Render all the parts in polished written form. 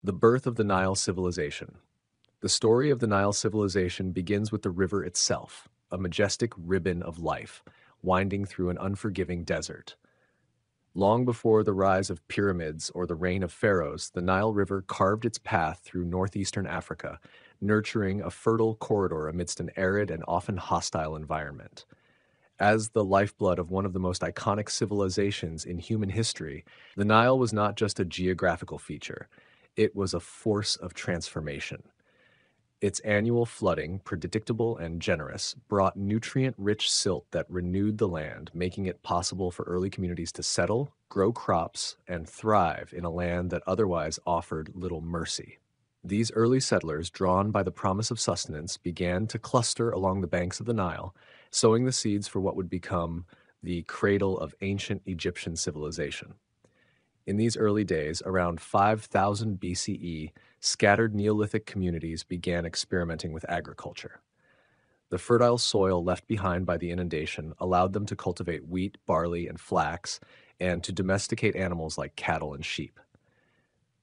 The birth of the Nile civilization. The story of the Nile civilization begins with the river itself, a majestic ribbon of life, winding through an unforgiving desert. Long before the rise of pyramids or the reign of pharaohs, the Nile River carved its path through northeastern Africa, nurturing a fertile corridor amidst an arid and often hostile environment. As the lifeblood of one of the most iconic civilizations in human history, the Nile was not just a geographical feature, it was a force of transformation. Its annual flooding, predictable and generous, brought nutrient-rich silt that renewed the land, making it possible for early communities to settle, grow crops, and thrive in a land that otherwise offered little mercy. These early settlers, drawn by the promise of sustenance, began to cluster along the banks of the Nile, sowing the seeds for what would become the cradle of ancient Egyptian civilization. In these early days, around 5000 BCE, scattered Neolithic communities began experimenting with agriculture. The fertile soil left behind by the inundation allowed them to cultivate wheat, barley, and flax, and to domesticate animals like cattle and sheep.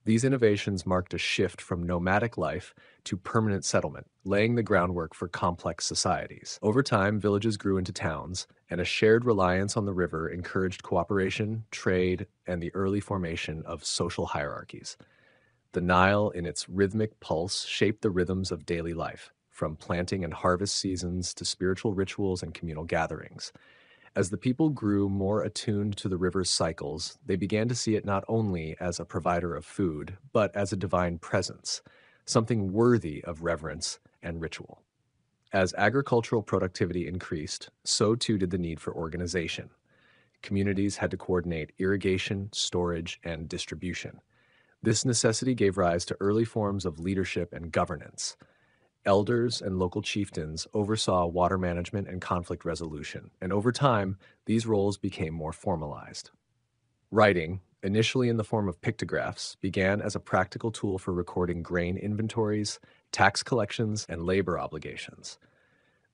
These innovations marked a shift from nomadic life to permanent settlement, laying the groundwork for complex societies. Over time, villages grew into towns, and a shared reliance on the river encouraged cooperation, trade, and the early formation of social hierarchies. The Nile, in its rhythmic pulse, shaped the rhythms of daily life, from planting and harvest seasons to spiritual rituals and communal gatherings. As the people grew more attuned to the river's cycles, they began to see it not only as a provider of food, but as a divine presence, something worthy of reverence and ritual. As agricultural productivity increased, so too did the need for organization. Communities had to coordinate irrigation, storage, and distribution. This necessity gave rise to early forms of leadership and governance. Elders and local chieftains oversaw water management and conflict resolution, and over time, these roles became more formalized. Writing, initially in the form of pictographs, began as a practical tool for recording grain inventories, tax collections, and labor obligations.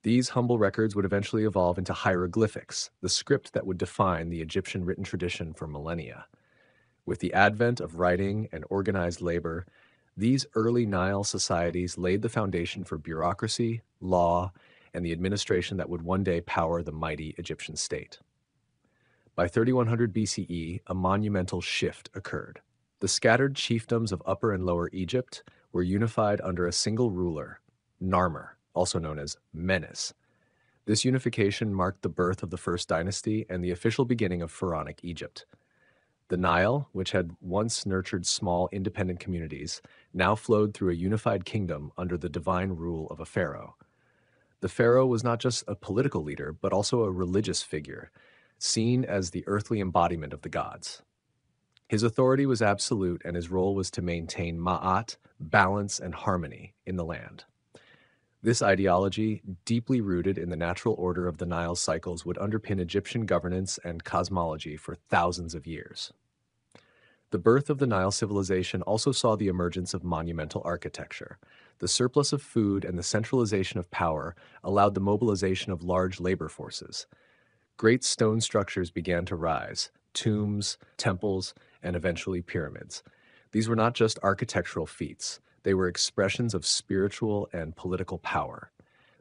These humble records would eventually evolve into hieroglyphics, the script that would define the Egyptian written tradition for millennia. With the advent of writing and organized labor, these early Nile societies laid the foundation for bureaucracy, law, and the administration that would one day power the mighty Egyptian state. By 3100 BCE, a monumental shift occurred. The scattered chiefdoms of Upper and Lower Egypt were unified under a single ruler, Narmer, also known as Menes. This unification marked the birth of the First Dynasty and the official beginning of Pharaonic Egypt. The Nile, which had once nurtured small independent communities, now flowed through a unified kingdom under the divine rule of a pharaoh. The pharaoh was not just a political leader, but also a religious figure, seen as the earthly embodiment of the gods. His authority was absolute, and his role was to maintain ma'at, balance, and harmony in the land. This ideology, deeply rooted in the natural order of the Nile's cycles, would underpin Egyptian governance and cosmology for thousands of years. The birth of the Nile civilization also saw the emergence of monumental architecture. The surplus of food and the centralization of power allowed the mobilization of large labor forces. Great stone structures began to rise: tombs, temples, and eventually pyramids. These were not just architectural feats. They were expressions of spiritual and political power.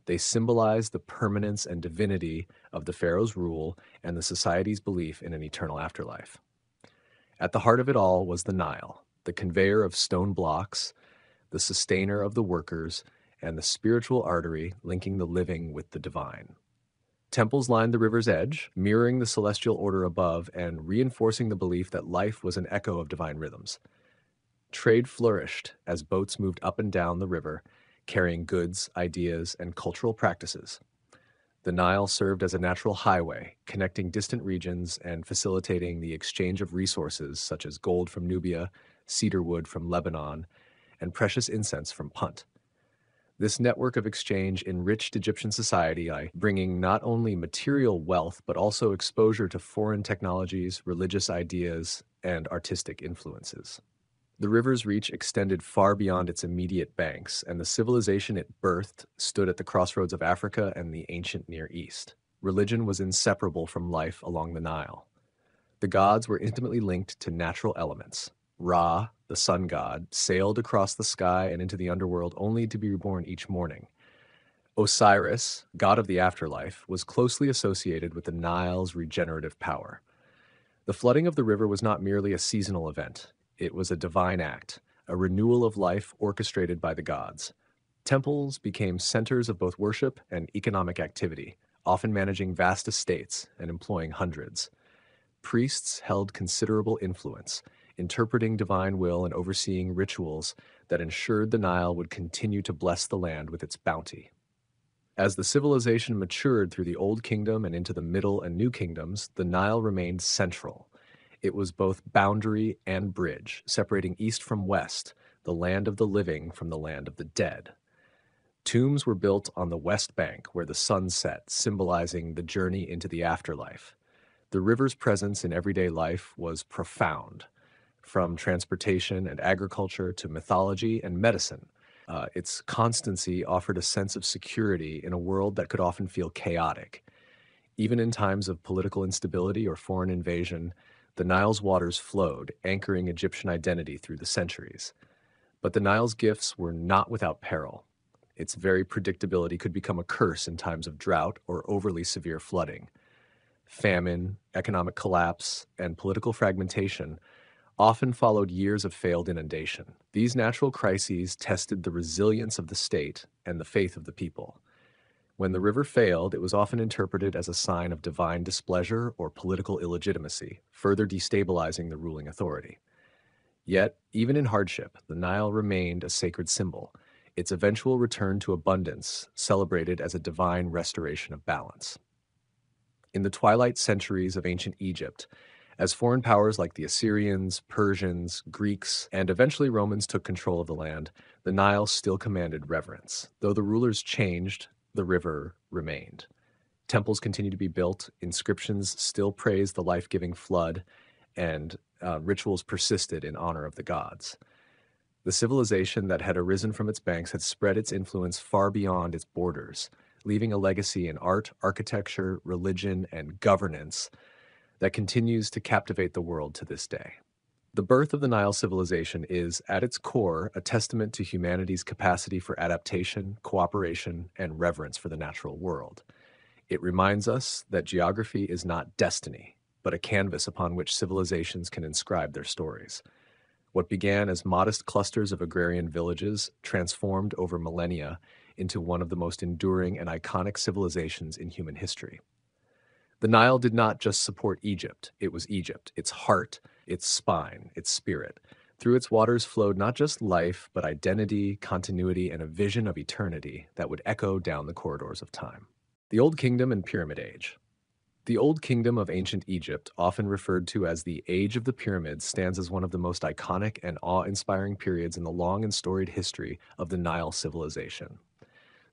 They symbolized the permanence and divinity of the pharaoh's rule and the society's belief in an eternal afterlife. At the heart of it all was the Nile, the conveyor of stone blocks, the sustainer of the workers, and the spiritual artery linking the living with the divine. Temples lined the river's edge, mirroring the celestial order above and reinforcing the belief that life was an echo of divine rhythms. Trade flourished as boats moved up and down the river, carrying goods, ideas, and cultural practices. The Nile served as a natural highway, connecting distant regions and facilitating the exchange of resources such as gold from Nubia, cedar wood from Lebanon, and precious incense from Punt. This network of exchange enriched Egyptian society by bringing not only material wealth but also exposure to foreign technologies, religious ideas, and artistic influences. The river's reach extended far beyond its immediate banks, and the civilization it birthed stood at the crossroads of Africa and the ancient Near East. Religion was inseparable from life along the Nile. The gods were intimately linked to natural elements. Ra, the sun god, sailed across the sky and into the underworld only to be reborn each morning. Osiris, god of the afterlife, was closely associated with the Nile's regenerative power. The flooding of the river was not merely a seasonal event, it was a divine act, a renewal of life orchestrated by the gods. Temples became centers of both worship and economic activity, often managing vast estates and employing hundreds. Priests held considerable influence, interpreting divine will and overseeing rituals that ensured the Nile would continue to bless the land with its bounty. As the civilization matured through the Old Kingdom and into the Middle and New Kingdoms, the Nile remained central. It was both boundary and bridge, separating east from west, the land of the living from the land of the dead. Tombs were built on the west bank where the sun set, symbolizing the journey into the afterlife. The river's presence in everyday life was profound, from transportation and agriculture to mythology and medicine. Its constancy offered a sense of security in a world that could often feel chaotic. Even in times of political instability or foreign invasion, the Nile's waters flowed, anchoring Egyptian identity through the centuries. But the Nile's gifts were not without peril. Its very predictability could become a curse in times of drought or overly severe flooding. Famine, economic collapse, and political fragmentation often followed years of failed inundation. These natural crises tested the resilience of the state and the faith of the people. When the river failed, it was often interpreted as a sign of divine displeasure or political illegitimacy, further destabilizing the ruling authority. Yet, even in hardship, the Nile remained a sacred symbol, its eventual return to abundance celebrated as a divine restoration of balance. In the twilight centuries of ancient Egypt, as foreign powers like the Assyrians, Persians, Greeks, and eventually Romans took control of the land, the Nile still commanded reverence. Though the rulers changed, the river remained. Temples continued to be built, inscriptions still praised the life-giving flood, and rituals persisted in honor of the gods. The civilization that had arisen from its banks had spread its influence far beyond its borders, leaving a legacy in art, architecture, religion, and governance that continues to captivate the world to this day. The birth of the Nile civilization is, at its core, a testament to humanity's capacity for adaptation, cooperation, and reverence for the natural world. It reminds us that geography is not destiny, but a canvas upon which civilizations can inscribe their stories. What began as modest clusters of agrarian villages transformed over millennia into one of the most enduring and iconic civilizations in human history. The Nile did not just support Egypt, it was Egypt, its heart, its spine, its spirit. Through its waters flowed not just life, but identity, continuity, and a vision of eternity that would echo down the corridors of time. The Old Kingdom and Pyramid Age. The Old Kingdom of ancient Egypt, often referred to as the Age of the Pyramids, stands as one of the most iconic and awe-inspiring periods in the long and storied history of the Nile civilization.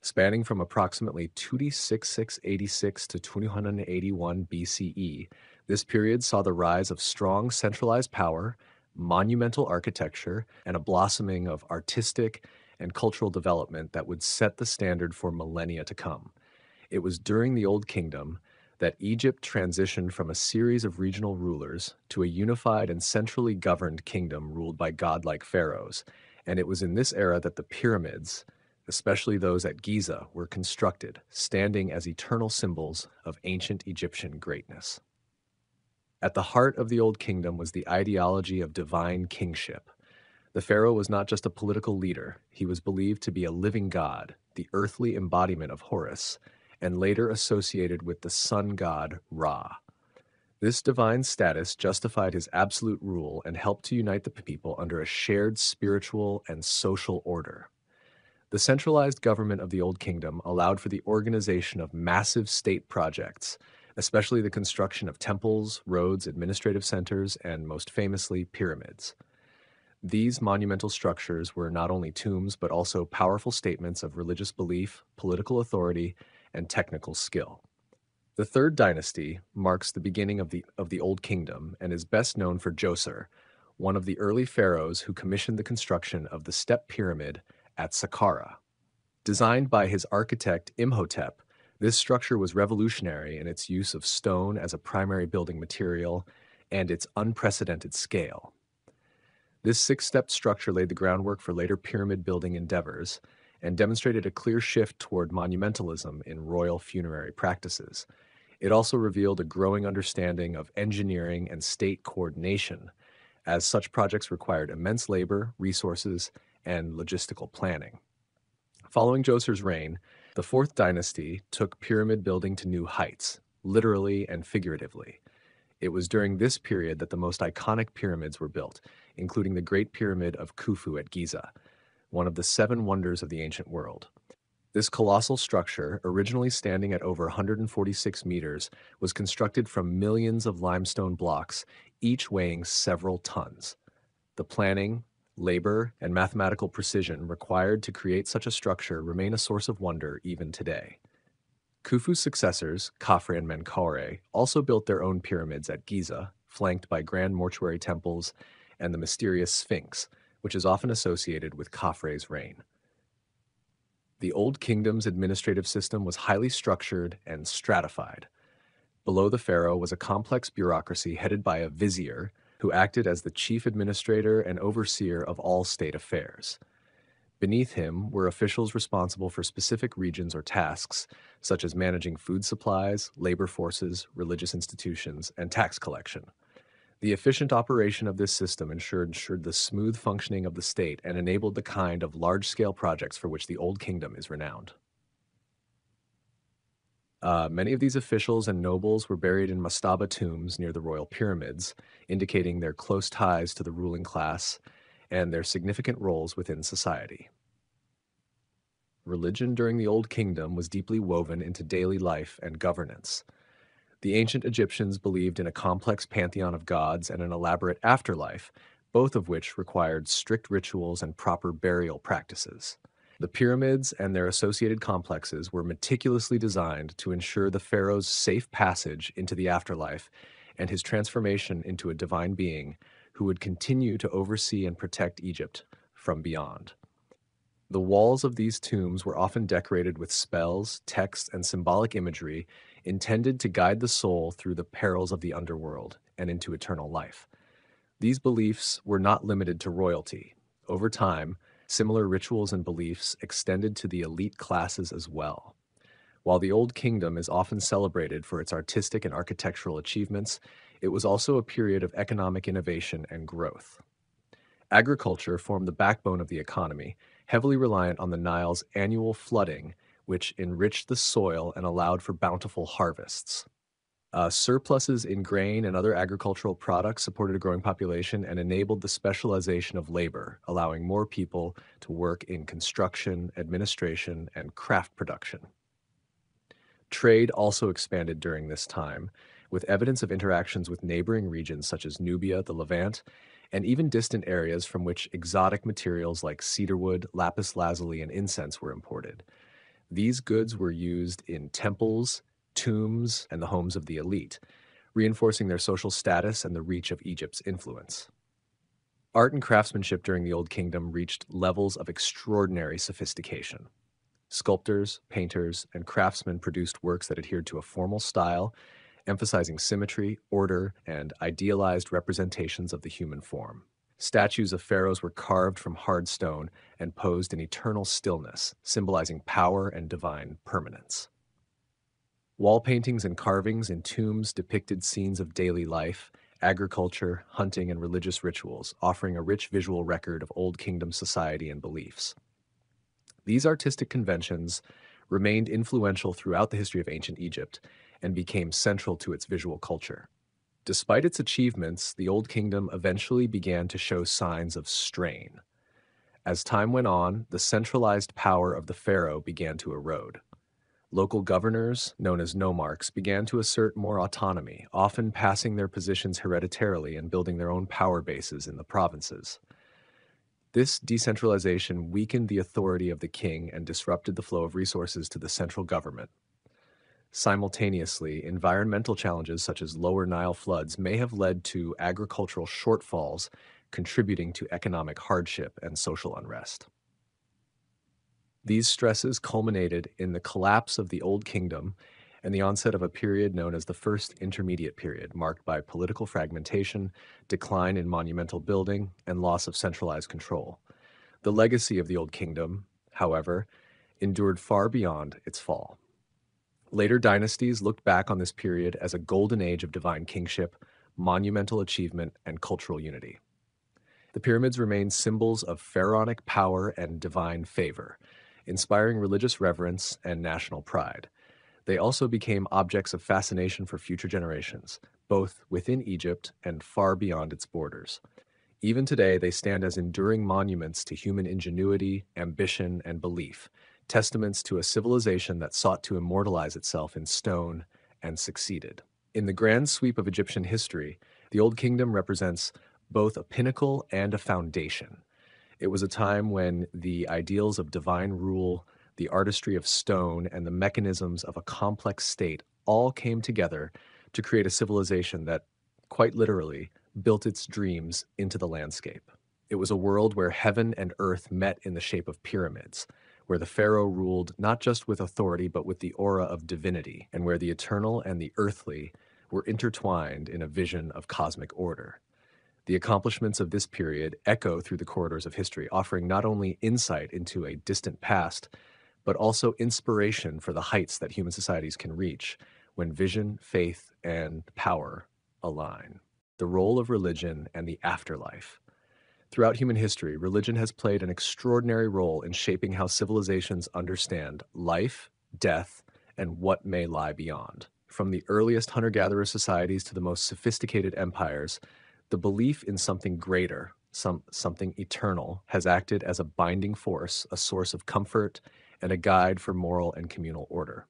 Spanning from approximately 26686 to 281 BCE, this period saw the rise of strong centralized power, monumental architecture, and a blossoming of artistic and cultural development that would set the standard for millennia to come. It was during the Old Kingdom that Egypt transitioned from a series of regional rulers to a unified and centrally governed kingdom ruled by godlike pharaohs, and it was in this era that the pyramids, especially those at Giza, were constructed, standing as eternal symbols of ancient Egyptian greatness. At the heart of the Old Kingdom was the ideology of divine kingship. The pharaoh was not just a political leader, he was believed to be a living god, the earthly embodiment of Horus, and later associated with the sun god Ra. This divine status justified his absolute rule and helped to unite the people under a shared spiritual and social order. The centralized government of the Old Kingdom allowed for the organization of massive state projects, especially the construction of temples, roads, administrative centers, and most famously, pyramids. These monumental structures were not only tombs but also powerful statements of religious belief, political authority, and technical skill. The Third Dynasty marks the beginning of the Old Kingdom and is best known for Djoser, one of the early pharaohs who commissioned the construction of the Step Pyramid at Saqqara. Designed by his architect Imhotep, this structure was revolutionary in its use of stone as a primary building material and its unprecedented scale. This six-step structure laid the groundwork for later pyramid building endeavors and demonstrated a clear shift toward monumentalism in royal funerary practices. It also revealed a growing understanding of engineering and state coordination, as such projects required immense labor, resources, and logistical planning. Following Djoser's reign, the Fourth Dynasty took pyramid building to new heights, literally and figuratively. It was during this period that the most iconic pyramids were built, including the Great Pyramid of Khufu at Giza, one of the seven wonders of the ancient world. This colossal structure, originally standing at over 146 meters, was constructed from millions of limestone blocks, each weighing several tons. The planning, labor, and mathematical precision required to create such a structure remain a source of wonder even today. Khufu's successors, Khafre and Menkaure, also built their own pyramids at Giza, flanked by grand mortuary temples and the mysterious Sphinx, which is often associated with Khafre's reign. The Old Kingdom's administrative system was highly structured and stratified. Below the pharaoh was a complex bureaucracy headed by a vizier, who acted as the chief administrator and overseer of all state affairs. Beneath him were officials responsible for specific regions or tasks, such as managing food supplies, labor forces, religious institutions, and tax collection. The efficient operation of this system ensured the smooth functioning of the state and enabled the kind of large-scale projects for which the Old Kingdom is renowned. Many of these officials and nobles were buried in mastaba tombs near the royal pyramids, indicating their close ties to the ruling class and their significant roles within society. Religion during the Old Kingdom was deeply woven into daily life and governance. The ancient Egyptians believed in a complex pantheon of gods and an elaborate afterlife, both of which required strict rituals and proper burial practices. The pyramids and their associated complexes were meticulously designed to ensure the pharaoh's safe passage into the afterlife and his transformation into a divine being who would continue to oversee and protect Egypt from beyond. The walls of these tombs were often decorated with spells, texts, and symbolic imagery intended to guide the soul through the perils of the underworld and into eternal life. These beliefs were not limited to royalty. Over time, similar rituals and beliefs extended to the elite classes as well. While the Old Kingdom is often celebrated for its artistic and architectural achievements, it was also a period of economic innovation and growth. Agriculture formed the backbone of the economy, heavily reliant on the Nile's annual flooding, which enriched the soil and allowed for bountiful harvests. Surpluses in grain and other agricultural products supported a growing population and enabled the specialization of labor, allowing more people to work in construction, administration, and craft production. Trade also expanded during this time, with evidence of interactions with neighboring regions such as Nubia, the Levant, and even distant areas from which exotic materials like cedarwood, lapis lazuli, and incense were imported. These goods were used in temples, tombs, and the homes of the elite, reinforcing their social status and the reach of Egypt's influence. Art and craftsmanship during the Old Kingdom reached levels of extraordinary sophistication. Sculptors, painters, and craftsmen produced works that adhered to a formal style, emphasizing symmetry, order, and idealized representations of the human form. Statues of pharaohs were carved from hard stone and posed in eternal stillness, symbolizing power and divine permanence. Wall paintings and carvings in tombs depicted scenes of daily life, agriculture, hunting, and religious rituals, offering a rich visual record of Old Kingdom society and beliefs. These artistic conventions remained influential throughout the history of ancient Egypt and became central to its visual culture. Despite its achievements, the Old Kingdom eventually began to show signs of strain. As time went on, the centralized power of the pharaoh began to erode. Local governors, known as nomarchs, began to assert more autonomy, often passing their positions hereditarily and building their own power bases in the provinces. This decentralization weakened the authority of the king and disrupted the flow of resources to the central government. Simultaneously, environmental challenges such as lower Nile floods may have led to agricultural shortfalls, contributing to economic hardship and social unrest. These stresses culminated in the collapse of the Old Kingdom and the onset of a period known as the First Intermediate Period, marked by political fragmentation, decline in monumental building, and loss of centralized control. The legacy of the Old Kingdom, however, endured far beyond its fall. Later dynasties looked back on this period as a golden age of divine kingship, monumental achievement, and cultural unity. The pyramids remain symbols of pharaonic power and divine favor, inspiring religious reverence and national pride. They also became objects of fascination for future generations, both within Egypt and far beyond its borders. Even today, they stand as enduring monuments to human ingenuity, ambition, and belief, testaments to a civilization that sought to immortalize itself in stone and succeeded. In the grand sweep of Egyptian history, the Old Kingdom represents both a pinnacle and a foundation. It was a time when the ideals of divine rule, the artistry of stone, and the mechanisms of a complex state all came together to create a civilization that, quite literally, built its dreams into the landscape. It was a world where heaven and earth met in the shape of pyramids, where the pharaoh ruled not just with authority but with the aura of divinity, and where the eternal and the earthly were intertwined in a vision of cosmic order. The accomplishments of this period echo through the corridors of history, offering not only insight into a distant past, but also inspiration for the heights that human societies can reach when vision, faith, and power align. The role of religion and the afterlife. Throughout human history, religion has played an extraordinary role in shaping how civilizations understand life, death, and what may lie beyond. From the earliest hunter-gatherer societies to the most sophisticated empires, the belief in something greater, something eternal, has acted as a binding force, a source of comfort, and a guide for moral and communal order.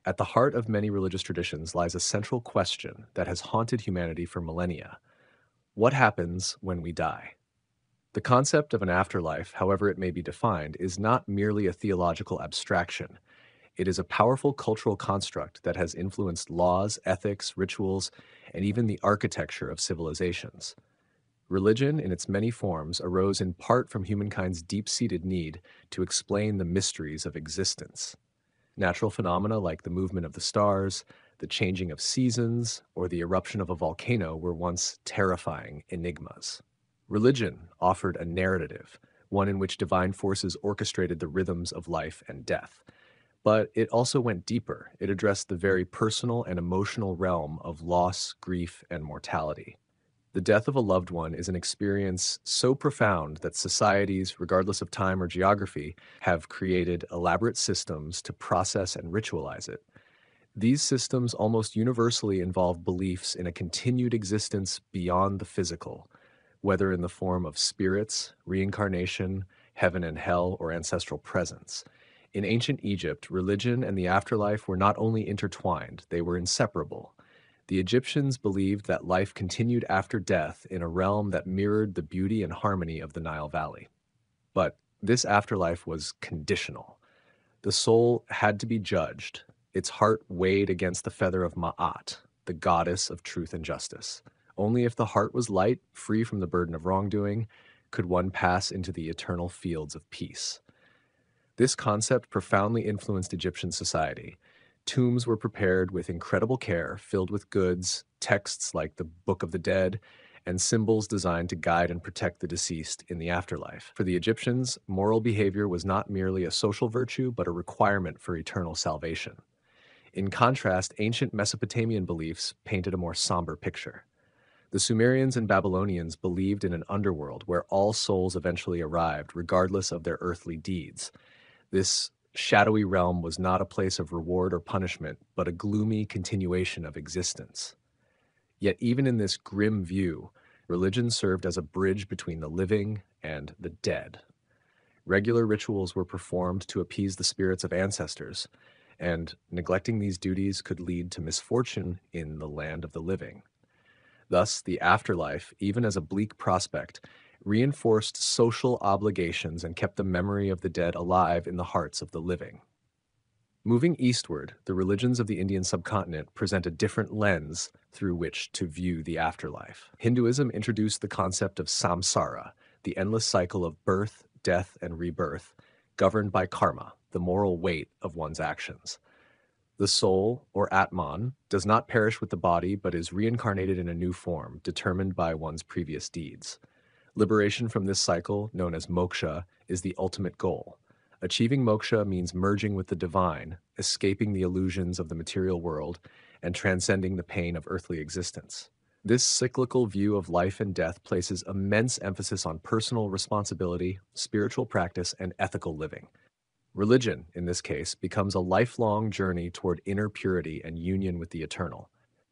At the heart of many religious traditions lies a central question that has haunted humanity for millennia. What happens when we die? The concept of an afterlife, however it may be defined, is not merely a theological abstraction. It is a powerful cultural construct that has influenced laws, ethics, rituals, and even the architecture of civilizations. Religion, in its many forms, arose in part from humankind's deep-seated need to explain the mysteries of existence. Natural phenomena like the movement of the stars, the changing of seasons, or the eruption of a volcano were once terrifying enigmas. Religion offered a narrative, one in which divine forces orchestrated the rhythms of life and death. But it also went deeper. It addressed the very personal and emotional realm of loss, grief, and mortality. The death of a loved one is an experience so profound that societies, regardless of time or geography, have created elaborate systems to process and ritualize it. These systems almost universally involve beliefs in a continued existence beyond the physical, whether in the form of spirits, reincarnation, heaven and hell, or ancestral presence. In ancient Egypt, religion and the afterlife were not only intertwined, they were inseparable. The Egyptians believed that life continued after death in a realm that mirrored the beauty and harmony of the Nile Valley. But this afterlife was conditional. The soul had to be judged, its heart weighed against the feather of Ma'at, the goddess of truth and justice. Only if the heart was light, free from the burden of wrongdoing, could one pass into the eternal fields of peace. This concept profoundly influenced Egyptian society. Tombs were prepared with incredible care, filled with goods, texts like the Book of the Dead, and symbols designed to guide and protect the deceased in the afterlife. For the Egyptians, moral behavior was not merely a social virtue, but a requirement for eternal salvation. In contrast, ancient Mesopotamian beliefs painted a more somber picture. The Sumerians and Babylonians believed in an underworld where all souls eventually arrived, regardless of their earthly deeds. This shadowy realm was not a place of reward or punishment, but a gloomy continuation of existence. Yet even in this grim view, religion served as a bridge between the living and the dead. Regular rituals were performed to appease the spirits of ancestors, and neglecting these duties could lead to misfortune in the land of the living. Thus, the afterlife, even as a bleak prospect, reinforced social obligations and kept the memory of the dead alive in the hearts of the living. Moving eastward, the religions of the Indian subcontinent present a different lens through which to view the afterlife. Hinduism introduced the concept of samsara, the endless cycle of birth, death, and rebirth, governed by karma, the moral weight of one's actions. The The soul, or Atman, does not perish with the body but is reincarnated in a new form, determined by one's previous deeds. Liberation from this cycle, known as moksha, is the ultimate goal. Achieving moksha means merging with the divine, escaping the illusions of the material world, and transcending the pain of earthly existence. This cyclical view of life and death places immense emphasis on personal responsibility, spiritual practice, and ethical living. Religion, in this case, becomes a lifelong journey toward inner purity and union with the eternal.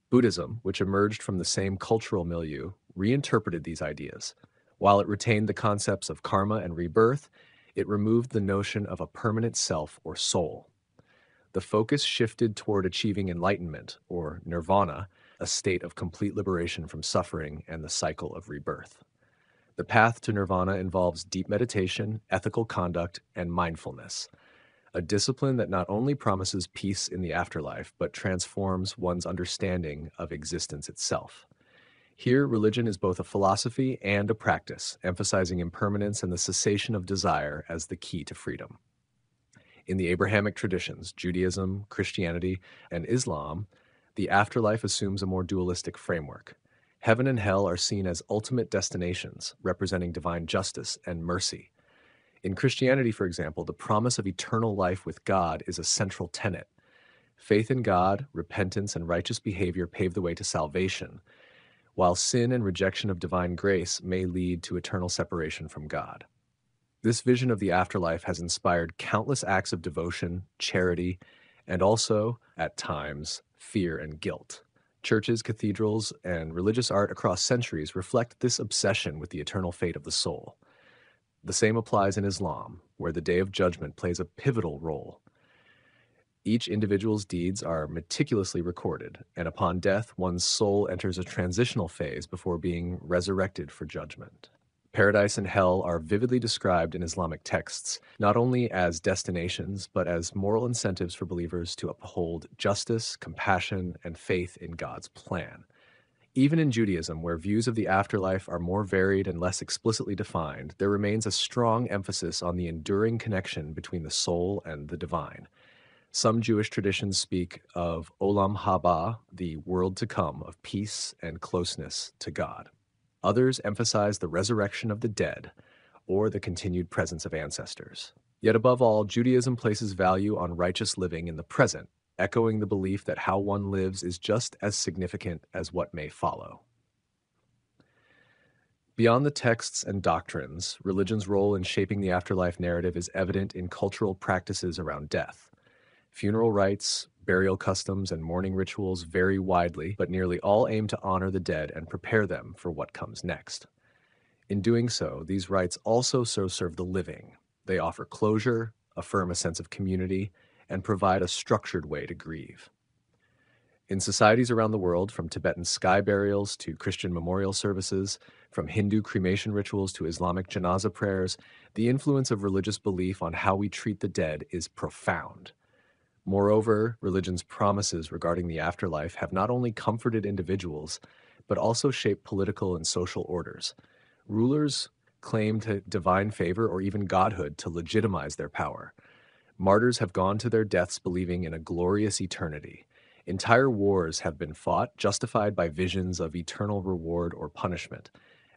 Buddhism, which emerged from the same cultural milieu, reinterpreted these ideas. While it retained the concepts of karma and rebirth, it removed the notion of a permanent self or soul. The focus shifted toward achieving enlightenment, or nirvana, a state of complete liberation from suffering and the cycle of rebirth. The path to nirvana involves deep meditation, ethical conduct, and mindfulness, a discipline that not only promises peace in the afterlife, but transforms one's understanding of existence itself. Here, religion is both a philosophy and a practice, emphasizing impermanence and the cessation of desire as the key to freedom. In the Abrahamic traditions, Judaism, Christianity, and Islam, the afterlife assumes a more dualistic framework. Heaven and hell are seen as ultimate destinations, representing divine justice and mercy. In Christianity, for example, the promise of eternal life with God is a central tenet. Faith in God, repentance, and righteous behavior pave the way to salvation, while sin and rejection of divine grace may lead to eternal separation from God. This vision of the afterlife has inspired countless acts of devotion, charity, and also, at times, fear and guilt. Churches, cathedrals, and religious art across centuries reflect this obsession with the eternal fate of the soul. The same applies in Islam, where the Day of Judgment plays a pivotal role. Each individual's deeds are meticulously recorded, and upon death, one's soul enters a transitional phase before being resurrected for judgment. Paradise and hell are vividly described in Islamic texts, not only as destinations, but as moral incentives for believers to uphold justice, compassion, and faith in God's plan. Even in Judaism, where views of the afterlife are more varied and less explicitly defined, there remains a strong emphasis on the enduring connection between the soul and the divine. Some Jewish traditions speak of Olam Haba, the world to come, of peace and closeness to God. Others emphasize the resurrection of the dead, or the continued presence of ancestors. Yet above all, Judaism places value on righteous living in the present, echoing the belief that how one lives is just as significant as what may follow. Beyond the texts and doctrines, religion's role in shaping the afterlife narrative is evident in cultural practices around death. Funeral rites, burial customs, and mourning rituals vary widely, but nearly all aim to honor the dead and prepare them for what comes next. In doing so, these rites also serve the living. They offer closure, affirm a sense of community, and provide a structured way to grieve. In societies around the world, from Tibetan sky burials to Christian memorial services, from Hindu cremation rituals to Islamic janaza prayers, the influence of religious belief on how we treat the dead is profound. Moreover, religion's promises regarding the afterlife have not only comforted individuals, but also shaped political and social orders. Rulers claim to divine favor or even godhood to legitimize their power. Martyrs have gone to their deaths believing in a glorious eternity. Entire wars have been fought, justified by visions of eternal reward or punishment.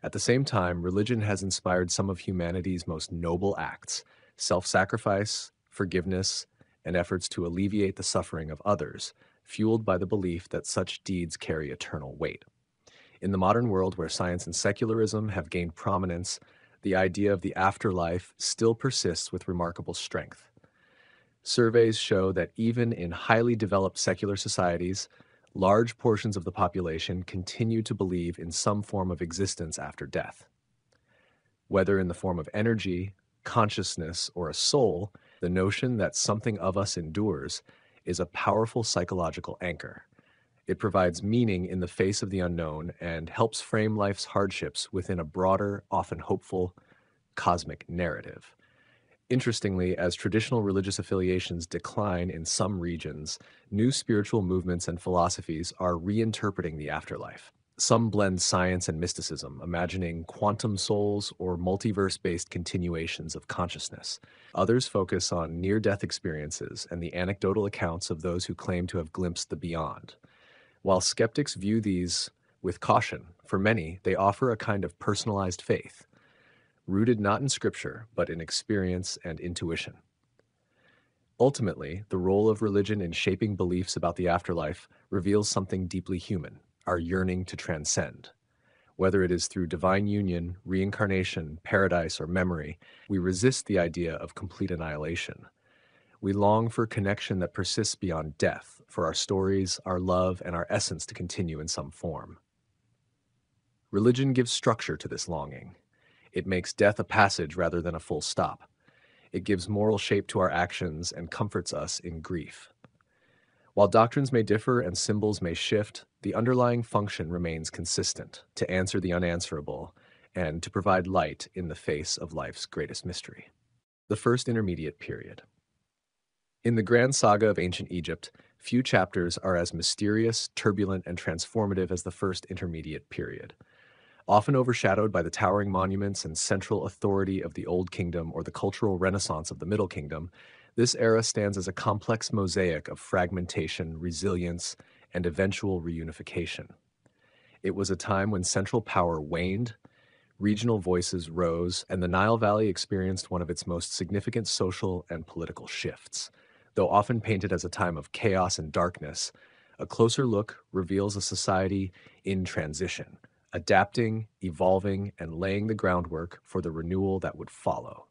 At the same time, religion has inspired some of humanity's most noble acts: self-sacrifice, forgiveness, and efforts to alleviate the suffering of others, fueled by the belief that such deeds carry eternal weight. In the modern world, where science and secularism have gained prominence, the idea of the afterlife still persists with remarkable strength. Surveys show that even in highly developed secular societies, large portions of the population continue to believe in some form of existence after death. Whether in the form of energy, consciousness, or a soul, the notion that something of us endures is a powerful psychological anchor. It provides meaning in the face of the unknown and helps frame life's hardships within a broader, often hopeful, cosmic narrative. Interestingly, as traditional religious affiliations decline in some regions, new spiritual movements and philosophies are reinterpreting the afterlife. Some blend science and mysticism, imagining quantum souls or multiverse based continuations of consciousness. Others focus on near death experiences and the anecdotal accounts of those who claim to have glimpsed the beyond. While skeptics view these with caution, for many, they offer a kind of personalized faith, rooted not in scripture, but in experience and intuition. Ultimately, the role of religion in shaping beliefs about the afterlife reveals something deeply human, our yearning to transcend. Whether it is through divine union, reincarnation, paradise, or memory, we resist the idea of complete annihilation. We long for connection that persists beyond death, for our stories, our love, and our essence to continue in some form. Religion gives structure to this longing. It makes death a passage rather than a full stop. It gives moral shape to our actions and comforts us in grief. While doctrines may differ and symbols may shift, the underlying function remains consistent: to answer the unanswerable and to provide light in the face of life's greatest mystery. The First Intermediate Period. In the grand saga of ancient Egypt, few chapters are as mysterious, turbulent, and transformative as the First Intermediate Period. Often overshadowed by the towering monuments and central authority of the Old Kingdom or the cultural renaissance of the Middle Kingdom, this era stands as a complex mosaic of fragmentation, resilience, and eventual reunification. It was a time when central power waned, regional voices rose, and the Nile Valley experienced one of its most significant social and political shifts. Though often painted as a time of chaos and darkness, a closer look reveals a society in transition, adapting, evolving, and laying the groundwork for the renewal that would follow.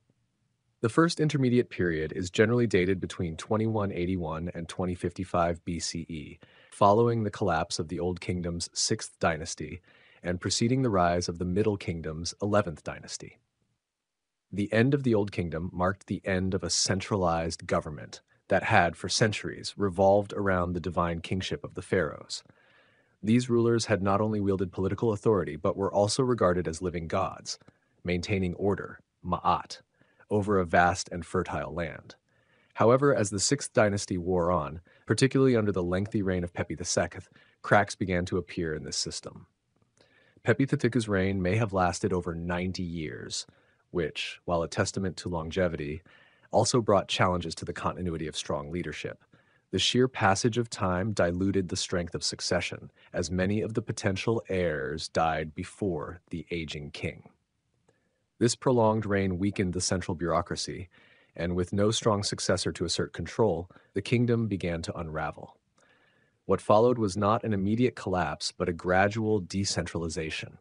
The First Intermediate Period is generally dated between 2181 and 2055 BCE, following the collapse of the Old Kingdom's 6th dynasty and preceding the rise of the Middle Kingdom's 11th dynasty. The end of the Old Kingdom marked the end of a centralized government that had, for centuries, revolved around the divine kingship of the pharaohs. These rulers had not only wielded political authority, but were also regarded as living gods, maintaining order, ma'at, over a vast and fertile land. However, as the 6th dynasty wore on, particularly under the lengthy reign of Pepi II, cracks began to appear in this system. Pepi II's reign may have lasted over 90 years, which, while a testament to longevity, also brought challenges to the continuity of strong leadership. The sheer passage of time diluted the strength of succession, as many of the potential heirs died before the aging king. This prolonged reign weakened the central bureaucracy, and with no strong successor to assert control, the kingdom began to unravel. What followed was not an immediate collapse, but a gradual decentralization.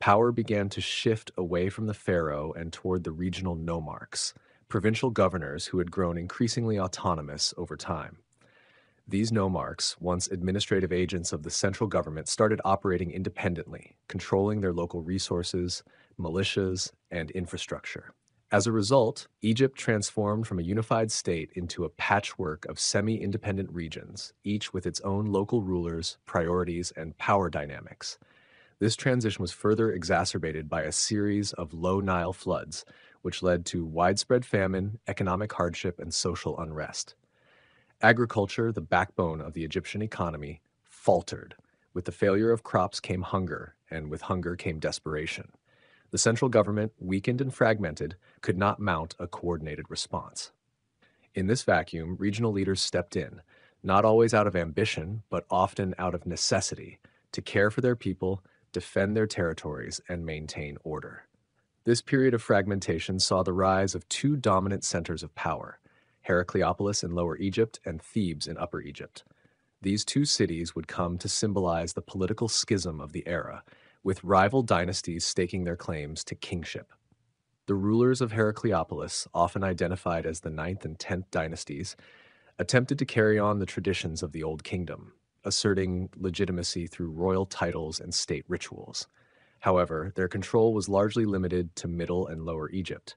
Power began to shift away from the pharaoh and toward the regional nomarchs, provincial governors who had grown increasingly autonomous over time. These nomarchs, once administrative agents of the central government, started operating independently, controlling their local resources, militias, and infrastructure. As a result, Egypt transformed from a unified state into a patchwork of semi-independent regions, each with its own local rulers, priorities, and power dynamics. This transition was further exacerbated by a series of low Nile floods, which led to widespread famine, economic hardship, and social unrest. Agriculture, the backbone of the Egyptian economy, faltered. With the failure of crops came hunger, and with hunger came desperation. The central government, weakened and fragmented, could not mount a coordinated response. In this vacuum, regional leaders stepped in, not always out of ambition, but often out of necessity, to care for their people, defend their territories, and maintain order. This period of fragmentation saw the rise of two dominant centers of power: Heracleopolis in Lower Egypt and Thebes in Upper Egypt. These two cities would come to symbolize the political schism of the era, with rival dynasties staking their claims to kingship. The rulers of Heracleopolis, often identified as the 9th and 10th dynasties, attempted to carry on the traditions of the Old Kingdom, asserting legitimacy through royal titles and state rituals. However, their control was largely limited to Middle and Lower Egypt.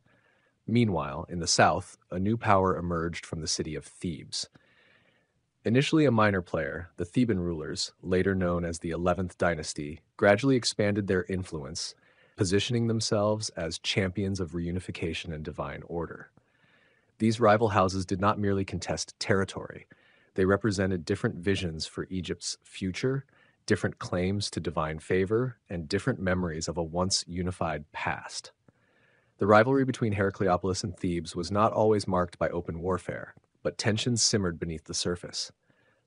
Meanwhile, in the south, a new power emerged from the city of Thebes. Initially a minor player, the Theban rulers, later known as the 11th dynasty, gradually expanded their influence, positioning themselves as champions of reunification and divine order. These rival houses did not merely contest territory. They represented different visions for Egypt's future, different claims to divine favor, and different memories of a once unified past. The rivalry between Heracleopolis and Thebes was not always marked by open warfare, but tensions simmered beneath the surface.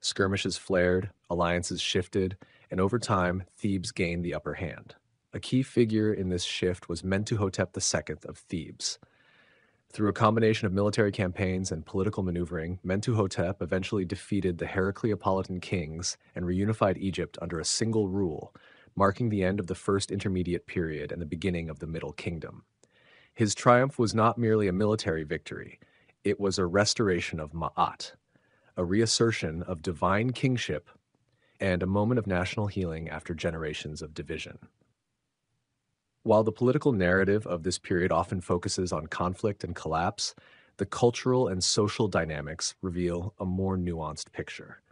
Skirmishes flared, alliances shifted, and over time, Thebes gained the upper hand. A key figure in this shift was Mentuhotep II of Thebes. Through a combination of military campaigns and political maneuvering, Mentuhotep eventually defeated the Heracleopolitan kings and reunified Egypt under a single rule, marking the end of the First Intermediate Period and the beginning of the Middle Kingdom. His triumph was not merely a military victory, it was a restoration of Ma'at, a reassertion of divine kingship, and a moment of national healing after generations of division. While the political narrative of this period often focuses on conflict and collapse, the cultural and social dynamics reveal a more nuanced picture.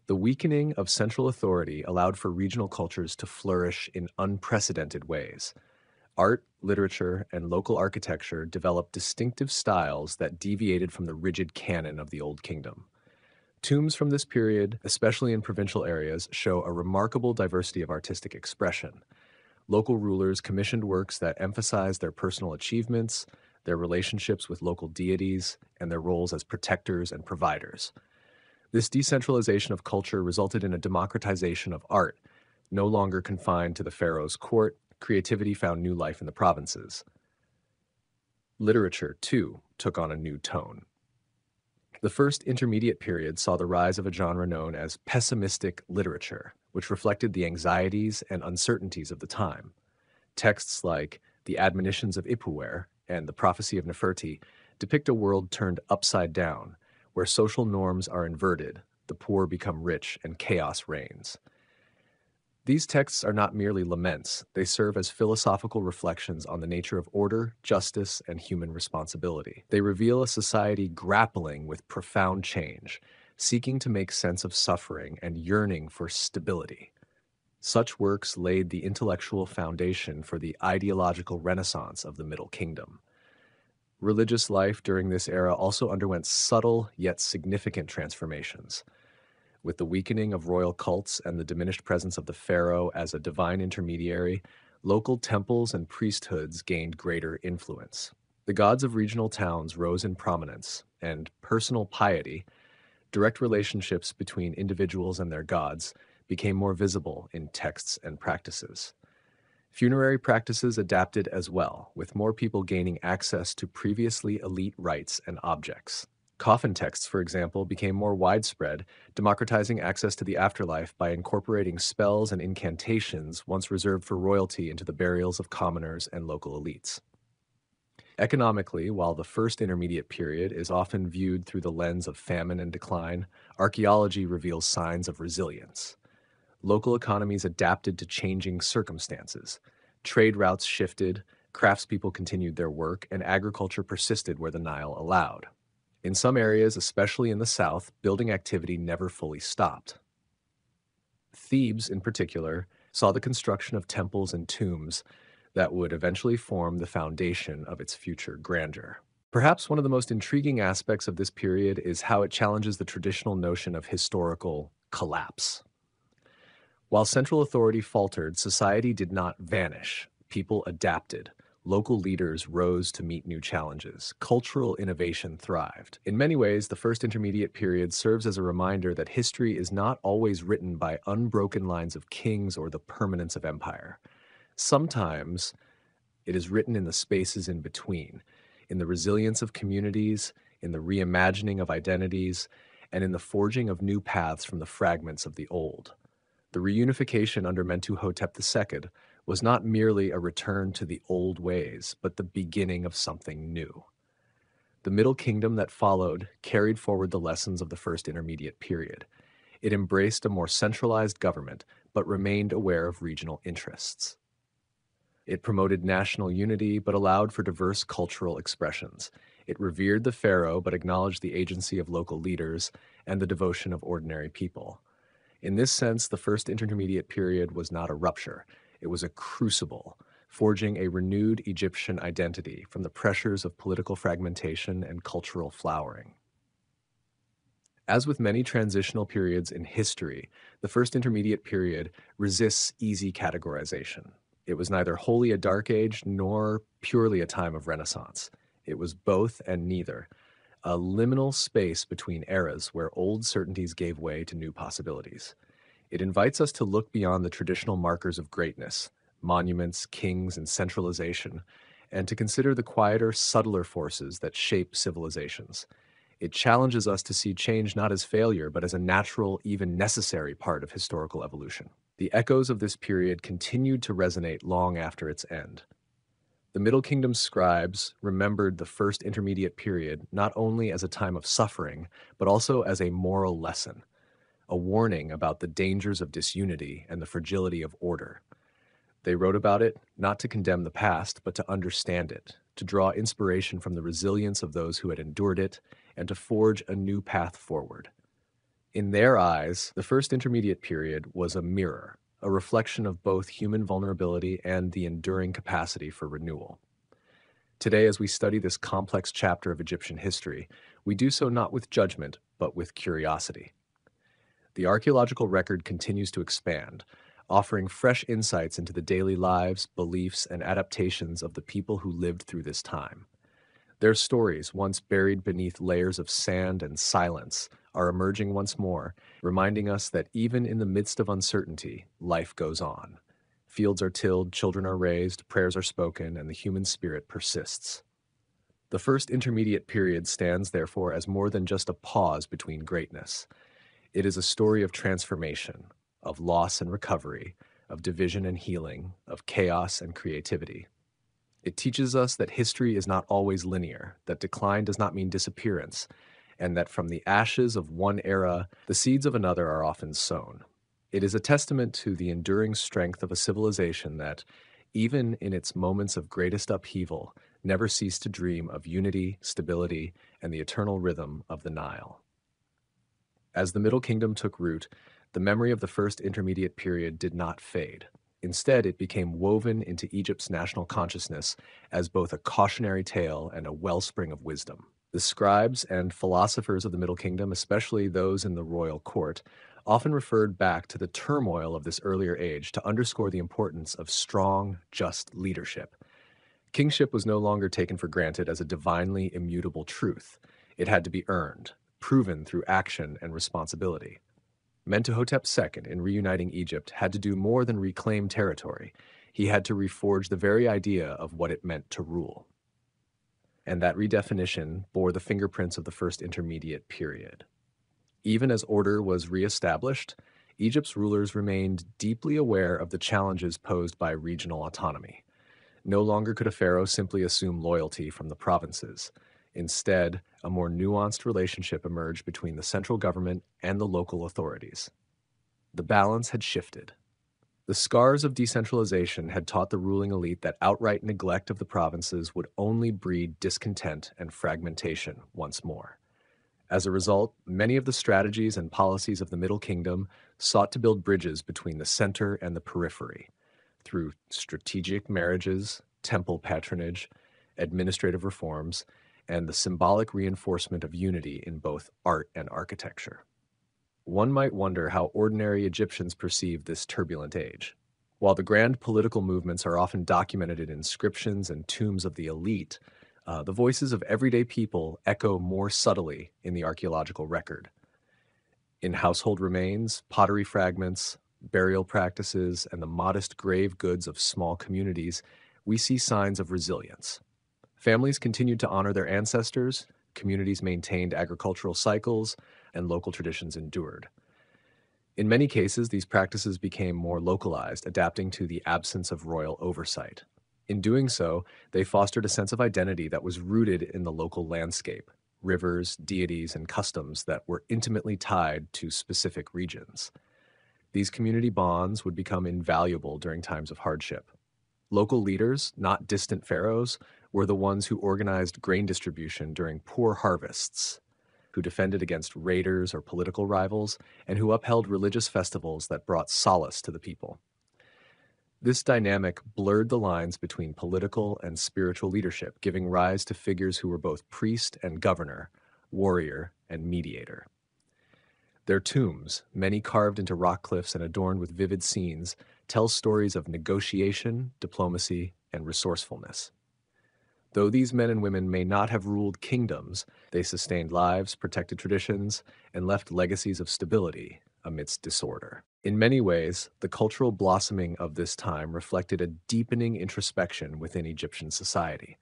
The weakening of central authority allowed for regional cultures to flourish in unprecedented ways. Art, literature, and local architecture developed distinctive styles that deviated from the rigid canon of the Old Kingdom. Tombs from this period, especially in provincial areas, show a remarkable diversity of artistic expression. Local rulers commissioned works that emphasize their personal achievements, their relationships with local deities, and their roles as protectors and providers. This decentralization of culture resulted in a democratization of art. No longer confined to the pharaoh's court, creativity found new life in the provinces. Literature, too, took on a new tone. The First Intermediate Period saw the rise of a genre known as pessimistic literature, which reflected the anxieties and uncertainties of the time. Texts like The Admonitions of Ipuwer and The Prophecy of Neferti depict a world turned upside down, where social norms are inverted, the poor become rich, and chaos reigns. These texts are not merely laments, they serve as philosophical reflections on the nature of order, justice, and human responsibility. They reveal a society grappling with profound change, seeking to make sense of suffering and yearning for stability. Such works laid the intellectual foundation for the ideological renaissance of the Middle Kingdom. Religious life during this era also underwent subtle yet significant transformations. With the weakening of royal cults and the diminished presence of the pharaoh as a divine intermediary, local temples and priesthoods gained greater influence. The gods of regional towns rose in prominence, and personal piety, direct relationships between individuals and their gods, became more visible in texts and practices. Funerary practices adapted as well, with more people gaining access to previously elite rites and objects. Coffin texts, for example, became more widespread, democratizing access to the afterlife by incorporating spells and incantations once reserved for royalty into the burials of commoners and local elites. Economically, while the First Intermediate Period is often viewed through the lens of famine and decline, archaeology reveals signs of resilience. Local economies adapted to changing circumstances. Trade routes shifted, craftspeople continued their work, and agriculture persisted where the Nile allowed. In some areas, especially in the south, building activity never fully stopped. Thebes, in particular, saw the construction of temples and tombs that would eventually form the foundation of its future grandeur. Perhaps one of the most intriguing aspects of this period is how it challenges the traditional notion of historical collapse. While central authority faltered, society did not vanish. People adapted. Local leaders rose to meet new challenges. Cultural innovation thrived. In many ways, the First Intermediate Period serves as a reminder that history is not always written by unbroken lines of kings or the permanence of empire. Sometimes it is written in the spaces in between, in the resilience of communities, in the reimagining of identities, and in the forging of new paths from the fragments of the old. The reunification under Mentuhotep II was not merely a return to the old ways, but the beginning of something new. The Middle Kingdom that followed carried forward the lessons of the First Intermediate Period. It embraced a more centralized government, but remained aware of regional interests. It promoted national unity, but allowed for diverse cultural expressions. It revered the pharaoh, but acknowledged the agency of local leaders and the devotion of ordinary people. In this sense, the First Intermediate Period was not a rupture. It was a crucible, forging a renewed Egyptian identity from the pressures of political fragmentation and cultural flowering. As with many transitional periods in history, the first intermediate period resists easy categorization. It was neither wholly a dark age nor purely a time of renaissance. It was both and neither, a liminal space between eras where old certainties gave way to new possibilities. It invites us to look beyond the traditional markers of greatness, monuments, kings, and centralization, and to consider the quieter, subtler forces that shape civilizations. It challenges us to see change not as failure, but as a natural, even necessary part of historical evolution. The echoes of this period continued to resonate long after its end. The Middle Kingdom's scribes remembered the first intermediate period not only as a time of suffering, but also as a moral lesson, a warning about the dangers of disunity and the fragility of order. They wrote about it not to condemn the past, but to understand it, to draw inspiration from the resilience of those who had endured it, and to forge a new path forward. In their eyes, the first intermediate period was a mirror, a reflection of both human vulnerability and the enduring capacity for renewal. Today, as we study this complex chapter of Egyptian history, we do so not with judgment, but with curiosity. The archaeological record continues to expand, offering fresh insights into the daily lives, beliefs, and adaptations of the people who lived through this time. Their stories, once buried beneath layers of sand and silence, are emerging once more, reminding us that even in the midst of uncertainty, life goes on. Fields are tilled, children are raised, prayers are spoken, and the human spirit persists. The first intermediate period stands, therefore, as more than just a pause between greatness. It is a story of transformation, of loss and recovery, of division and healing, of chaos and creativity. It teaches us that history is not always linear, that decline does not mean disappearance, and that from the ashes of one era, the seeds of another are often sown. It is a testament to the enduring strength of a civilization that, even in its moments of greatest upheaval, never ceased to dream of unity, stability, and the eternal rhythm of the Nile. As the Middle Kingdom took root, the memory of the first intermediate period did not fade. Instead, it became woven into Egypt's national consciousness as both a cautionary tale and a wellspring of wisdom. The scribes and philosophers of the Middle Kingdom, especially those in the royal court, often referred back to the turmoil of this earlier age to underscore the importance of strong, just leadership. Kingship was no longer taken for granted as a divinely immutable truth. It had to be earned, proven through action and responsibility. Mentuhotep II, in reuniting Egypt, had to do more than reclaim territory. He had to reforge the very idea of what it meant to rule. And that redefinition bore the fingerprints of the first intermediate period. Even as order was reestablished, Egypt's rulers remained deeply aware of the challenges posed by regional autonomy. No longer could a pharaoh simply assume loyalty from the provinces. Instead, a more nuanced relationship emerged between the central government and the local authorities. The balance had shifted. The scars of decentralization had taught the ruling elite that outright neglect of the provinces would only breed discontent and fragmentation once more. As a result, many of the strategies and policies of the Middle Kingdom sought to build bridges between the center and the periphery through strategic marriages, temple patronage, administrative reforms, and the symbolic reinforcement of unity in both art and architecture. One might wonder how ordinary Egyptians perceived this turbulent age. While the grand political movements are often documented in inscriptions and tombs of the elite, the voices of everyday people echo more subtly in the archaeological record. In household remains, pottery fragments, burial practices, and the modest grave goods of small communities, we see signs of resilience. Families continued to honor their ancestors, communities maintained agricultural cycles, and local traditions endured. In many cases, these practices became more localized, adapting to the absence of royal oversight. In doing so, they fostered a sense of identity that was rooted in the local landscape, rivers, deities, and customs that were intimately tied to specific regions. These community bonds would become invaluable during times of hardship. Local leaders, not distant pharaohs, were the ones who organized grain distribution during poor harvests, who defended against raiders or political rivals, and who upheld religious festivals that brought solace to the people. This dynamic blurred the lines between political and spiritual leadership, giving rise to figures who were both priest and governor, warrior and mediator. Their tombs, many carved into rock cliffs and adorned with vivid scenes, tell stories of negotiation, diplomacy, and resourcefulness. Though these men and women may not have ruled kingdoms, they sustained lives, protected traditions, and left legacies of stability amidst disorder. In many ways, the cultural blossoming of this time reflected a deepening introspection within Egyptian society.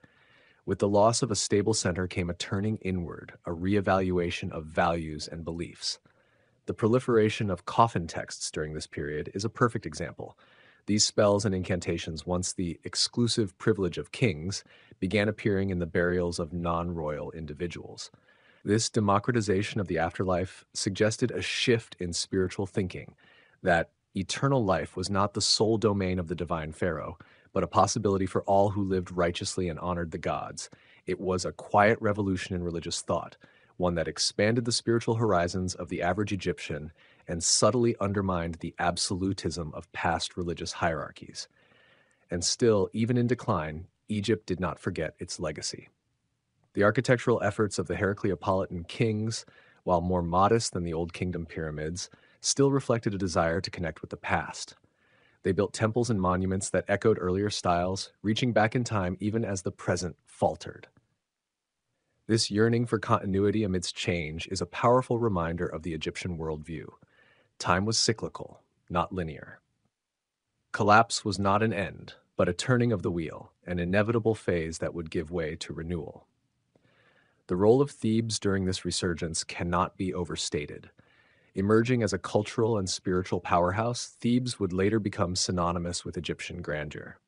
With the loss of a stable center came a turning inward, a reevaluation of values and beliefs. The proliferation of coffin texts during this period is a perfect example. These spells and incantations, once the exclusive privilege of kings, began appearing in the burials of non-royal individuals. This democratization of the afterlife suggested a shift in spiritual thinking, that eternal life was not the sole domain of the divine pharaoh, but a possibility for all who lived righteously and honored the gods. It was a quiet revolution in religious thought, one that expanded the spiritual horizons of the average Egyptian and subtly undermined the absolutism of past religious hierarchies. And still, even in decline, Egypt did not forget its legacy. The architectural efforts of the Heracleopolitan kings, while more modest than the Old Kingdom pyramids, still reflected a desire to connect with the past. They built temples and monuments that echoed earlier styles, reaching back in time even as the present faltered. This yearning for continuity amidst change is a powerful reminder of the Egyptian worldview. Time was cyclical, not linear. Collapse was not an end, but a turning of the wheel, an inevitable phase that would give way to renewal. The role of Thebes during this resurgence cannot be overstated. Emerging as a cultural and spiritual powerhouse, Thebes would later become synonymous with Egyptian grandeur.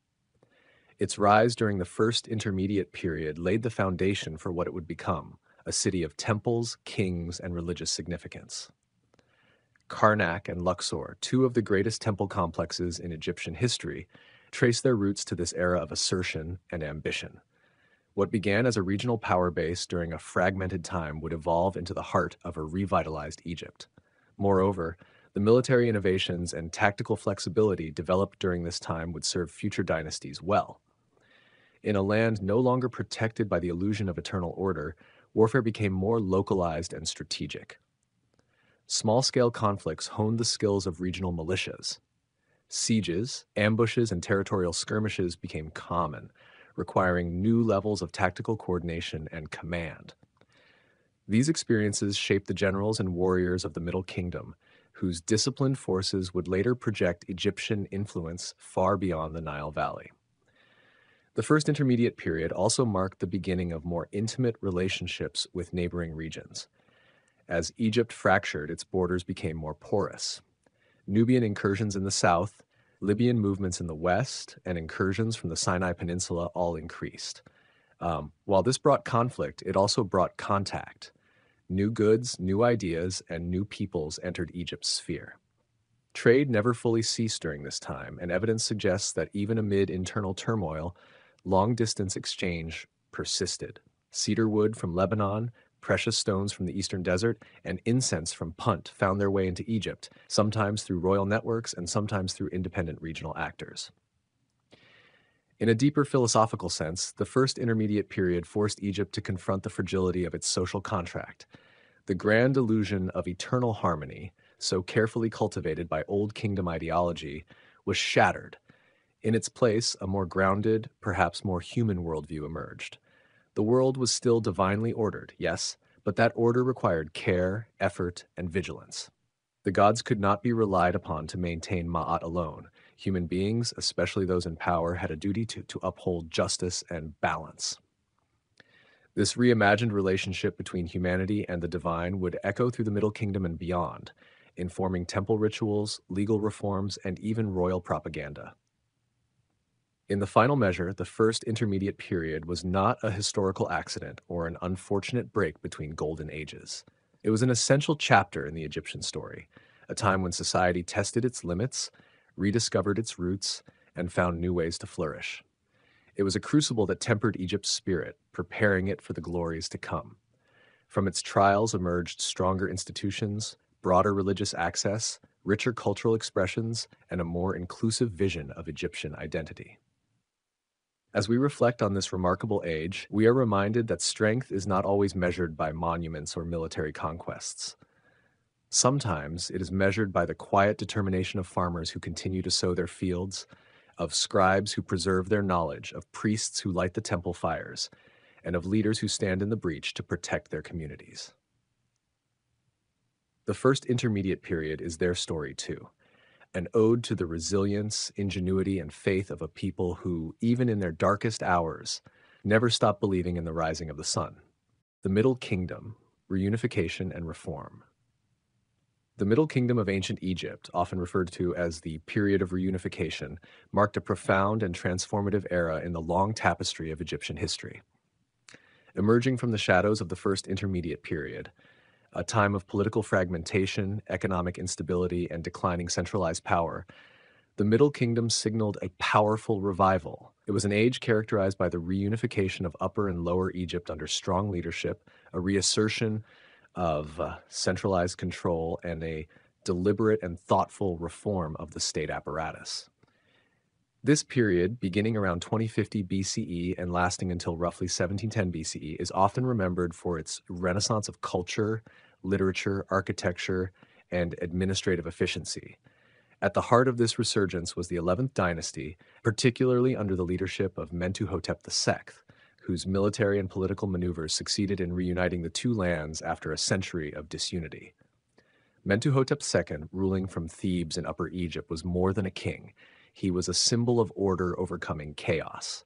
Its rise during the first intermediate period laid the foundation for what it would become, a city of temples, kings, and religious significance. Karnak and Luxor, two of the greatest temple complexes in Egyptian history, trace their roots to this era of assertion and ambition. What began as a regional power base during a fragmented time would evolve into the heart of a revitalized Egypt. Moreover, the military innovations and tactical flexibility developed during this time would serve future dynasties well. In a land no longer protected by the illusion of eternal order, warfare became more localized and strategic. Small-scale conflicts honed the skills of regional militias. Sieges, ambushes, and territorial skirmishes became common, requiring new levels of tactical coordination and command. These experiences shaped the generals and warriors of the Middle Kingdom, whose disciplined forces would later project Egyptian influence far beyond the Nile Valley. The first intermediate period also marked the beginning of more intimate relationships with neighboring regions. As Egypt fractured, its borders became more porous. Nubian incursions in the south, Libyan movements in the west, and incursions from the Sinai Peninsula all increased. While this brought conflict, it also brought contact. New goods, new ideas, and new peoples entered Egypt's sphere. Trade never fully ceased during this time, and evidence suggests that even amid internal turmoil, long-distance exchange persisted. Cedar wood from Lebanon, precious stones from the eastern desert, and incense from Punt found their way into Egypt, sometimes through royal networks and sometimes through independent regional actors. In a deeper philosophical sense, the first intermediate period forced Egypt to confront the fragility of its social contract. The grand illusion of eternal harmony, so carefully cultivated by Old Kingdom ideology, was shattered. In its place, a more grounded, perhaps more human worldview emerged. The world was still divinely ordered, yes, but that order required care, effort, and vigilance. The gods could not be relied upon to maintain Ma'at alone. Human beings, especially those in power, had a duty to uphold justice and balance. This reimagined relationship between humanity and the divine would echo through the Middle Kingdom and beyond, informing temple rituals, legal reforms, and even royal propaganda. In the final measure, the first intermediate period was not a historical accident or an unfortunate break between golden ages. It was an essential chapter in the Egyptian story, a time when society tested its limits, rediscovered its roots, and found new ways to flourish. It was a crucible that tempered Egypt's spirit, preparing it for the glories to come. From its trials emerged stronger institutions, broader religious access, richer cultural expressions, and a more inclusive vision of Egyptian identity. As we reflect on this remarkable age, we are reminded that strength is not always measured by monuments or military conquests. Sometimes it is measured by the quiet determination of farmers who continue to sow their fields, of scribes who preserve their knowledge, of priests who light the temple fires, and of leaders who stand in the breach to protect their communities. The first intermediate period is their story too, an ode to the resilience, ingenuity, and faith of a people who, even in their darkest hours, never stop believing in the rising of the sun. The Middle Kingdom, reunification and reform. The Middle Kingdom of ancient Egypt, often referred to as the period of reunification, marked a profound and transformative era in the long tapestry of Egyptian history. Emerging from the shadows of the first intermediate period, a time of political fragmentation, economic instability, and declining centralized power, the Middle Kingdom signaled a powerful revival. It was an age characterized by the reunification of Upper and Lower Egypt under strong leadership, a reassertion of centralized control, and a deliberate and thoughtful reform of the state apparatus. This period, beginning around 2050 BCE and lasting until roughly 1710 BCE, is often remembered for its renaissance of culture, literature, architecture, and administrative efficiency. At the heart of this resurgence was the 11th dynasty, particularly under the leadership of Mentuhotep II, whose military and political maneuvers succeeded in reuniting the two lands after a century of disunity. Mentuhotep II, ruling from Thebes in Upper Egypt, was more than a king. He was a symbol of order overcoming chaos.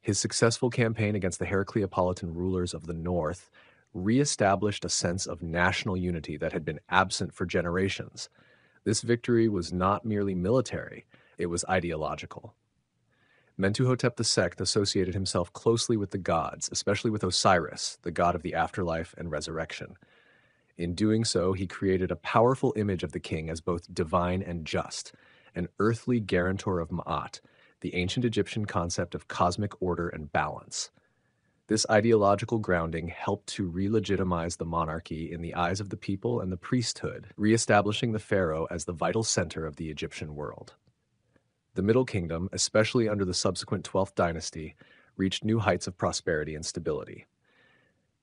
His successful campaign against the Heracleopolitan rulers of the north re-established a sense of national unity that had been absent for generations. This victory was not merely military, it was ideological. Mentuhotep II associated himself closely with the gods, especially with Osiris, the god of the afterlife and resurrection. In doing so, he created a powerful image of the king as both divine and just, an earthly guarantor of Ma'at, the ancient Egyptian concept of cosmic order and balance. This ideological grounding helped to re-legitimize the monarchy in the eyes of the people and the priesthood, re-establishing the pharaoh as the vital center of the Egyptian world. The Middle Kingdom, especially under the subsequent 12th dynasty, reached new heights of prosperity and stability.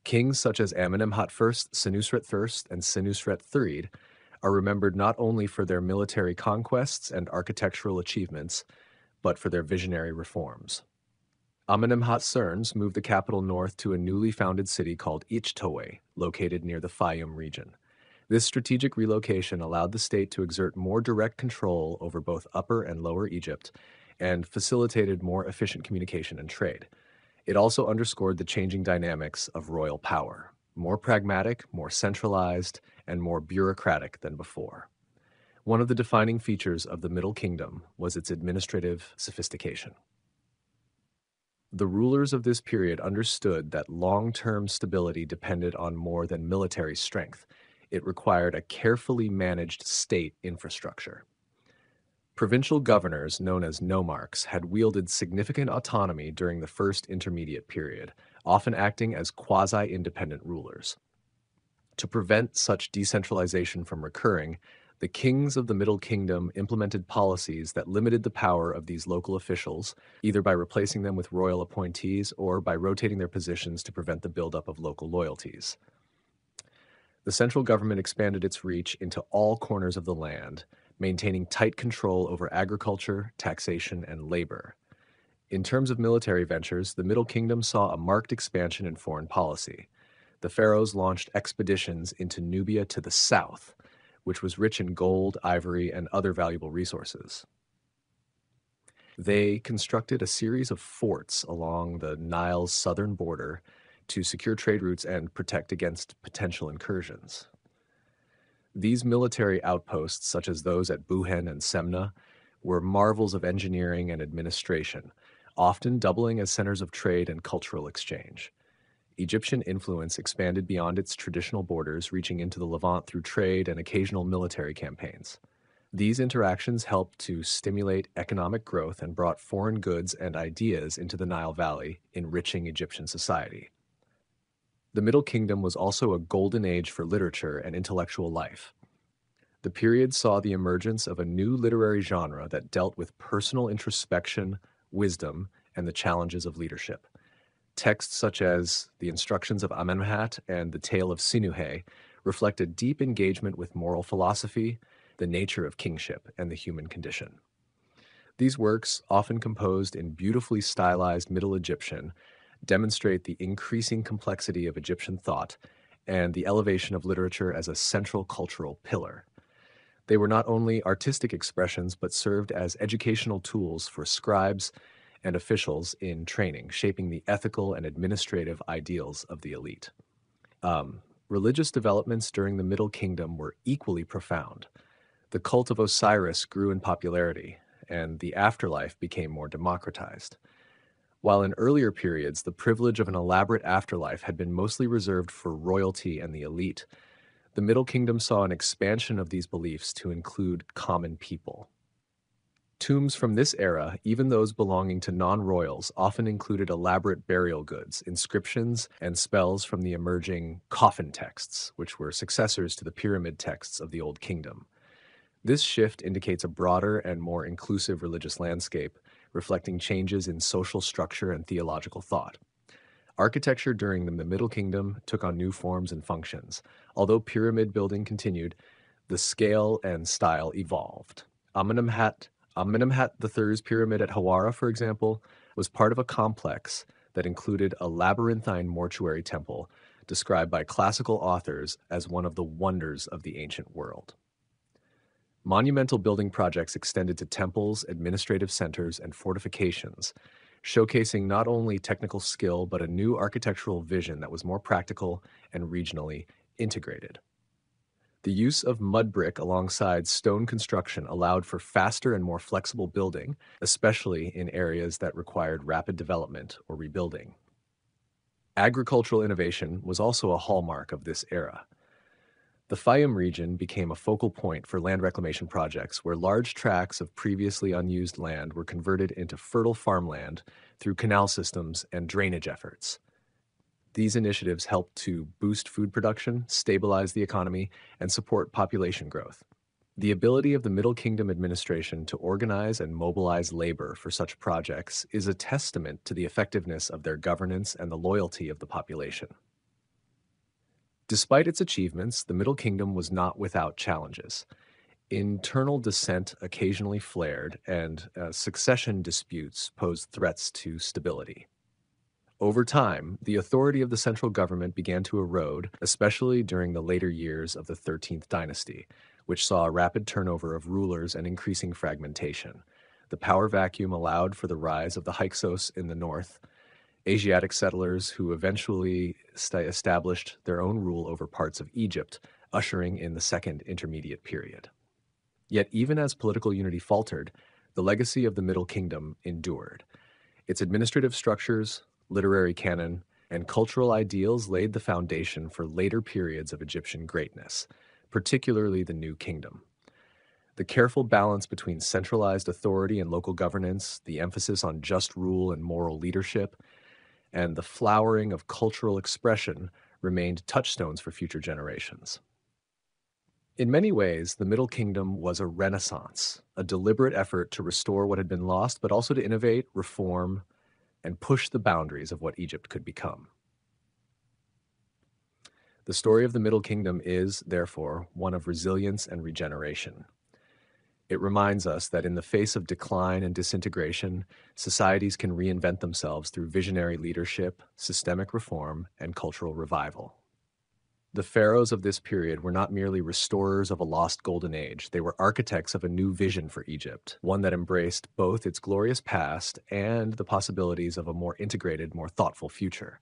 Kings such as Amenemhat I, Senusret I, and Senusret III are remembered not only for their military conquests and architectural achievements, but for their visionary reforms. Amenemhat Cerns moved the capital north to a newly founded city called Ichtoe, located near the Fayum region. This strategic relocation allowed the state to exert more direct control over both Upper and Lower Egypt and facilitated more efficient communication and trade. It also underscored the changing dynamics of royal power, more pragmatic, more centralized, and more bureaucratic than before. One of the defining features of the Middle Kingdom was its administrative sophistication. The rulers of this period understood that long-term stability depended on more than military strength. It required a carefully managed state infrastructure. Provincial governors, known as nomarchs, had wielded significant autonomy during the first intermediate period, often acting as quasi-independent rulers. To prevent such decentralization from recurring, the kings of the Middle Kingdom implemented policies that limited the power of these local officials, either by replacing them with royal appointees or by rotating their positions to prevent the buildup of local loyalties. The central government expanded its reach into all corners of the land, maintaining tight control over agriculture, taxation, and labor. In terms of military ventures, the Middle Kingdom saw a marked expansion in foreign policy. The pharaohs launched expeditions into Nubia to the south, which was rich in gold, ivory, and other valuable resources. They constructed a series of forts along the Nile's southern border to secure trade routes and protect against potential incursions. These military outposts, such as those at Buhen and Semna, were marvels of engineering and administration, often doubling as centers of trade and cultural exchange. Egyptian influence expanded beyond its traditional borders, reaching into the Levant through trade and occasional military campaigns. These interactions helped to stimulate economic growth and brought foreign goods and ideas into the Nile Valley, enriching Egyptian society. The Middle Kingdom was also a golden age for literature and intellectual life. The period saw the emergence of a new literary genre that dealt with personal introspection, wisdom, and the challenges of leadership. Texts such as the Instructions of Amenemhat and the Tale of Sinuhe reflect a deep engagement with moral philosophy, the nature of kingship, and the human condition. These works, often composed in beautifully stylized Middle Egyptian, demonstrate the increasing complexity of Egyptian thought and the elevation of literature as a central cultural pillar. They were not only artistic expressions but served as educational tools for scribes and officials in training, shaping the ethical and administrative ideals of the elite. Religious developments during the Middle Kingdom were equally profound. The cult of Osiris grew in popularity, and the afterlife became more democratized. While in earlier periods the privilege of an elaborate afterlife had been mostly reserved for royalty and the elite, the Middle Kingdom saw an expansion of these beliefs to include common people. Tombs from this era, even those belonging to non-royals, often included elaborate burial goods, inscriptions, and spells from the emerging coffin texts, which were successors to the pyramid texts of the Old Kingdom. This shift indicates a broader and more inclusive religious landscape, reflecting changes in social structure and theological thought. Architecture during the Middle Kingdom took on new forms and functions. Although pyramid building continued, the scale and style evolved. Amenemhat III's pyramid at Hawara, for example, was part of a complex that included a labyrinthine mortuary temple described by classical authors as one of the wonders of the ancient world. Monumental building projects extended to temples, administrative centers, and fortifications, showcasing not only technical skill but a new architectural vision that was more practical and regionally integrated. The use of mud brick alongside stone construction allowed for faster and more flexible building, especially in areas that required rapid development or rebuilding. Agricultural innovation was also a hallmark of this era. The Fayum region became a focal point for land reclamation projects where large tracts of previously unused land were converted into fertile farmland through canal systems and drainage efforts. These initiatives helped to boost food production, stabilize the economy, and support population growth. The ability of the Middle Kingdom administration to organize and mobilize labor for such projects is a testament to the effectiveness of their governance and the loyalty of the population. Despite its achievements, the Middle Kingdom was not without challenges. Internal dissent occasionally flared, and succession disputes posed threats to stability. Over time, the authority of the central government began to erode, especially during the later years of the 13th dynasty, which saw a rapid turnover of rulers and increasing fragmentation. The power vacuum allowed for the rise of the Hyksos in the north, Asiatic settlers who eventually established their own rule over parts of Egypt, ushering in the Second Intermediate Period. Yet even as political unity faltered, the legacy of the Middle Kingdom endured. Its administrative structures, literary canon, and cultural ideals laid the foundation for later periods of Egyptian greatness, particularly the New Kingdom. The careful balance between centralized authority and local governance, the emphasis on just rule and moral leadership, and the flowering of cultural expression remained touchstones for future generations. In many ways, the Middle Kingdom was a renaissance, a deliberate effort to restore what had been lost, but also to innovate, reform, and push the boundaries of what Egypt could become. The story of the Middle Kingdom is, therefore, one of resilience and regeneration. It reminds us that in the face of decline and disintegration, societies can reinvent themselves through visionary leadership, systemic reform, and cultural revival. The pharaohs of this period were not merely restorers of a lost golden age, they were architects of a new vision for Egypt, one that embraced both its glorious past and the possibilities of a more integrated, more thoughtful future.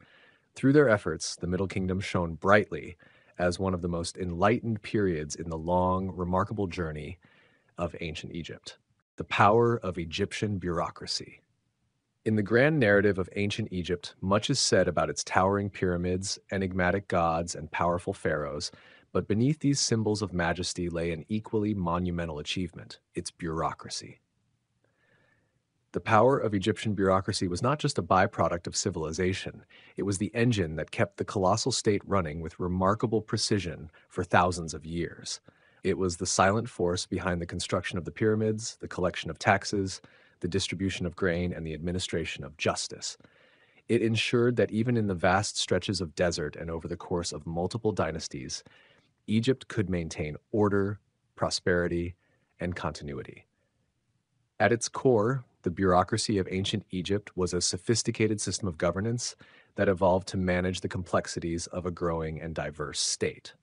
Through their efforts, the Middle Kingdom shone brightly as one of the most enlightened periods in the long, remarkable journey of ancient Egypt. The power of Egyptian bureaucracy. In the grand narrative of ancient Egypt, much is said about its towering pyramids, enigmatic gods, and powerful pharaohs, but beneath these symbols of majesty lay an equally monumental achievement: its bureaucracy. The power of Egyptian bureaucracy was not just a byproduct of civilization, it was the engine that kept the colossal state running with remarkable precision for thousands of years. It was the silent force behind the construction of the pyramids, the collection of taxes, the distribution of grain, and the administration of justice. It ensured that even in the vast stretches of desert and over the course of multiple dynasties, Egypt could maintain order, prosperity, and continuity. At its core, the bureaucracy of ancient Egypt was a sophisticated system of governance that evolved to manage the complexities of a growing and diverse state.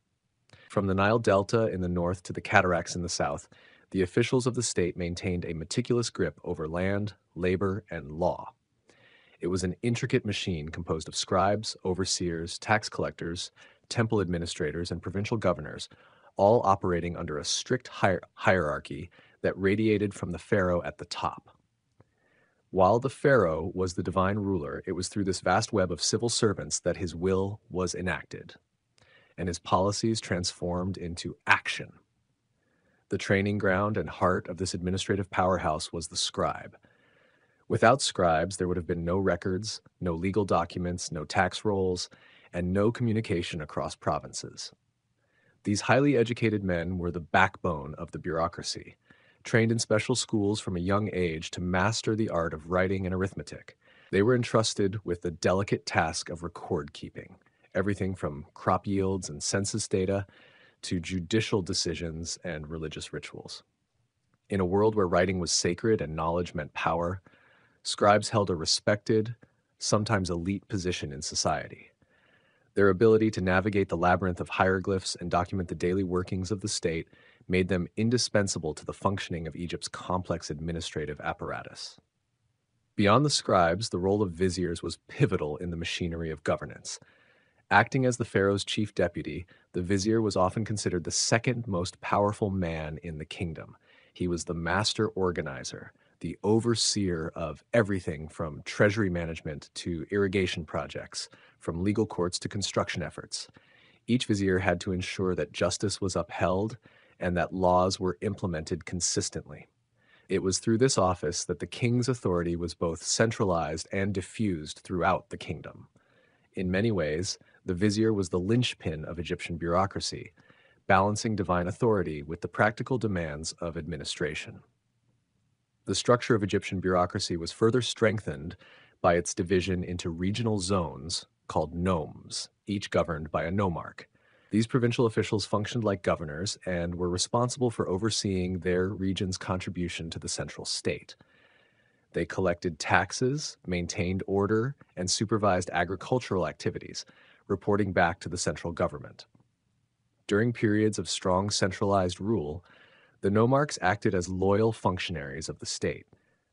From the Nile Delta in the north to the cataracts in the south, the officials of the state maintained a meticulous grip over land, labor, and law. It was an intricate machine composed of scribes, overseers, tax collectors, temple administrators, and provincial governors, all operating under a strict hierarchy that radiated from the pharaoh at the top. While the pharaoh was the divine ruler, it was through this vast web of civil servants that his will was enacted and his policies transformed into action. The training ground and heart of this administrative powerhouse was the scribe. Without scribes, there would have been no records, no legal documents, no tax rolls, and no communication across provinces. These highly educated men were the backbone of the bureaucracy, trained in special schools from a young age to master the art of writing and arithmetic. They were entrusted with the delicate task of record keeping, everything from crop yields and census data to judicial decisions and religious rituals. In a world where writing was sacred and knowledge meant power, scribes held a respected, sometimes elite position in society. Their ability to navigate the labyrinth of hieroglyphs and document the daily workings of the state made them indispensable to the functioning of Egypt's complex administrative apparatus. Beyond the scribes, the role of viziers was pivotal in the machinery of governance. Acting as the pharaoh's chief deputy, the vizier was often considered the second most powerful man in the kingdom. He was the master organizer, the overseer of everything from treasury management to irrigation projects, from legal courts to construction efforts. Each vizier had to ensure that justice was upheld and that laws were implemented consistently. It was through this office that the king's authority was both centralized and diffused throughout the kingdom. In many ways, the vizier was the linchpin of Egyptian bureaucracy, balancing divine authority with the practical demands of administration. The structure of Egyptian bureaucracy was further strengthened by its division into regional zones called nomes, each governed by a nomarch. These provincial officials functioned like governors and were responsible for overseeing their region's contribution to the central state. They collected taxes, maintained order, and supervised agricultural activities, reporting back to the central government. During periods of strong centralized rule, the nomarchs acted as loyal functionaries of the state.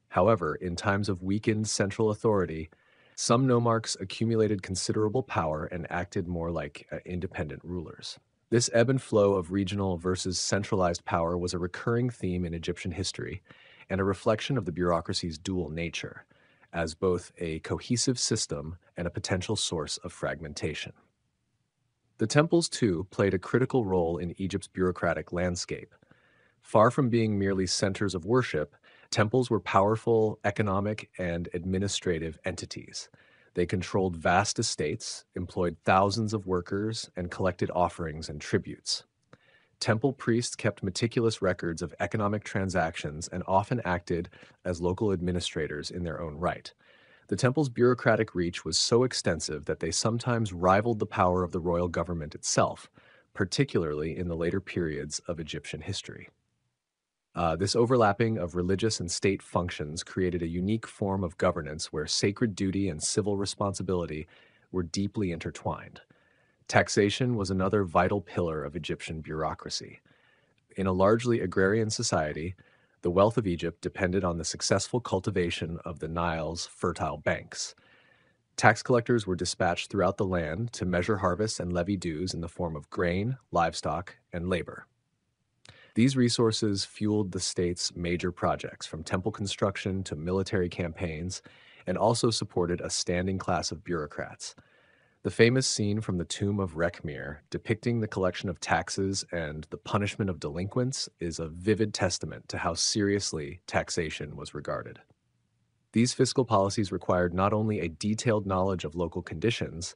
However, in times of weakened central authority, some nomarchs accumulated considerable power and acted more like independent rulers. This ebb and flow of regional versus centralized power was a recurring theme in Egyptian history and a reflection of the bureaucracy's dual nature, as both a cohesive system and a potential source of fragmentation. The temples, too, played a critical role in Egypt's bureaucratic landscape. Far from being merely centers of worship, temples were powerful economic and administrative entities. They controlled vast estates, employed thousands of workers, and collected offerings and tributes. Temple priests kept meticulous records of economic transactions and often acted as local administrators in their own right. The temple's bureaucratic reach was so extensive that they sometimes rivaled the power of the royal government itself, particularly in the later periods of Egyptian history. This overlapping of religious and state functions created a unique form of governance where sacred duty and civil responsibility were deeply intertwined. Taxation was another vital pillar of Egyptian bureaucracy. In a largely agrarian society, the wealth of Egypt depended on the successful cultivation of the Nile's fertile banks. Tax collectors were dispatched throughout the land to measure harvests and levy dues in the form of grain, livestock, and labor. These resources fueled the state's major projects, from temple construction to military campaigns, and also supported a standing class of bureaucrats. The famous scene from the tomb of Rekhmir, depicting the collection of taxes and the punishment of delinquents, is a vivid testament to how seriously taxation was regarded. These fiscal policies required not only a detailed knowledge of local conditions,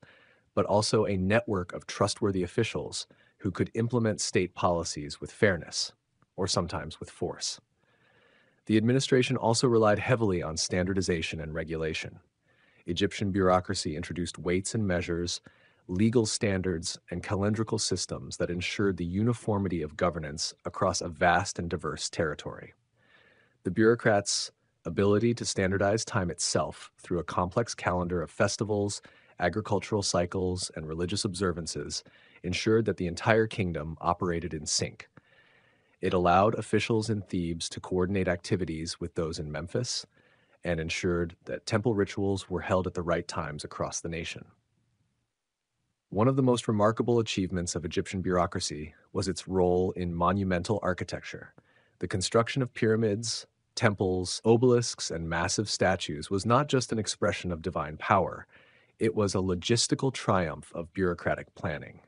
but also a network of trustworthy officials who could implement state policies with fairness, or sometimes with force. The administration also relied heavily on standardization and regulation. Egyptian bureaucracy introduced weights and measures, legal standards, and calendrical systems that ensured the uniformity of governance across a vast and diverse territory. The bureaucrats' ability to standardize time itself through a complex calendar of festivals, agricultural cycles, and religious observances ensured that the entire kingdom operated in sync. It allowed officials in Thebes to coordinate activities with those in Memphis and ensured that temple rituals were held at the right times across the nation. One of the most remarkable achievements of Egyptian bureaucracy was its role in monumental architecture. The construction of pyramids, temples, obelisks, and massive statues was not just an expression of divine power, it was a logistical triumph of bureaucratic planning.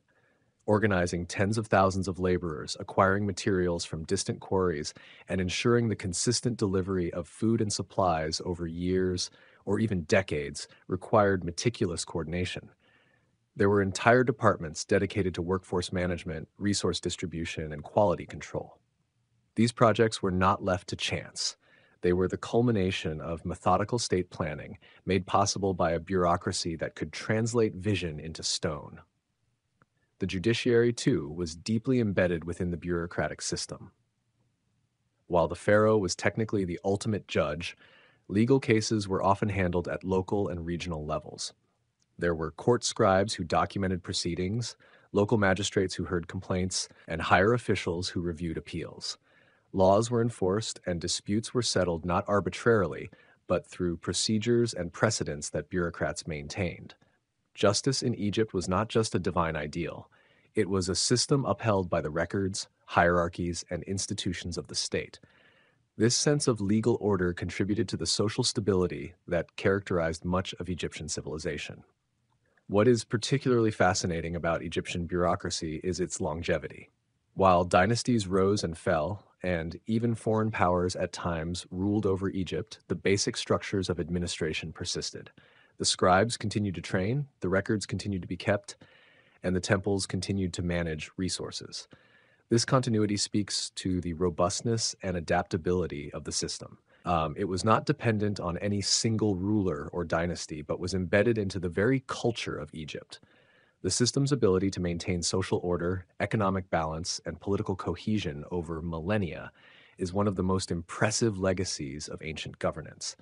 Organizing tens of thousands of laborers, acquiring materials from distant quarries, and ensuring the consistent delivery of food and supplies over years or even decades required meticulous coordination. There were entire departments dedicated to workforce management, resource distribution, and quality control. These projects were not left to chance. They were the culmination of methodical state planning made possible by a bureaucracy that could translate vision into stone. The judiciary, too, was deeply embedded within the bureaucratic system. While the pharaoh was technically the ultimate judge, legal cases were often handled at local and regional levels. There were court scribes who documented proceedings, local magistrates who heard complaints, and higher officials who reviewed appeals. Laws were enforced and disputes were settled not arbitrarily, but through procedures and precedents that bureaucrats maintained. Justice in Egypt was not just a divine ideal. It was a system upheld by the records, hierarchies, and institutions of the state. This sense of legal order contributed to the social stability that characterized much of Egyptian civilization. What is particularly fascinating about Egyptian bureaucracy is its longevity. While dynasties rose and fell, and even foreign powers at times ruled over Egypt, the basic structures of administration persisted. The scribes continued to train, the records continued to be kept, and the temples continued to manage resources. This continuity speaks to the robustness and adaptability of the system. It was not dependent on any single ruler or dynasty, but was embedded into the very culture of Egypt. The system's ability to maintain social order, economic balance, and political cohesion over millennia is one of the most impressive legacies of ancient governance.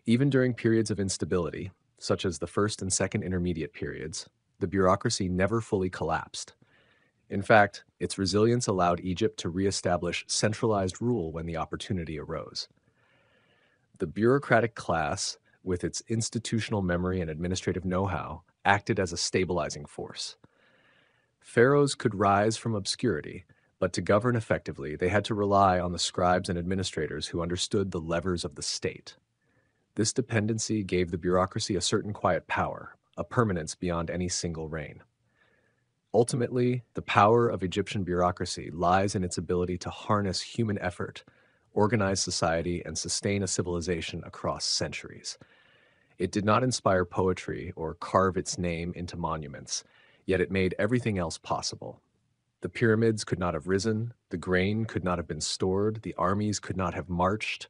Even during periods of instability, such as the First and Second Intermediate periods, the bureaucracy never fully collapsed. In fact, its resilience allowed Egypt to reestablish centralized rule when the opportunity arose. The bureaucratic class, with its institutional memory and administrative know-how, acted as a stabilizing force. Pharaohs could rise from obscurity, but to govern effectively, they had to rely on the scribes and administrators who understood the levers of the state. This dependency gave the bureaucracy a certain quiet power, a permanence beyond any single reign. Ultimately, the power of Egyptian bureaucracy lies in its ability to harness human effort, organize society, and sustain a civilization across centuries. It did not inspire poetry or carve its name into monuments, yet it made everything else possible. The pyramids could not have risen, the grain could not have been stored, the armies could not have marched,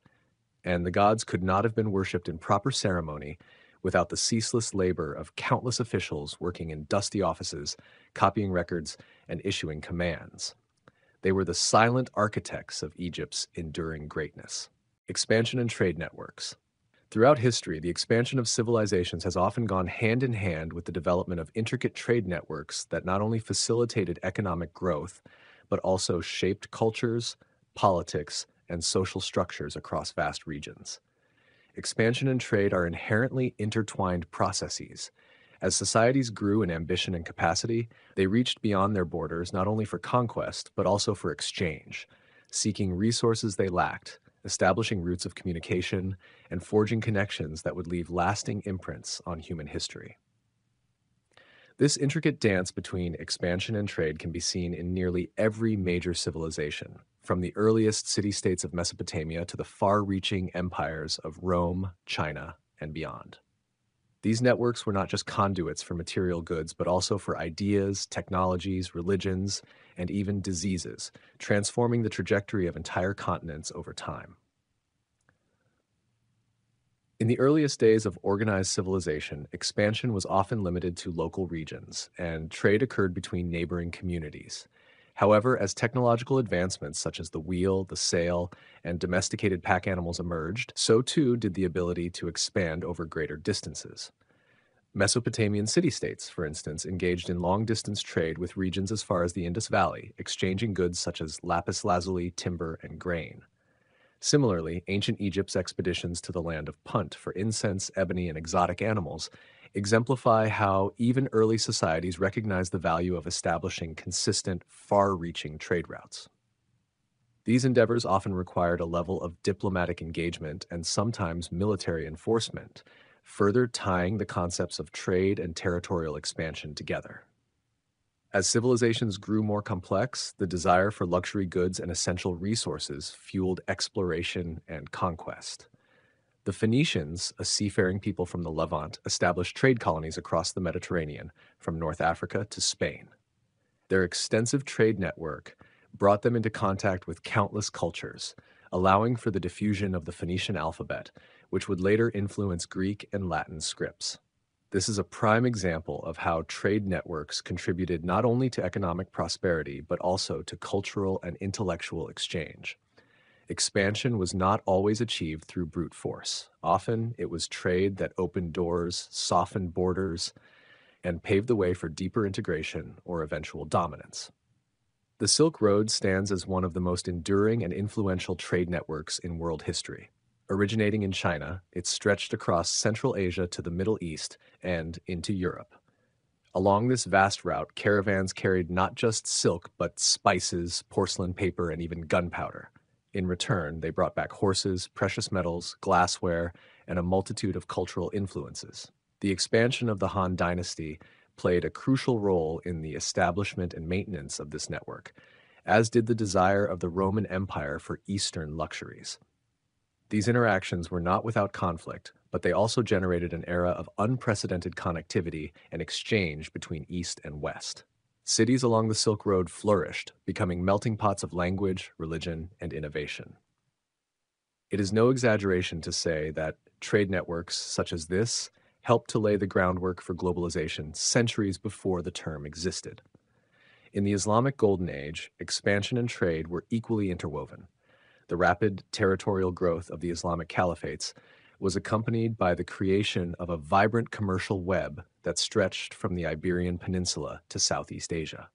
and the gods could not have been worshipped in proper ceremony without the ceaseless labor of countless officials working in dusty offices, copying records, and issuing commands. They were the silent architects of Egypt's enduring greatness. Expansion and trade networks. Throughout history, the expansion of civilizations has often gone hand in hand with the development of intricate trade networks that not only facilitated economic growth, but also shaped cultures, politics, and social structures across vast regions. Expansion and trade are inherently intertwined processes. As societies grew in ambition and capacity, they reached beyond their borders not only for conquest, but also for exchange, seeking resources they lacked, establishing routes of communication, and forging connections that would leave lasting imprints on human history. This intricate dance between expansion and trade can be seen in nearly every major civilization, from the earliest city-states of Mesopotamia to the far-reaching empires of Rome, China, and beyond. These networks were not just conduits for material goods, but also for ideas, technologies, religions, and even diseases, transforming the trajectory of entire continents over time. In the earliest days of organized civilization, expansion was often limited to local regions, and trade occurred between neighboring communities. However, as technological advancements such as the wheel, the sail, and domesticated pack animals emerged, so too did the ability to expand over greater distances. Mesopotamian city-states, for instance, engaged in long-distance trade with regions as far as the Indus Valley, exchanging goods such as lapis lazuli, timber, and grain. Similarly, ancient Egypt's expeditions to the land of Punt for incense, ebony, and exotic animals exemplify how even early societies recognized the value of establishing consistent, far-reaching trade routes. These endeavors often required a level of diplomatic engagement and sometimes military enforcement, further tying the concepts of trade and territorial expansion together. As civilizations grew more complex, the desire for luxury goods and essential resources fueled exploration and conquest. The Phoenicians, a seafaring people from the Levant, established trade colonies across the Mediterranean, from North Africa to Spain. Their extensive trade network brought them into contact with countless cultures, allowing for the diffusion of the Phoenician alphabet, which would later influence Greek and Latin scripts. This is a prime example of how trade networks contributed not only to economic prosperity, but also to cultural and intellectual exchange. Expansion was not always achieved through brute force. Often, it was trade that opened doors, softened borders, and paved the way for deeper integration or eventual dominance. The Silk Road stands as one of the most enduring and influential trade networks in world history. Originating in China, it stretched across Central Asia to the Middle East and into Europe. Along this vast route, caravans carried not just silk, but spices, porcelain paper, and even gunpowder. In return, they brought back horses, precious metals, glassware, and a multitude of cultural influences. The expansion of the Han Dynasty played a crucial role in the establishment and maintenance of this network, as did the desire of the Roman Empire for Eastern luxuries. These interactions were not without conflict, but they also generated an era of unprecedented connectivity and exchange between East and West. Cities along the Silk Road flourished, becoming melting pots of language, religion, and innovation. It is no exaggeration to say that trade networks such as this helped to lay the groundwork for globalization centuries before the term existed. In the Islamic Golden Age, expansion and trade were equally interwoven. The rapid territorial growth of the Islamic caliphates was accompanied by the creation of a vibrant commercial web that stretched from the Iberian Peninsula to Southeast Asia.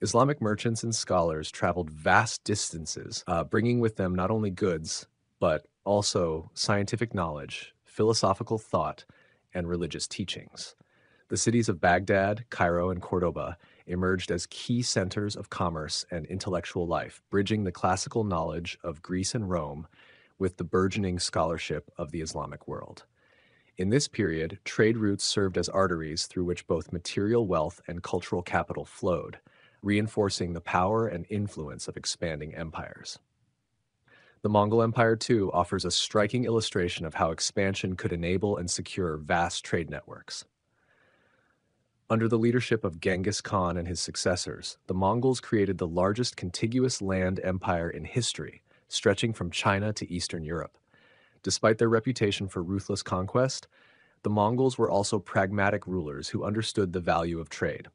Islamic merchants and scholars traveled vast distances, bringing with them not only goods, but also scientific knowledge, philosophical thought, and religious teachings. The cities of Baghdad, Cairo, and Cordoba emerged as key centers of commerce and intellectual life, bridging the classical knowledge of Greece and Rome with the burgeoning scholarship of the Islamic world. In this period, trade routes served as arteries through which both material wealth and cultural capital flowed, reinforcing the power and influence of expanding empires. The Mongol Empire, too, offers a striking illustration of how expansion could enable and secure vast trade networks. Under the leadership of Genghis Khan and his successors, the Mongols created the largest contiguous land empire in history, stretching from China to Eastern Europe. Despite their reputation for ruthless conquest, the Mongols were also pragmatic rulers who understood the value of trade.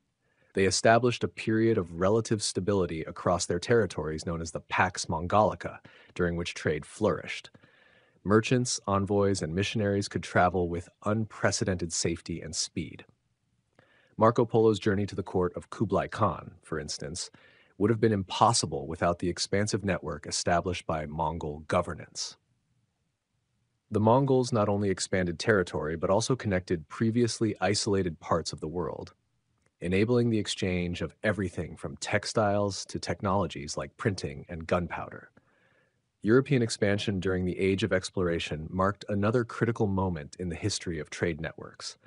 They established a period of relative stability across their territories known as the Pax Mongolica, during which trade flourished. Merchants, envoys, and missionaries could travel with unprecedented safety and speed. Marco Polo's journey to the court of Kublai Khan, for instance, would have been impossible without the expansive network established by Mongol governance. The Mongols not only expanded territory, but also connected previously isolated parts of the world, enabling the exchange of everything from textiles to technologies like printing and gunpowder. European expansion during the Age of Exploration marked another critical moment in the history of trade networks.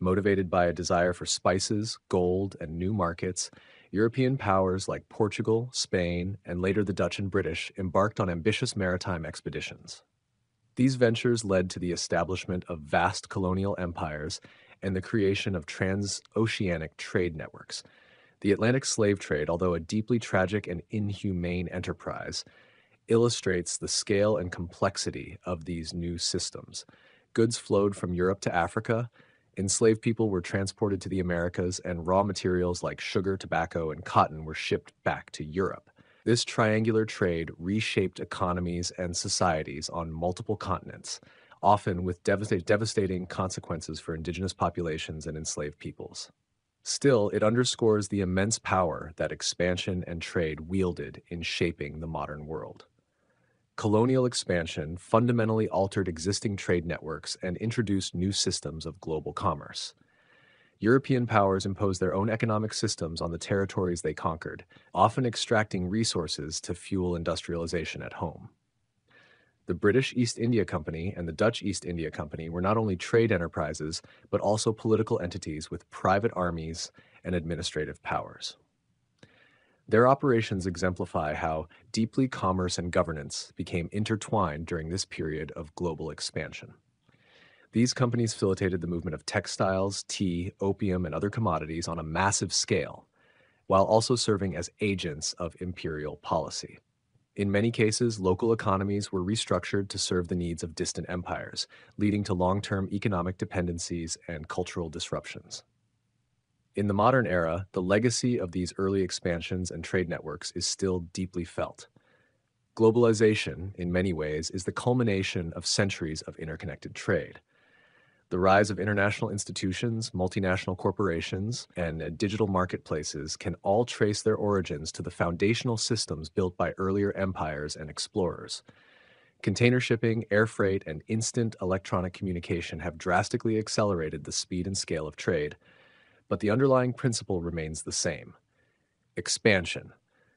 Motivated by a desire for spices, gold, and new markets, European powers like Portugal, Spain, and later the Dutch and British embarked on ambitious maritime expeditions. These ventures led to the establishment of vast colonial empires and the creation of transoceanic trade networks. The Atlantic slave trade, although a deeply tragic and inhumane enterprise, illustrates the scale and complexity of these new systems, Goods flowed from Europe to Africa, enslaved people were transported to the Americas, and raw materials like sugar, tobacco, and cotton were shipped back to Europe. This triangular trade reshaped economies and societies on multiple continents, often with devastating consequences for indigenous populations and enslaved peoples. Still, it underscores the immense power that expansion and trade wielded in shaping the modern world. Colonial expansion fundamentally altered existing trade networks and introduced new systems of global commerce. European powers imposed their own economic systems on the territories they conquered, often extracting resources to fuel industrialization at home. The British East India Company and the Dutch East India Company were not only trade enterprises, but also political entities with private armies and administrative powers. Their operations exemplify how deeply commerce and governance became intertwined during this period of global expansion. These companies facilitated the movement of textiles, tea, opium, and other commodities on a massive scale, while also serving as agents of imperial policy. In many cases, local economies were restructured to serve the needs of distant empires, leading to long-term economic dependencies and cultural disruptions. In the modern era, the legacy of these early expansions and trade networks is still deeply felt. Globalization, in many ways, is the culmination of centuries of interconnected trade. The rise of international institutions, multinational corporations, and digital marketplaces can all trace their origins to the foundational systems built by earlier empires and explorers. Container shipping, air freight, and instant electronic communication have drastically accelerated the speed and scale of trade, but the underlying principle remains the same. Expansion,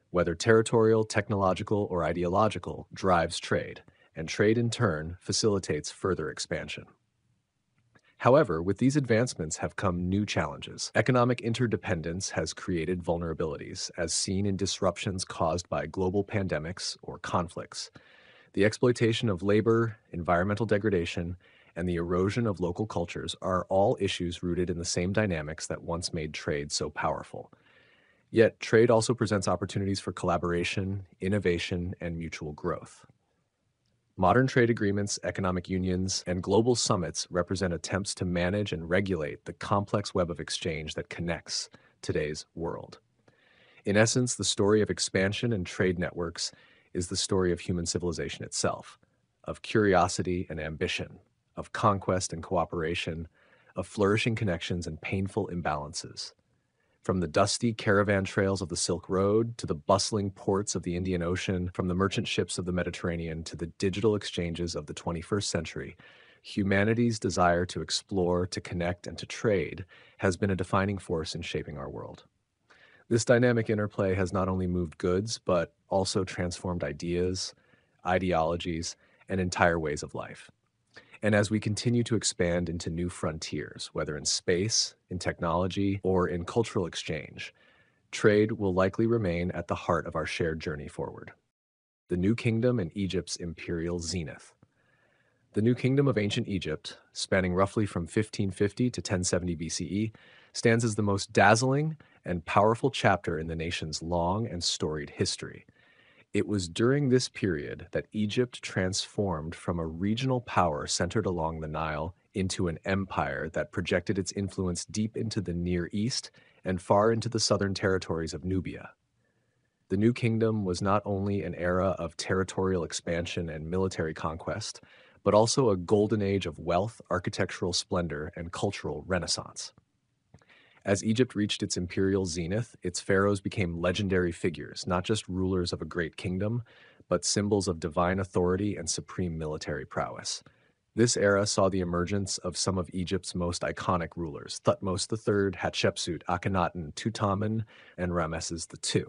whether territorial, technological, or ideological, drives trade, and trade in turn facilitates further expansion. However, with these advancements have come new challenges. Economic interdependence has created vulnerabilities, as seen in disruptions caused by global pandemics or conflicts. The exploitation of labor, environmental degradation, and the erosion of local cultures are all issues rooted in the same dynamics that once made trade so powerful. Yet, trade also presents opportunities for collaboration, innovation, and mutual growth. Modern trade agreements, economic unions, and global summits represent attempts to manage and regulate the complex web of exchange that connects today's world. In essence, the story of expansion and trade networks is the story of human civilization itself, of curiosity and ambition, of conquest and cooperation, of flourishing connections and painful imbalances. From the dusty caravan trails of the Silk Road to the bustling ports of the Indian Ocean, from the merchant ships of the Mediterranean to the digital exchanges of the 21st century, humanity's desire to explore, to connect, and to trade has been a defining force in shaping our world. This dynamic interplay has not only moved goods, but also transformed ideas, ideologies, and entire ways of life. And as we continue to expand into new frontiers, whether in space, in technology, or in cultural exchange, trade will likely remain at the heart of our shared journey forward. The New Kingdom and Egypt's imperial zenith. The New Kingdom of ancient Egypt, spanning roughly from 1550 to 1070 BCE, stands as the most dazzling and powerful chapter in the nation's long and storied history. It was during this period that Egypt transformed from a regional power centered along the Nile into an empire that projected its influence deep into the Near East and far into the southern territories of Nubia. The New Kingdom was not only an era of territorial expansion and military conquest, but also a golden age of wealth, architectural splendor, and cultural renaissance. As Egypt reached its imperial zenith, its pharaohs became legendary figures, not just rulers of a great kingdom, but symbols of divine authority and supreme military prowess. This era saw the emergence of some of Egypt's most iconic rulers, Thutmose III, Hatshepsut, Akhenaten, Tutankhamun, and Ramesses II,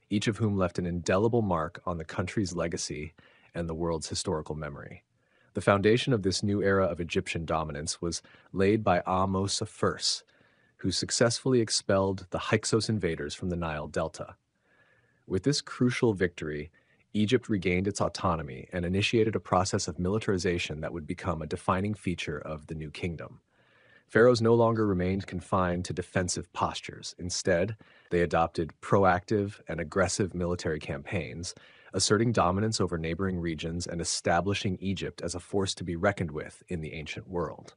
each of whom left an indelible mark on the country's legacy and the world's historical memory. The foundation of this new era of Egyptian dominance was laid by Ahmose I, who successfully expelled the Hyksos invaders from the Nile Delta. With this crucial victory, Egypt regained its autonomy and initiated a process of militarization that would become a defining feature of the New Kingdom. Pharaohs no longer remained confined to defensive postures. Instead, they adopted proactive and aggressive military campaigns, asserting dominance over neighboring regions and establishing Egypt as a force to be reckoned with in the ancient world.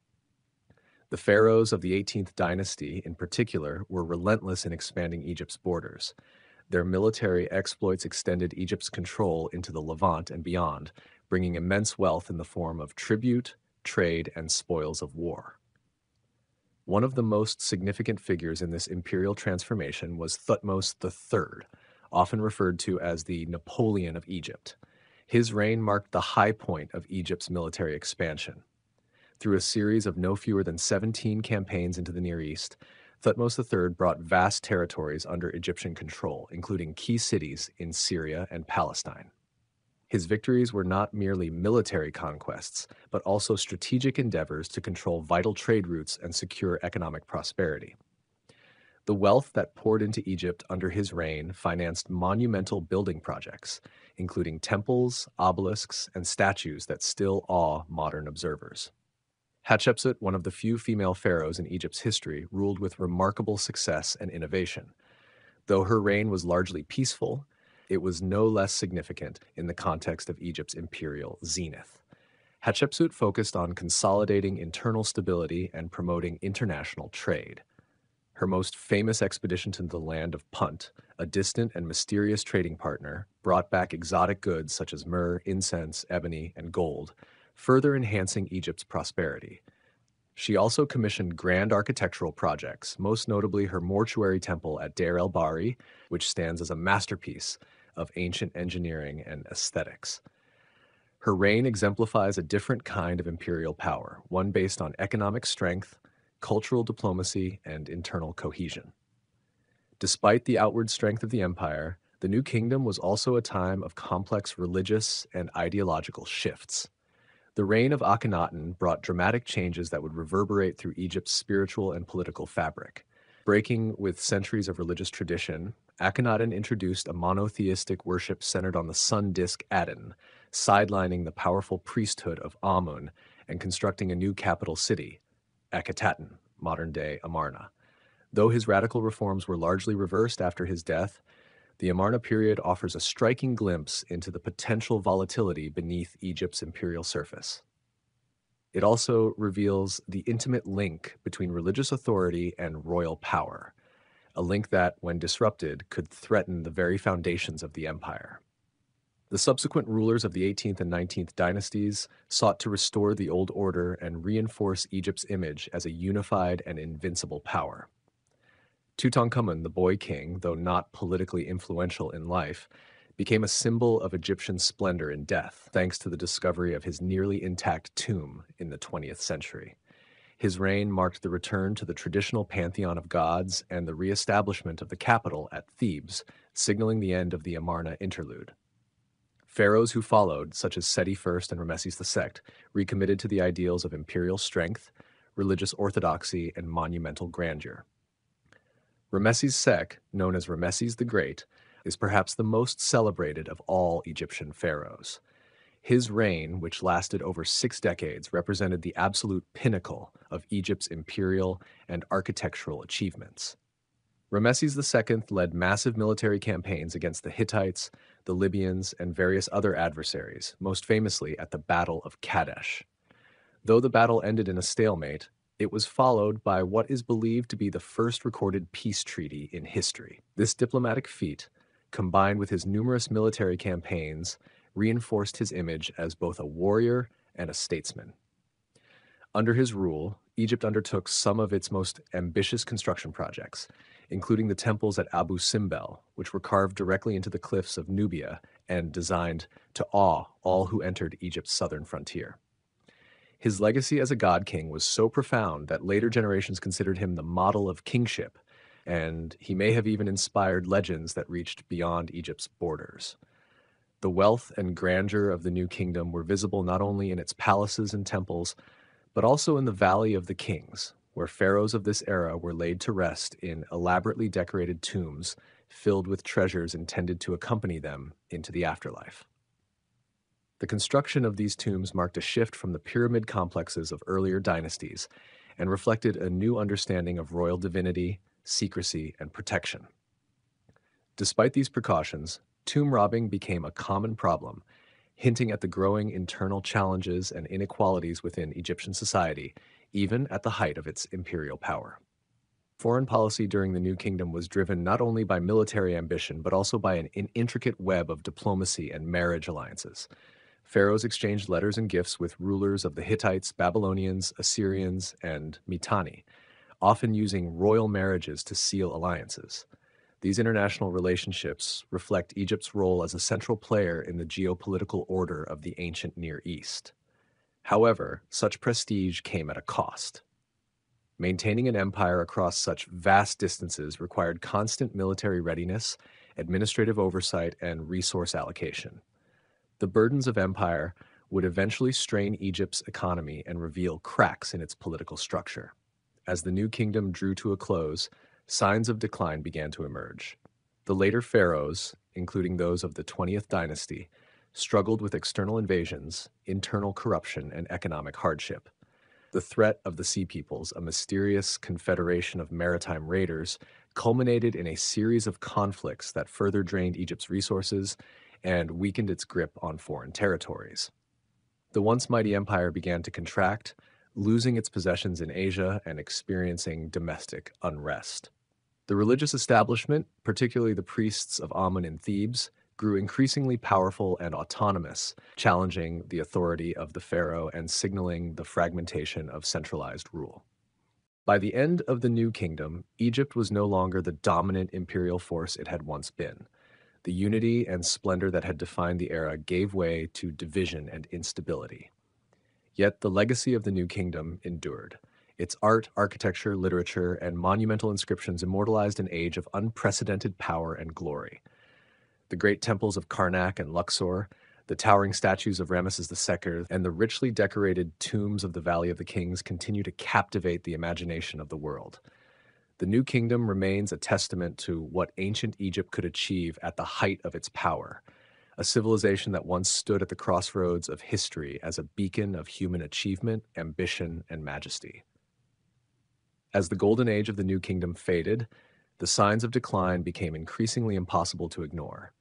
The pharaohs of the 18th dynasty, in particular, were relentless in expanding Egypt's borders. Their military exploits extended Egypt's control into the Levant and beyond, bringing immense wealth in the form of tribute, trade, and spoils of war. One of the most significant figures in this imperial transformation was Thutmose III, often referred to as the Napoleon of Egypt. His reign marked the high point of Egypt's military expansion. Through a series of no fewer than 17 campaigns into the Near East, Thutmose III brought vast territories under Egyptian control, including key cities in Syria and Palestine. His victories were not merely military conquests, but also strategic endeavors to control vital trade routes and secure economic prosperity. The wealth that poured into Egypt under his reign financed monumental building projects, including temples, obelisks, and statues that still awe modern observers. Hatshepsut, one of the few female pharaohs in Egypt's history, ruled with remarkable success and innovation. Though her reign was largely peaceful, it was no less significant in the context of Egypt's imperial zenith. Hatshepsut focused on consolidating internal stability and promoting international trade. Her most famous expedition to the land of Punt, a distant and mysterious trading partner, brought back exotic goods such as myrrh, incense, ebony, and gold, further enhancing Egypt's prosperity. She also commissioned grand architectural projects, most notably her mortuary temple at Deir el-Bahri, which stands as a masterpiece of ancient engineering and aesthetics. Her reign exemplifies a different kind of imperial power, one based on economic strength, cultural diplomacy, and internal cohesion. Despite the outward strength of the empire, the New Kingdom was also a time of complex religious and ideological shifts. The reign of Akhenaten brought dramatic changes that would reverberate through Egypt's spiritual and political fabric. Breaking with centuries of religious tradition, Akhenaten introduced a monotheistic worship centered on the sun disk Aten, sidelining the powerful priesthood of Amun and constructing a new capital city, Akhetaten, modern-day Amarna. Though his radical reforms were largely reversed after his death, the Amarna period offers a striking glimpse into the potential volatility beneath Egypt's imperial surface. It also reveals the intimate link between religious authority and royal power, a link that, when disrupted, could threaten the very foundations of the empire. The subsequent rulers of the 18th and 19th dynasties sought to restore the old order and reinforce Egypt's image as a unified and invincible power. Tutankhamun, the boy king, though not politically influential in life, became a symbol of Egyptian splendor in death, thanks to the discovery of his nearly intact tomb in the 20th century. His reign marked the return to the traditional pantheon of gods and the reestablishment of the capital at Thebes, signaling the end of the Amarna interlude. Pharaohs who followed, such as Seti I and Ramesses II, recommitted to the ideals of imperial strength, religious orthodoxy, and monumental grandeur. Ramesses II, known as Ramesses the Great, is perhaps the most celebrated of all Egyptian pharaohs. His reign, which lasted over 6 decades, represented the absolute pinnacle of Egypt's imperial and architectural achievements. Ramesses II led massive military campaigns against the Hittites, the Libyans, and various other adversaries, most famously at the Battle of Kadesh. Though the battle ended in a stalemate, it was followed by what is believed to be the first recorded peace treaty in history. This diplomatic feat, combined with his numerous military campaigns, reinforced his image as both a warrior and a statesman. Under his rule, Egypt undertook some of its most ambitious construction projects, including the temples at Abu Simbel, which were carved directly into the cliffs of Nubia and designed to awe all who entered Egypt's southern frontier. His legacy as a god king was so profound that later generations considered him the model of kingship, and he may have even inspired legends that reached beyond Egypt's borders. The wealth and grandeur of the New Kingdom were visible not only in its palaces and temples, but also in the Valley of the Kings, where pharaohs of this era were laid to rest in elaborately decorated tombs filled with treasures intended to accompany them into the afterlife. The construction of these tombs marked a shift from the pyramid complexes of earlier dynasties and reflected a new understanding of royal divinity, secrecy, and protection. Despite these precautions, tomb robbing became a common problem, hinting at the growing internal challenges and inequalities within Egyptian society, even at the height of its imperial power. Foreign policy during the New Kingdom was driven not only by military ambition, but also by an intricate web of diplomacy and marriage alliances. Pharaohs exchanged letters and gifts with rulers of the Hittites, Babylonians, Assyrians, and Mitanni, often using royal marriages to seal alliances. These international relationships reflect Egypt's role as a central player in the geopolitical order of the ancient Near East. However, such prestige came at a cost. Maintaining an empire across such vast distances required constant military readiness, administrative oversight, and resource allocation. The burdens of empire would eventually strain Egypt's economy and reveal cracks in its political structure. As the new kingdom drew to a close, signs of decline began to emerge. The later pharaohs, including those of the 20th dynasty, struggled with external invasions, internal corruption, and economic hardship. The threat of the Sea Peoples, a mysterious confederation of maritime raiders, culminated in a series of conflicts that further drained Egypt's resources and weakened its grip on foreign territories. The once mighty empire began to contract, losing its possessions in Asia and experiencing domestic unrest. The religious establishment, particularly the priests of Amun in Thebes, grew increasingly powerful and autonomous, challenging the authority of the pharaoh and signaling the fragmentation of centralized rule. By the end of the New Kingdom, Egypt was no longer the dominant imperial force it had once been. The unity and splendor that had defined the era gave way to division and instability. Yet the legacy of the New Kingdom endured. Its art, architecture, literature, and monumental inscriptions immortalized an age of unprecedented power and glory. The great temples of Karnak and Luxor, the towering statues of Ramesses II, and the richly decorated tombs of the Valley of the Kings continue to captivate the imagination of the world. The New Kingdom remains a testament to what ancient Egypt could achieve at the height of its power, a civilization that once stood at the crossroads of history as a beacon of human achievement, ambition, and majesty. As the golden age of the New Kingdom faded, the signs of decline became increasingly impossible to ignore.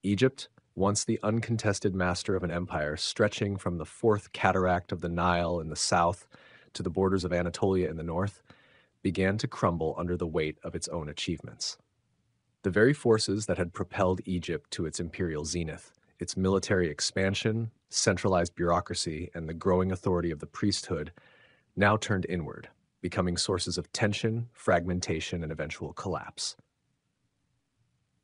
Egypt, once the uncontested master of an empire stretching from the fourth cataract of the Nile in the south to the borders of Anatolia in the north, began to crumble under the weight of its own achievements. The very forces that had propelled Egypt to its imperial zenith, its military expansion, centralized bureaucracy, and the growing authority of the priesthood, now turned inward, becoming sources of tension, fragmentation, and eventual collapse.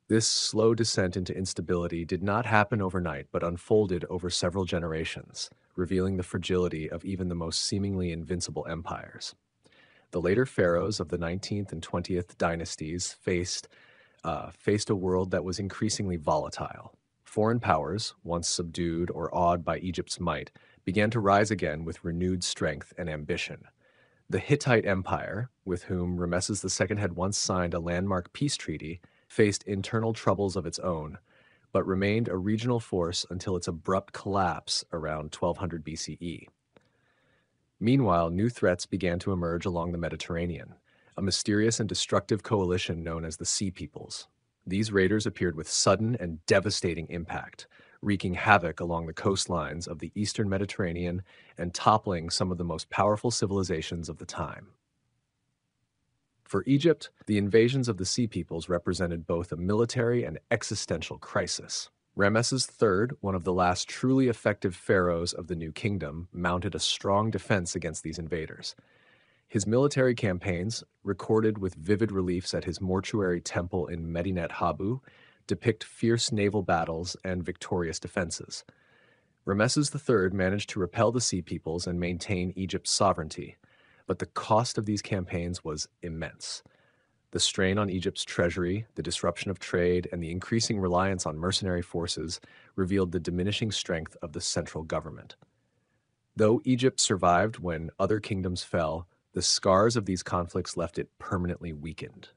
This slow descent into instability did not happen overnight, but unfolded over several generations, revealing the fragility of even the most seemingly invincible empires. The later pharaohs of the 19th and 20th dynasties faced a world that was increasingly volatile. Foreign powers, once subdued or awed by Egypt's might, began to rise again with renewed strength and ambition. The Hittite Empire, with whom Ramesses II had once signed a landmark peace treaty, faced internal troubles of its own, but remained a regional force until its abrupt collapse around 1200 BCE. Meanwhile, new threats began to emerge along the Mediterranean, a mysterious and destructive coalition known as the Sea Peoples. These raiders appeared with sudden and devastating impact, wreaking havoc along the coastlines of the eastern Mediterranean and toppling some of the most powerful civilizations of the time. For Egypt, the invasions of the Sea Peoples represented both a military and existential crisis. Ramesses III, one of the last truly effective pharaohs of the New Kingdom, mounted a strong defense against these invaders. His military campaigns, recorded with vivid reliefs at his mortuary temple in Medinet Habu, depict fierce naval battles and victorious defenses. Ramesses III managed to repel the Sea Peoples and maintain Egypt's sovereignty, but the cost of these campaigns was immense. The strain on Egypt's treasury, the disruption of trade, and the increasing reliance on mercenary forces revealed the diminishing strength of the central government. Though Egypt survived when other kingdoms fell, the scars of these conflicts left it permanently weakened.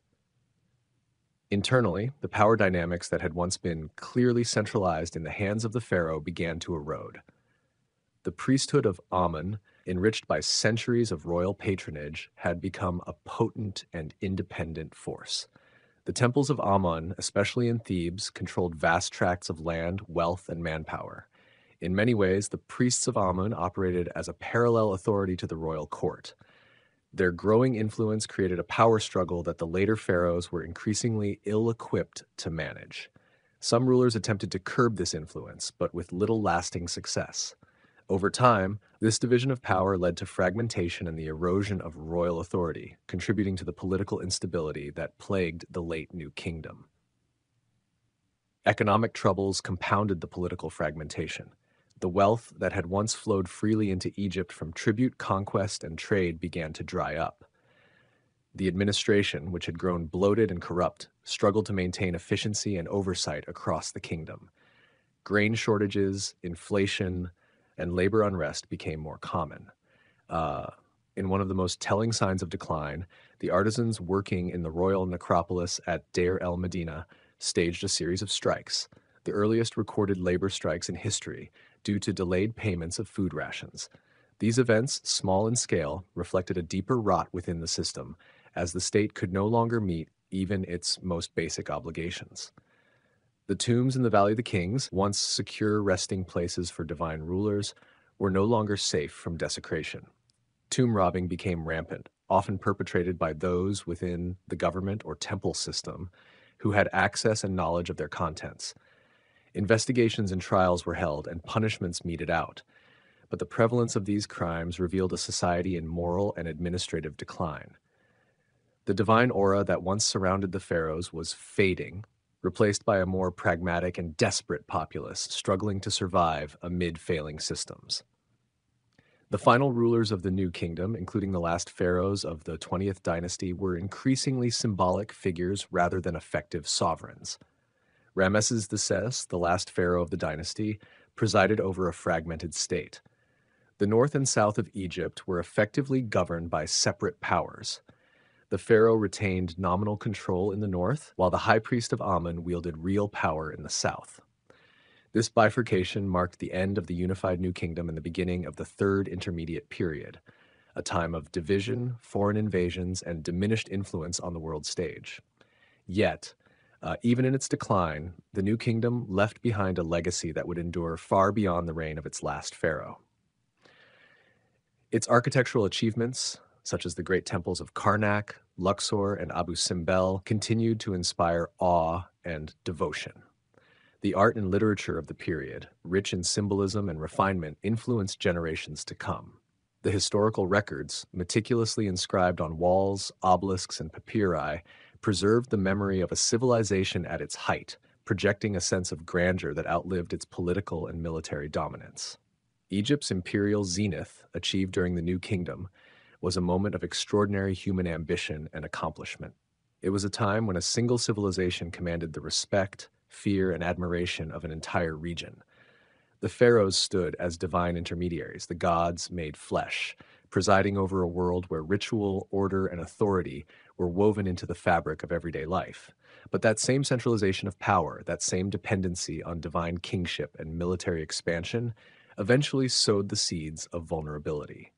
Internally, the power dynamics that had once been clearly centralized in the hands of the pharaoh began to erode. The priesthood of Amun, enriched by centuries of royal patronage, had become a potent and independent force. The temples of Amun, especially in Thebes, controlled vast tracts of land, wealth, and manpower. In many ways, the priests of Amun operated as a parallel authority to the royal court. Their growing influence created a power struggle that the later pharaohs were increasingly ill-equipped to manage. Some rulers attempted to curb this influence, but with little lasting success. Over time, this division of power led to fragmentation and the erosion of royal authority, contributing to the political instability that plagued the late New Kingdom. Economic troubles compounded the political fragmentation. The wealth that had once flowed freely into Egypt from tribute, conquest, and trade began to dry up. The administration, which had grown bloated and corrupt, struggled to maintain efficiency and oversight across the kingdom. Grain shortages, inflation, and labor unrest became more common. In one of the most telling signs of decline, the artisans working in the royal necropolis at Deir el Medina staged a series of strikes, the earliest recorded labor strikes in history, due to delayed payments of food rations. These events, small in scale, reflected a deeper rot within the system, as the state could no longer meet even its most basic obligations. The tombs in the Valley of the Kings, once secure resting places for divine rulers, were no longer safe from desecration. Tomb robbing became rampant, often perpetrated by those within the government or temple system who had access and knowledge of their contents. Investigations and trials were held and punishments meted out, but the prevalence of these crimes revealed a society in moral and administrative decline. The divine aura that once surrounded the pharaohs was fading, replaced by a more pragmatic and desperate populace struggling to survive amid failing systems. The final rulers of the New Kingdom, including the last pharaohs of the 20th dynasty, were increasingly symbolic figures rather than effective sovereigns. Ramesses VI, the last pharaoh of the dynasty, presided over a fragmented state. The north and south of Egypt were effectively governed by separate powers. The pharaoh retained nominal control in the north, while the high priest of Amun wielded real power in the south. This bifurcation marked the end of the unified New Kingdom and the beginning of the Third Intermediate Period, a time of division, foreign invasions, and diminished influence on the world stage. Yet, even in its decline, the New Kingdom left behind a legacy that would endure far beyond the reign of its last pharaoh. Its architectural achievements, such as the great temples of Karnak, Luxor, and Abu Simbel, continued to inspire awe and devotion. The art and literature of the period, rich in symbolism and refinement, influenced generations to come. The historical records, meticulously inscribed on walls, obelisks, and papyri, preserved the memory of a civilization at its height, projecting a sense of grandeur that outlived its political and military dominance. Egypt's imperial zenith, achieved during the New Kingdom, was a moment of extraordinary human ambition and accomplishment. It was a time when a single civilization commanded the respect, fear, and admiration of an entire region. The pharaohs stood as divine intermediaries, the gods made flesh, presiding over a world where ritual, order, and authority were woven into the fabric of everyday life. But that same centralization of power, that same dependency on divine kingship and military expansion, eventually sowed the seeds of vulnerability.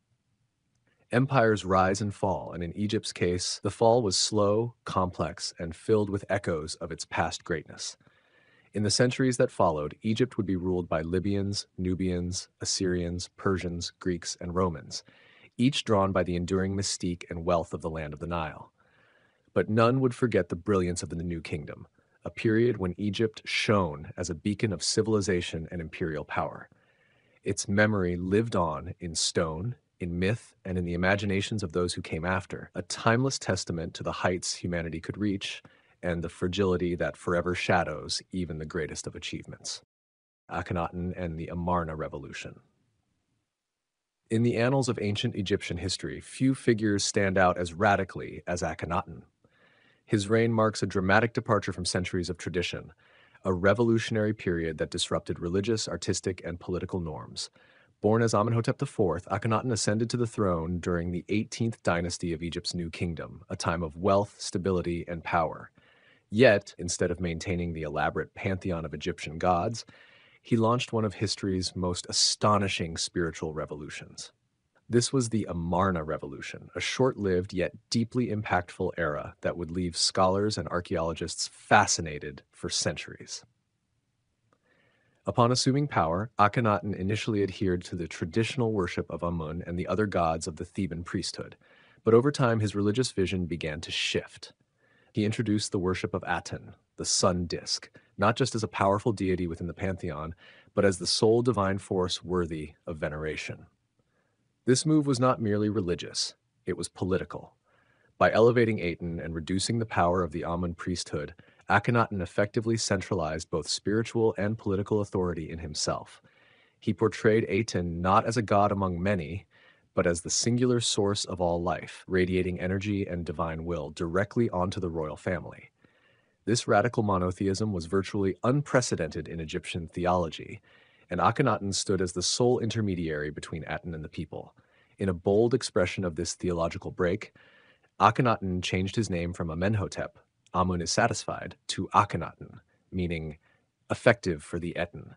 Empires rise and fall, and in Egypt's case, the fall was slow, complex, and filled with echoes of its past greatness. In the centuries that followed, Egypt would be ruled by Libyans, Nubians, Assyrians, Persians, Greeks, and Romans, each drawn by the enduring mystique and wealth of the land of the Nile. But none would forget the brilliance of the New Kingdom, a period when Egypt shone as a beacon of civilization and imperial power. Its memory lived on in stone, in myth, and in the imaginations of those who came after, a timeless testament to the heights humanity could reach and the fragility that forever shadows even the greatest of achievements. Akhenaten and the Amarna Revolution. In the annals of ancient Egyptian history, few figures stand out as radically as Akhenaten. His reign marks a dramatic departure from centuries of tradition, a revolutionary period that disrupted religious, artistic, and political norms. Born as Amenhotep IV, Akhenaten ascended to the throne during the 18th dynasty of Egypt's New Kingdom, a time of wealth, stability, and power. Yet, instead of maintaining the elaborate pantheon of Egyptian gods, he launched one of history's most astonishing spiritual revolutions. This was the Amarna Revolution, a short-lived yet deeply impactful era that would leave scholars and archaeologists fascinated for centuries. Upon assuming power, Akhenaten initially adhered to the traditional worship of Amun and the other gods of the Theban priesthood, but over time his religious vision began to shift. He introduced the worship of Aten, the sun disk, not just as a powerful deity within the pantheon, but as the sole divine force worthy of veneration. This move was not merely religious, it was political. By elevating Aten and reducing the power of the Amun priesthood, Akhenaten effectively centralized both spiritual and political authority in himself. He portrayed Aten not as a god among many, but as the singular source of all life, radiating energy and divine will directly onto the royal family. This radical monotheism was virtually unprecedented in Egyptian theology, and Akhenaten stood as the sole intermediary between Aten and the people. In a bold expression of this theological break, Akhenaten changed his name from Amenhotep, Amun is satisfied, to Akhenaten, meaning effective for the Eton.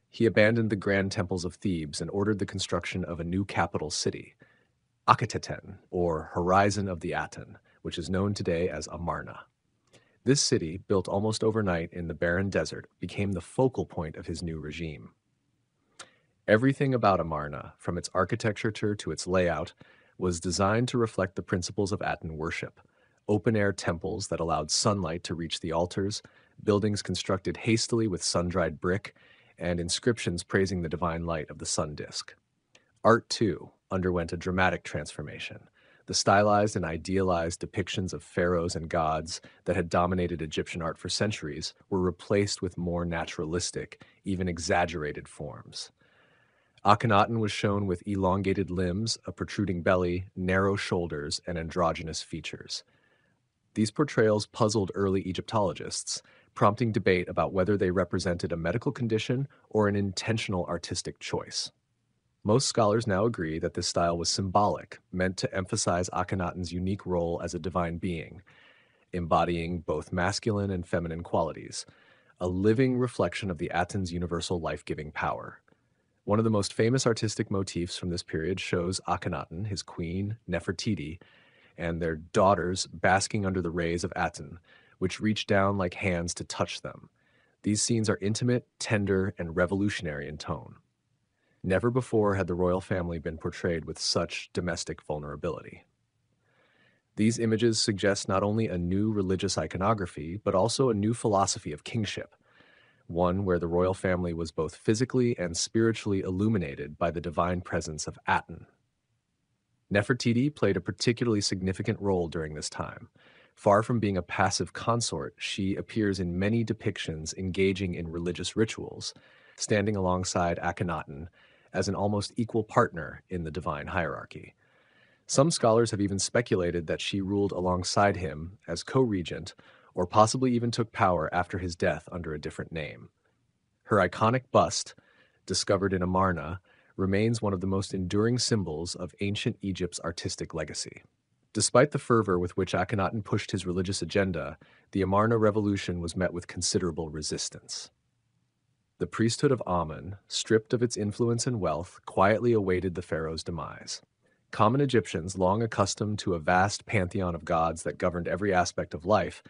He abandoned the grand temples of Thebes and ordered the construction of a new capital city, Akhetaten, or Horizon of the Aten, which is known today as Amarna. This city, built almost overnight in the barren desert, became the focal point of his new regime. Everything about Amarna, from its architecture to its layout, was designed to reflect the principles of Aten worship. Open-air temples that allowed sunlight to reach the altars, buildings constructed hastily with sun-dried brick, and inscriptions praising the divine light of the sun disk. Art, too, underwent a dramatic transformation. The stylized and idealized depictions of pharaohs and gods that had dominated Egyptian art for centuries were replaced with more naturalistic, even exaggerated forms. Akhenaten was shown with elongated limbs, a protruding belly, narrow shoulders, and androgynous features. These portrayals puzzled early Egyptologists, prompting debate about whether they represented a medical condition or an intentional artistic choice. Most scholars now agree that this style was symbolic, meant to emphasize Akhenaten's unique role as a divine being, embodying both masculine and feminine qualities, a living reflection of the Aten's universal life-giving power. One of the most famous artistic motifs from this period shows Akhenaten, his queen, Nefertiti, and their daughters basking under the rays of Aten, which reach down like hands to touch them. These scenes are intimate, tender, and revolutionary in tone. Never before had the royal family been portrayed with such domestic vulnerability. These images suggest not only a new religious iconography, but also a new philosophy of kingship, one where the royal family was both physically and spiritually illuminated by the divine presence of Aten. Nefertiti played a particularly significant role during this time. Far from being a passive consort, she appears in many depictions engaging in religious rituals, standing alongside Akhenaten as an almost equal partner in the divine hierarchy. Some scholars have even speculated that she ruled alongside him as co-regent, or possibly even took power after his death under a different name. Her iconic bust, discovered in Amarna, remains one of the most enduring symbols of ancient Egypt's artistic legacy. Despite the fervor with which Akhenaten pushed his religious agenda, the Amarna revolution was met with considerable resistance. The priesthood of Amun, stripped of its influence and wealth, quietly awaited the pharaoh's demise. Common Egyptians, long accustomed to a vast pantheon of gods that governed every aspect of life,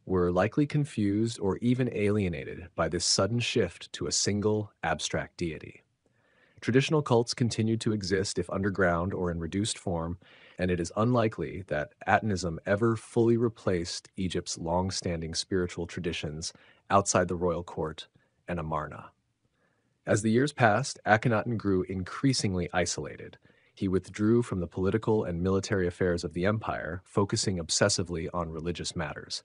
were likely confused or even alienated by this sudden shift to a single, abstract deity. Traditional cults continued to exist if underground or in reduced form, and it is unlikely that Atenism ever fully replaced Egypt's long-standing spiritual traditions outside the royal court and Amarna. As the years passed, Akhenaten grew increasingly isolated. He withdrew from the political and military affairs of the empire, focusing obsessively on religious matters.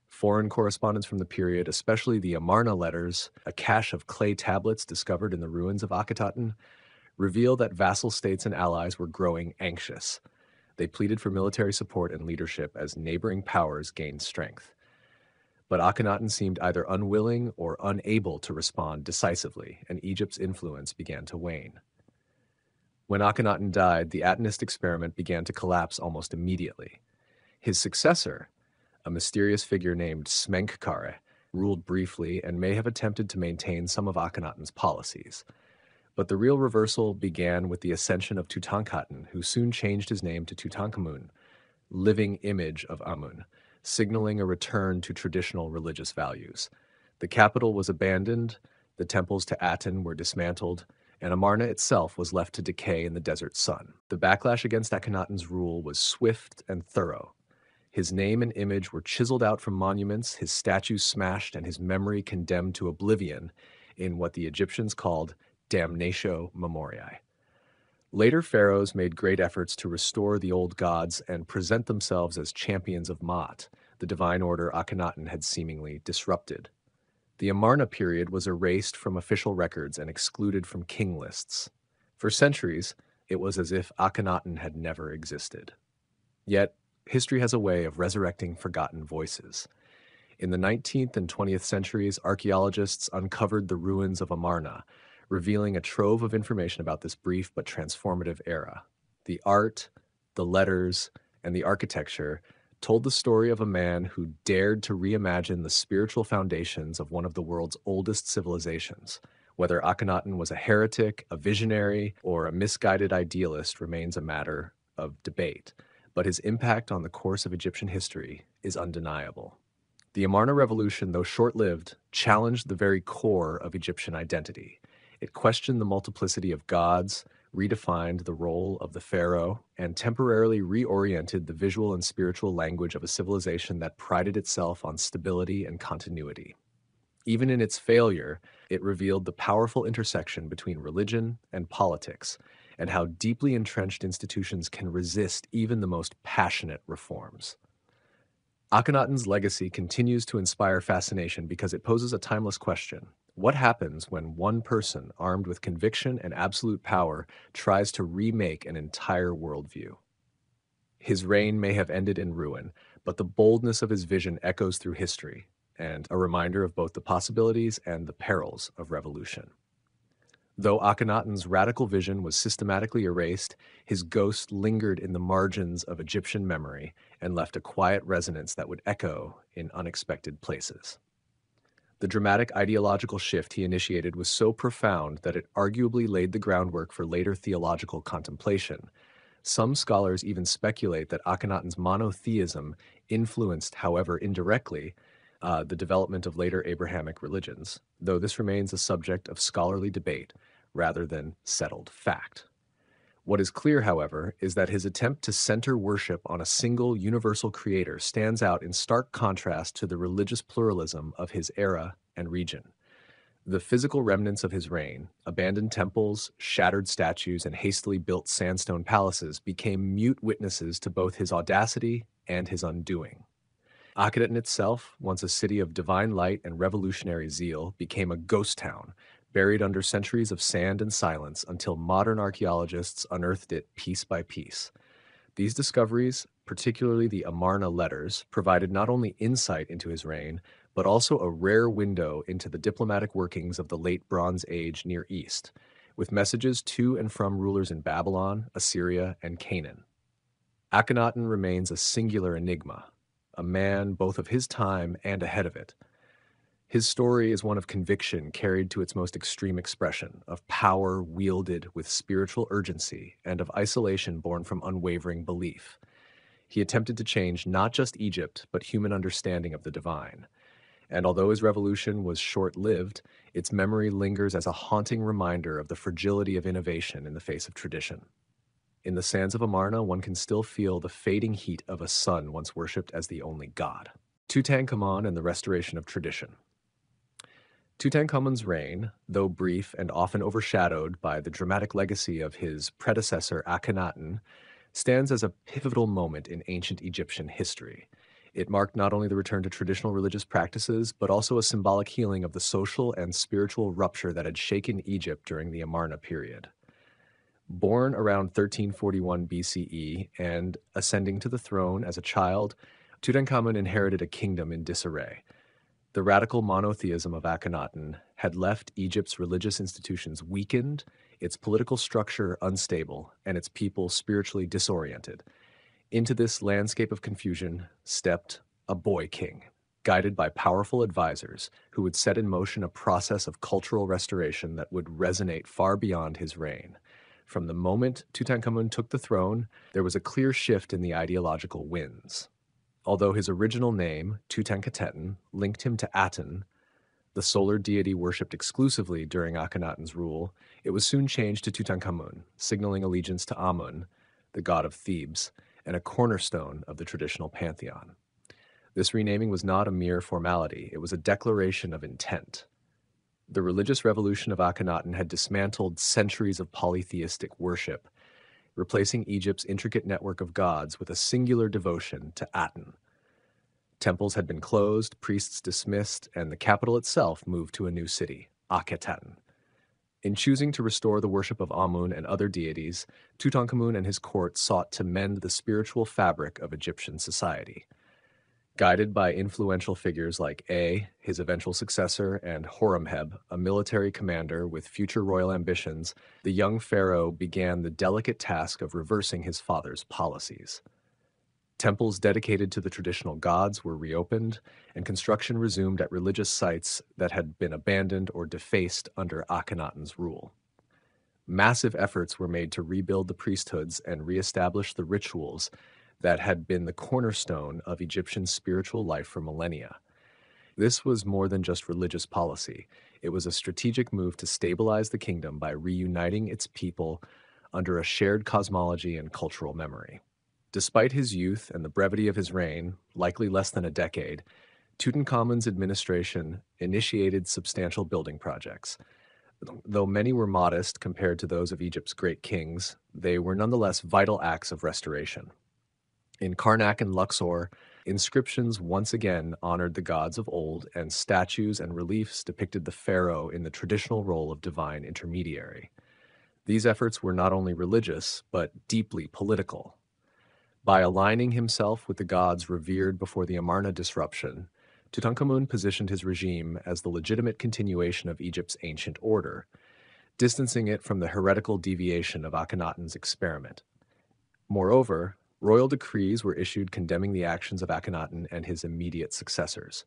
Foreign correspondence from the period, especially the Amarna letters, a cache of clay tablets discovered in the ruins of Akhetaten, reveal that vassal states and allies were growing anxious. They pleaded for military support and leadership as neighboring powers gained strength. But Akhenaten seemed either unwilling or unable to respond decisively, and Egypt's influence began to wane. When Akhenaten died, the Atenist experiment began to collapse almost immediately. His successor, a mysterious figure named Smenkhkare, ruled briefly and may have attempted to maintain some of Akhenaten's policies. But the real reversal began with the ascension of Tutankhaten, who soon changed his name to Tutankhamun, living image of Amun, signaling a return to traditional religious values. The capital was abandoned, the temples to Aten were dismantled, and Amarna itself was left to decay in the desert sun. The backlash against Akhenaten's rule was swift and thorough. His name and image were chiseled out from monuments, his statues smashed, and his memory condemned to oblivion in what the Egyptians called damnatio memoriae. Later pharaohs made great efforts to restore the old gods and present themselves as champions of Maat, the divine order Akhenaten had seemingly disrupted. The Amarna period was erased from official records and excluded from king lists. For centuries, it was as if Akhenaten had never existed. Yet, history has a way of resurrecting forgotten voices. In the 19th and 20th centuries, archaeologists uncovered the ruins of Amarna, revealing a trove of information about this brief but transformative era. The art, the letters, and the architecture told the story of a man who dared to reimagine the spiritual foundations of one of the world's oldest civilizations. Whether Akhenaten was a heretic, a visionary, or a misguided idealist remains a matter of debate, but his impact on the course of Egyptian history is undeniable. The Amarna Revolution, though short-lived, challenged the very core of Egyptian identity. It questioned the multiplicity of gods, redefined the role of the pharaoh, and temporarily reoriented the visual and spiritual language of a civilization that prided itself on stability and continuity. Even in its failure, it revealed the powerful intersection between religion and politics, and how deeply entrenched institutions can resist even the most passionate reforms. Akhenaten's legacy continues to inspire fascination because it poses a timeless question. What happens when one person, armed with conviction and absolute power, tries to remake an entire worldview? His reign may have ended in ruin, but the boldness of his vision echoes through history, and a reminder of both the possibilities and the perils of revolution. Though Akhenaten's radical vision was systematically erased, his ghost lingered in the margins of Egyptian memory and left a quiet resonance that would echo in unexpected places. The dramatic ideological shift he initiated was so profound that it arguably laid the groundwork for later theological contemplation. Some scholars even speculate that Akhenaten's monotheism influenced, however indirectly, the development of later Abrahamic religions, though this remains a subject of scholarly debate rather than settled fact. What is clear, however, is that his attempt to center worship on a single universal creator stands out in stark contrast to the religious pluralism of his era and region. The physical remnants of his reign, abandoned temples, shattered statues, and hastily built sandstone palaces became mute witnesses to both his audacity and his undoing. Akhenaten itself, once a city of divine light and revolutionary zeal, became a ghost town, buried under centuries of sand and silence until modern archaeologists unearthed it piece by piece. These discoveries, particularly the Amarna letters, provided not only insight into his reign, but also a rare window into the diplomatic workings of the late Bronze Age Near East, with messages to and from rulers in Babylon, Assyria, and Canaan. Akhenaten remains a singular enigma, a man both of his time and ahead of it. His story is one of conviction carried to its most extreme expression, of power wielded with spiritual urgency, and of isolation born from unwavering belief. He attempted to change not just Egypt, but human understanding of the divine. And although his revolution was short-lived, its memory lingers as a haunting reminder of the fragility of innovation in the face of tradition. In the sands of Amarna, one can still feel the fading heat of a sun once worshipped as the only god. Tutankhamun and the restoration of tradition. Tutankhamun's reign, though brief and often overshadowed by the dramatic legacy of his predecessor Akhenaten, stands as a pivotal moment in ancient Egyptian history. It marked not only the return to traditional religious practices, but also a symbolic healing of the social and spiritual rupture that had shaken Egypt during the Amarna period. Born around 1341 BCE and ascending to the throne as a child, Tutankhamun inherited a kingdom in disarray. The radical monotheism of Akhenaten had left Egypt's religious institutions weakened, its political structure unstable, and its people spiritually disoriented. Into this landscape of confusion stepped a boy king, guided by powerful advisors who would set in motion a process of cultural restoration that would resonate far beyond his reign. From the moment Tutankhamun took the throne, there was a clear shift in the ideological winds. Although his original name, Tutankhaten, linked him to Aten, the solar deity worshipped exclusively during Akhenaten's rule, it was soon changed to Tutankhamun, signaling allegiance to Amun, the god of Thebes, and a cornerstone of the traditional pantheon. This renaming was not a mere formality, it was a declaration of intent. The religious revolution of Akhenaten had dismantled centuries of polytheistic worship, replacing Egypt's intricate network of gods with a singular devotion to Aten. Temples had been closed, priests dismissed, and the capital itself moved to a new city, Akhetaten. In choosing to restore the worship of Amun and other deities, Tutankhamun and his court sought to mend the spiritual fabric of Egyptian society. Guided by influential figures like A, his eventual successor, and Horemheb, a military commander with future royal ambitions, the young pharaoh began the delicate task of reversing his father's policies. Temples dedicated to the traditional gods were reopened, and construction resumed at religious sites that had been abandoned or defaced under Akhenaten's rule. Massive efforts were made to rebuild the priesthoods and reestablish the rituals that had been the cornerstone of Egyptian spiritual life for millennia. This was more than just religious policy. It was a strategic move to stabilize the kingdom by reuniting its people under a shared cosmology and cultural memory. Despite his youth and the brevity of his reign, likely less than a decade, Tutankhamun's administration initiated substantial building projects. Though many were modest compared to those of Egypt's great kings, they were nonetheless vital acts of restoration. In Karnak and Luxor, inscriptions once again honored the gods of old, and statues and reliefs depicted the pharaoh in the traditional role of divine intermediary. These efforts were not only religious, but deeply political. By aligning himself with the gods revered before the Amarna disruption, Tutankhamun positioned his regime as the legitimate continuation of Egypt's ancient order, distancing it from the heretical deviation of Akhenaten's experiment. Moreover, royal decrees were issued condemning the actions of Akhenaten and his immediate successors.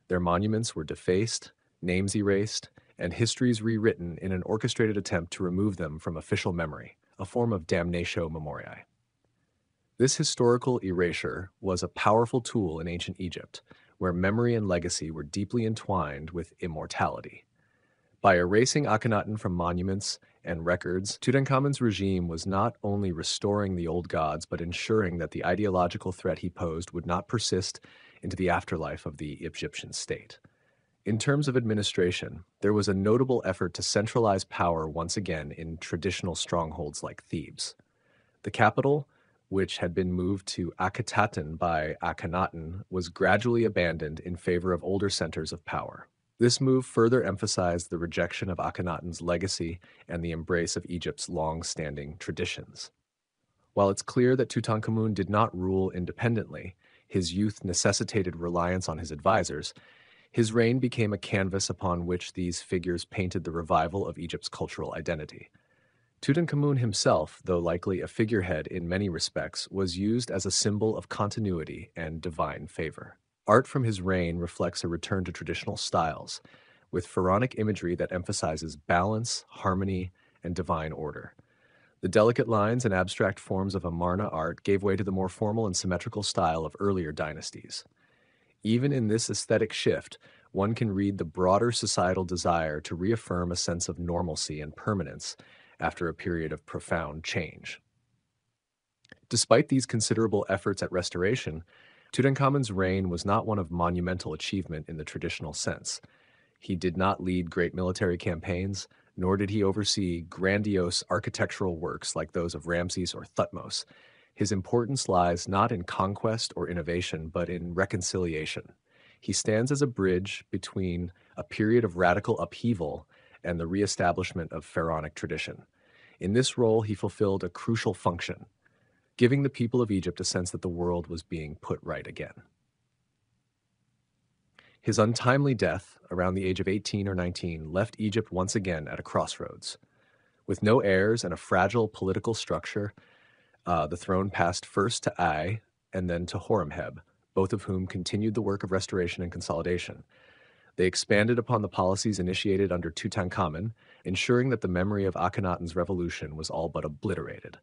Their monuments were defaced, names erased, and histories rewritten in an orchestrated attempt to remove them from official memory, a form of damnatio memoriae. This historical erasure was a powerful tool in ancient Egypt, where memory and legacy were deeply entwined with immortality. By erasing Akhenaten from monuments and records, Tutankhamun's regime was not only restoring the old gods, but ensuring that the ideological threat he posed would not persist into the afterlife of the Egyptian state. In terms of administration, there was a notable effort to centralize power once again in traditional strongholds like Thebes. The capital, which had been moved to Akhetaten by Akhenaten, was gradually abandoned in favor of older centers of power. This move further emphasized the rejection of Akhenaten's legacy and the embrace of Egypt's long-standing traditions. While it's clear that Tutankhamun did not rule independently, his youth necessitated reliance on his advisors, his reign became a canvas upon which these figures painted the revival of Egypt's cultural identity. Tutankhamun himself, though likely a figurehead in many respects, was used as a symbol of continuity and divine favor. Art from his reign reflects a return to traditional styles, with pharaonic imagery that emphasizes balance, harmony, and divine order. The delicate lines and abstract forms of Amarna art gave way to the more formal and symmetrical style of earlier dynasties. Even in this aesthetic shift, one can read the broader societal desire to reaffirm a sense of normalcy and permanence after a period of profound change. Despite these considerable efforts at restoration, Tutankhamun's reign was not one of monumental achievement in the traditional sense. He did not lead great military campaigns, nor did he oversee grandiose architectural works like those of Ramses or Thutmose. His importance lies not in conquest or innovation, but in reconciliation. He stands as a bridge between a period of radical upheaval and the reestablishment of pharaonic tradition. In this role, he fulfilled a crucial function, giving the people of Egypt a sense that the world was being put right again. His untimely death, around the age of 18 or 19, left Egypt once again at a crossroads. With no heirs and a fragile political structure, the throne passed first to Ai and then to Horemheb, both of whom continued the work of restoration and consolidation. They expanded upon the policies initiated under Tutankhamun, ensuring that the memory of Akhenaten's revolution was all but obliterated.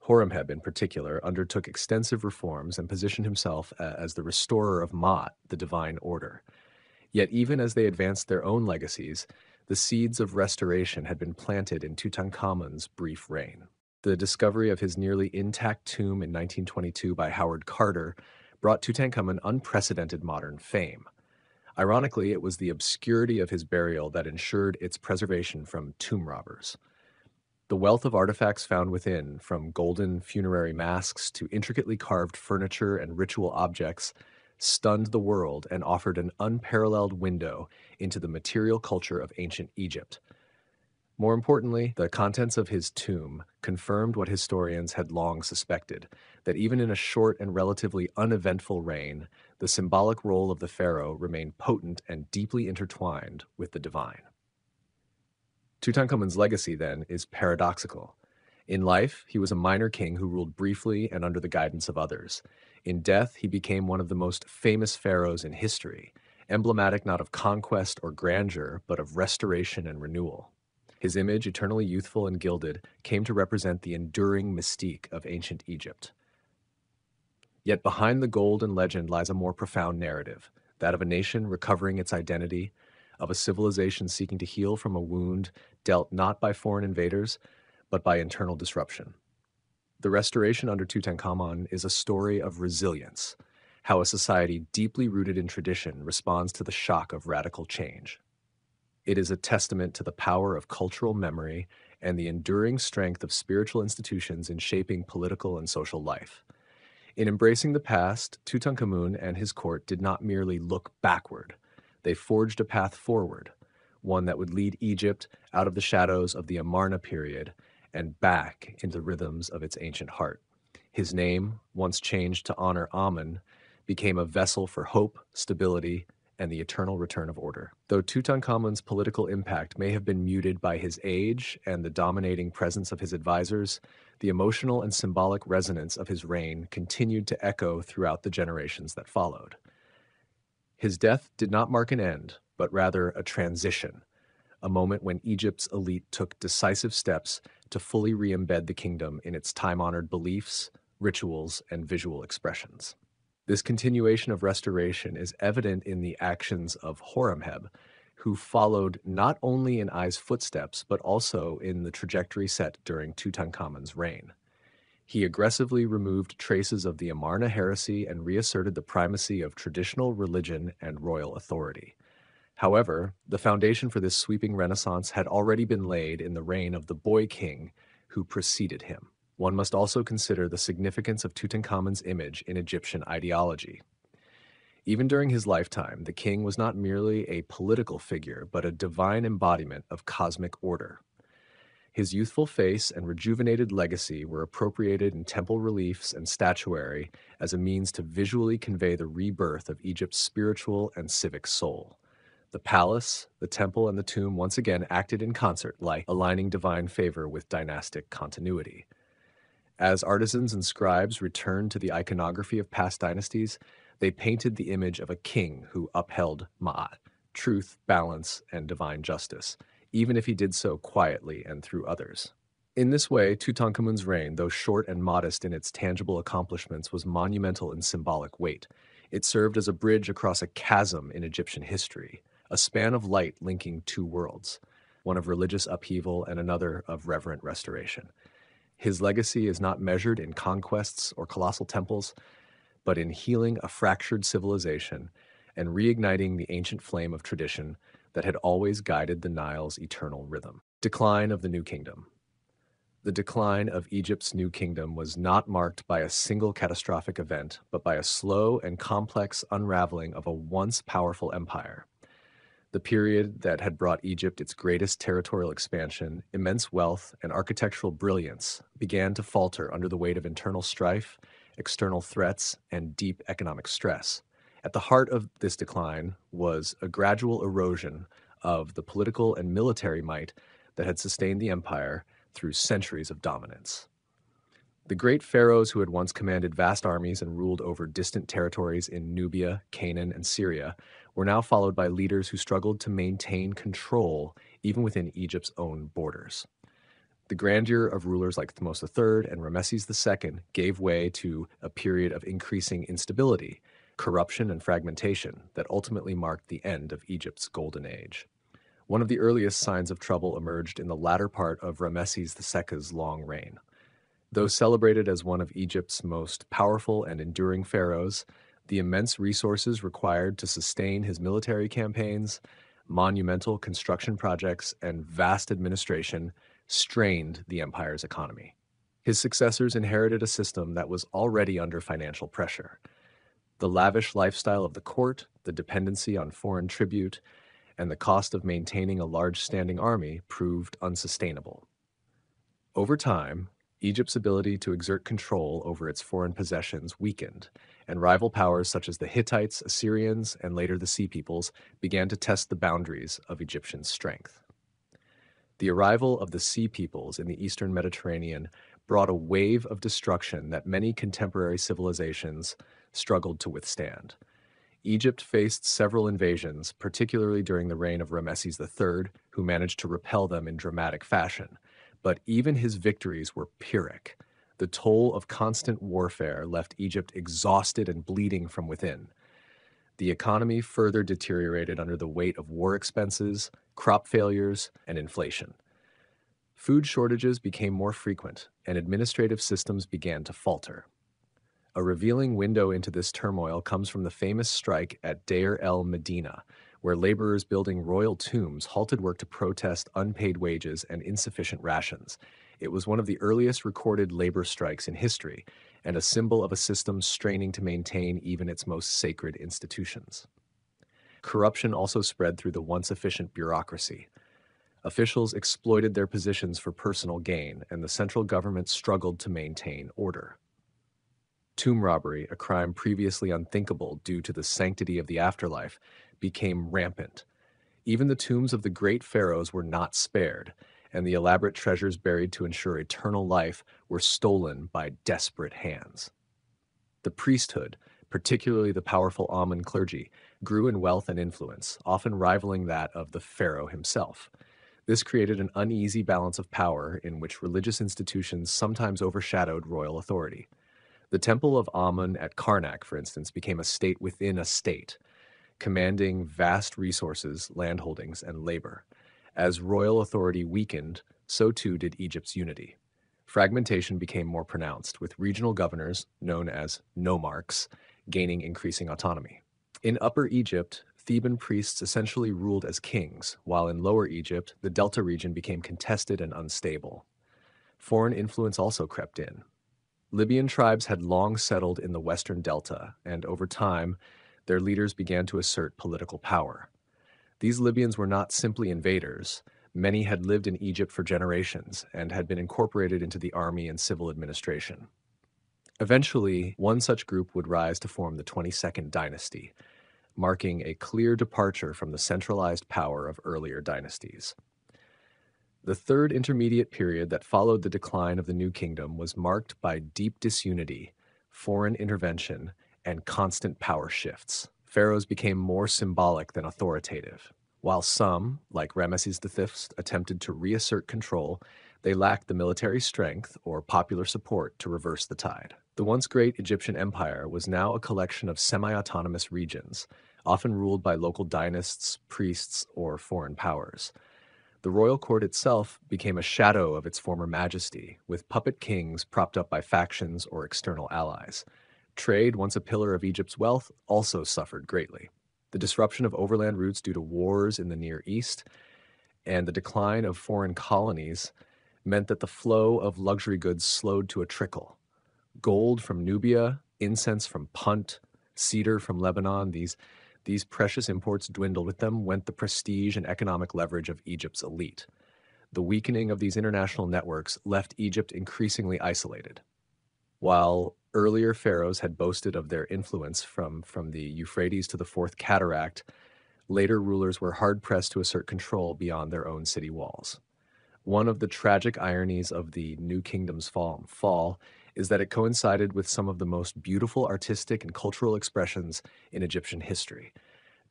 Horemheb, in particular, undertook extensive reforms and positioned himself as the restorer of Ma'at, the divine order. Yet even as they advanced their own legacies, the seeds of restoration had been planted in Tutankhamun's brief reign. The discovery of his nearly intact tomb in 1922 by Howard Carter brought Tutankhamun unprecedented modern fame. Ironically, it was the obscurity of his burial that ensured its preservation from tomb robbers. The wealth of artifacts found within, from golden funerary masks to intricately carved furniture and ritual objects, stunned the world and offered an unparalleled window into the material culture of ancient Egypt. More importantly, the contents of his tomb confirmed what historians had long suspected, that even in a short and relatively uneventful reign, the symbolic role of the pharaoh remained potent and deeply intertwined with the divine. Tutankhamun's legacy, then, is paradoxical. In life, he was a minor king who ruled briefly and under the guidance of others. In death, he became one of the most famous pharaohs in history, emblematic not of conquest or grandeur, but of restoration and renewal. His image, eternally youthful and gilded, came to represent the enduring mystique of ancient Egypt. Yet behind the gold and legend lies a more profound narrative, that of a nation recovering its identity, of a civilization seeking to heal from a wound dealt not by foreign invaders, but by internal disruption. The restoration under Tutankhamun is a story of resilience, how a society deeply rooted in tradition responds to the shock of radical change. It is a testament to the power of cultural memory and the enduring strength of spiritual institutions in shaping political and social life. In embracing the past, Tutankhamun and his court did not merely look backward. They forged a path forward, one that would lead Egypt out of the shadows of the Amarna period and back into the rhythms of its ancient heart. His name, once changed to honor Amun, became a vessel for hope, stability, and the eternal return of order. Though Tutankhamun's political impact may have been muted by his age and the dominating presence of his advisors, the emotional and symbolic resonance of his reign continued to echo throughout the generations that followed. His death did not mark an end, but rather a transition, a moment when Egypt's elite took decisive steps to fully re-embed the kingdom in its time-honored beliefs, rituals, and visual expressions. This continuation of restoration is evident in the actions of Horemheb, who followed not only in Ai's footsteps, but also in the trajectory set during Tutankhamun's reign. He aggressively removed traces of the Amarna heresy and reasserted the primacy of traditional religion and royal authority. However, the foundation for this sweeping renaissance had already been laid in the reign of the boy king who preceded him. One must also consider the significance of Tutankhamun's image in Egyptian ideology. Even during his lifetime, the king was not merely a political figure, but a divine embodiment of cosmic order. His youthful face and rejuvenated legacy were appropriated in temple reliefs and statuary as a means to visually convey the rebirth of Egypt's spiritual and civic soul. The palace, the temple, and the tomb once again acted in concert, like aligning divine favor with dynastic continuity. As artisans and scribes returned to the iconography of past dynasties, they painted the image of a king who upheld Ma'at, truth, balance, and divine justice, even if he did so quietly and through others. In this way, Tutankhamun's reign, though short and modest in its tangible accomplishments, was monumental in symbolic weight. It served as a bridge across a chasm in Egyptian history, a span of light linking two worlds, one of religious upheaval and another of reverent restoration. His legacy is not measured in conquests or colossal temples, but in healing a fractured civilization and reigniting the ancient flame of tradition that had always guided the Nile's eternal rhythm. Decline of the New Kingdom. The decline of Egypt's New Kingdom was not marked by a single catastrophic event, but by a slow and complex unraveling of a once powerful empire. The period that had brought Egypt its greatest territorial expansion, immense wealth, and architectural brilliance began to falter under the weight of internal strife, external threats, and deep economic stress. At the heart of this decline was a gradual erosion of the political and military might that had sustained the empire through centuries of dominance. The great pharaohs who had once commanded vast armies and ruled over distant territories in Nubia, Canaan, and Syria were now followed by leaders who struggled to maintain control even within Egypt's own borders. The grandeur of rulers like Thutmose III and Ramesses II gave way to a period of increasing instability, corruption, and fragmentation that ultimately marked the end of Egypt's golden age. One of the earliest signs of trouble emerged in the latter part of Ramesses II's long reign. Though celebrated as one of Egypt's most powerful and enduring pharaohs, the immense resources required to sustain his military campaigns, monumental construction projects, and vast administration strained the empire's economy. His successors inherited a system that was already under financial pressure. The lavish lifestyle of the court, the dependency on foreign tribute, and the cost of maintaining a large standing army proved unsustainable. Over time, Egypt's ability to exert control over its foreign possessions weakened, and rival powers such as the Hittites, Assyrians, and later the Sea Peoples began to test the boundaries of Egyptian strength. The arrival of the Sea Peoples in the eastern Mediterranean brought a wave of destruction that many contemporary civilizations struggled to withstand. Egypt faced several invasions, particularly during the reign of Ramesses III, who managed to repel them in dramatic fashion. But even his victories were Pyrrhic. The toll of constant warfare left Egypt exhausted and bleeding from within. The economy further deteriorated under the weight of war expenses, crop failures, and inflation. Food shortages became more frequent, and administrative systems began to falter. A revealing window into this turmoil comes from the famous strike at Deir el-Medina, where laborers building royal tombs halted work to protest unpaid wages and insufficient rations. It was one of the earliest recorded labor strikes in history, and a symbol of a system straining to maintain even its most sacred institutions. Corruption also spread through the once efficient bureaucracy. Officials exploited their positions for personal gain, and the central government struggled to maintain order. Tomb robbery, a crime previously unthinkable due to the sanctity of the afterlife, became rampant. Even the tombs of the great pharaohs were not spared, and the elaborate treasures buried to ensure eternal life were stolen by desperate hands. The priesthood, particularly the powerful Amun clergy, grew in wealth and influence, often rivaling that of the pharaoh himself. This created an uneasy balance of power in which religious institutions sometimes overshadowed royal authority. The Temple of Amun at Karnak, for instance, became a state within a state, commanding vast resources, landholdings, and labor. As royal authority weakened, so too did Egypt's unity. Fragmentation became more pronounced, with regional governors, known as nomarchs, gaining increasing autonomy. In Upper Egypt, Theban priests essentially ruled as kings, while in Lower Egypt, the Delta region became contested and unstable. Foreign influence also crept in. Libyan tribes had long settled in the western delta, and over time, their leaders began to assert political power. These Libyans were not simply invaders. Many had lived in Egypt for generations and had been incorporated into the army and civil administration. Eventually, one such group would rise to form the 22nd dynasty, marking a clear departure from the centralized power of earlier dynasties. The third intermediate period that followed the decline of the New Kingdom was marked by deep disunity, foreign intervention, and constant power shifts. Pharaohs became more symbolic than authoritative. While some, like Ramesses V, attempted to reassert control, they lacked the military strength or popular support to reverse the tide. The once great Egyptian empire was now a collection of semi-autonomous regions, often ruled by local dynasts, priests, or foreign powers. The royal court itself became a shadow of its former majesty, with puppet kings propped up by factions or external allies. Trade, once a pillar of Egypt's wealth, also suffered greatly. The disruption of overland routes due to wars in the Near East and the decline of foreign colonies meant that the flow of luxury goods slowed to a trickle. Gold from Nubia, incense from Punt, cedar from Lebanon, these precious imports dwindled. With them went the prestige and economic leverage of Egypt's elite. The weakening of these international networks left Egypt increasingly isolated. While earlier pharaohs had boasted of their influence from the Euphrates to the Fourth Cataract, later rulers were hard-pressed to assert control beyond their own city walls. One of the tragic ironies of the New Kingdom's fall is that it coincided with some of the most beautiful artistic and cultural expressions in Egyptian history.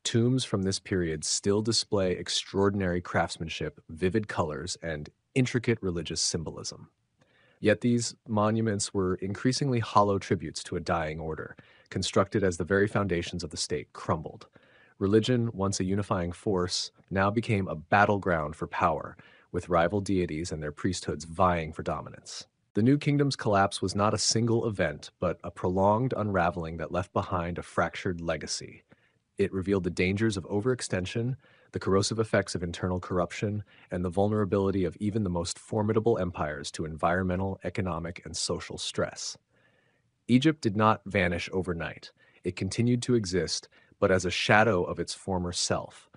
Tombs from this period still display extraordinary craftsmanship, vivid colors, and intricate religious symbolism. Yet these monuments were increasingly hollow tributes to a dying order, constructed as the very foundations of the state crumbled. Religion, once a unifying force, now became a battleground for power, with rival deities and their priesthoods vying for dominance. The New Kingdom's collapse was not a single event, but a prolonged unraveling that left behind a fractured legacy. It revealed the dangers of overextension, the corrosive effects of internal corruption, and the vulnerability of even the most formidable empires to environmental, economic, and social stress. Egypt did not vanish overnight. It continued to exist, but as a shadow of its former self,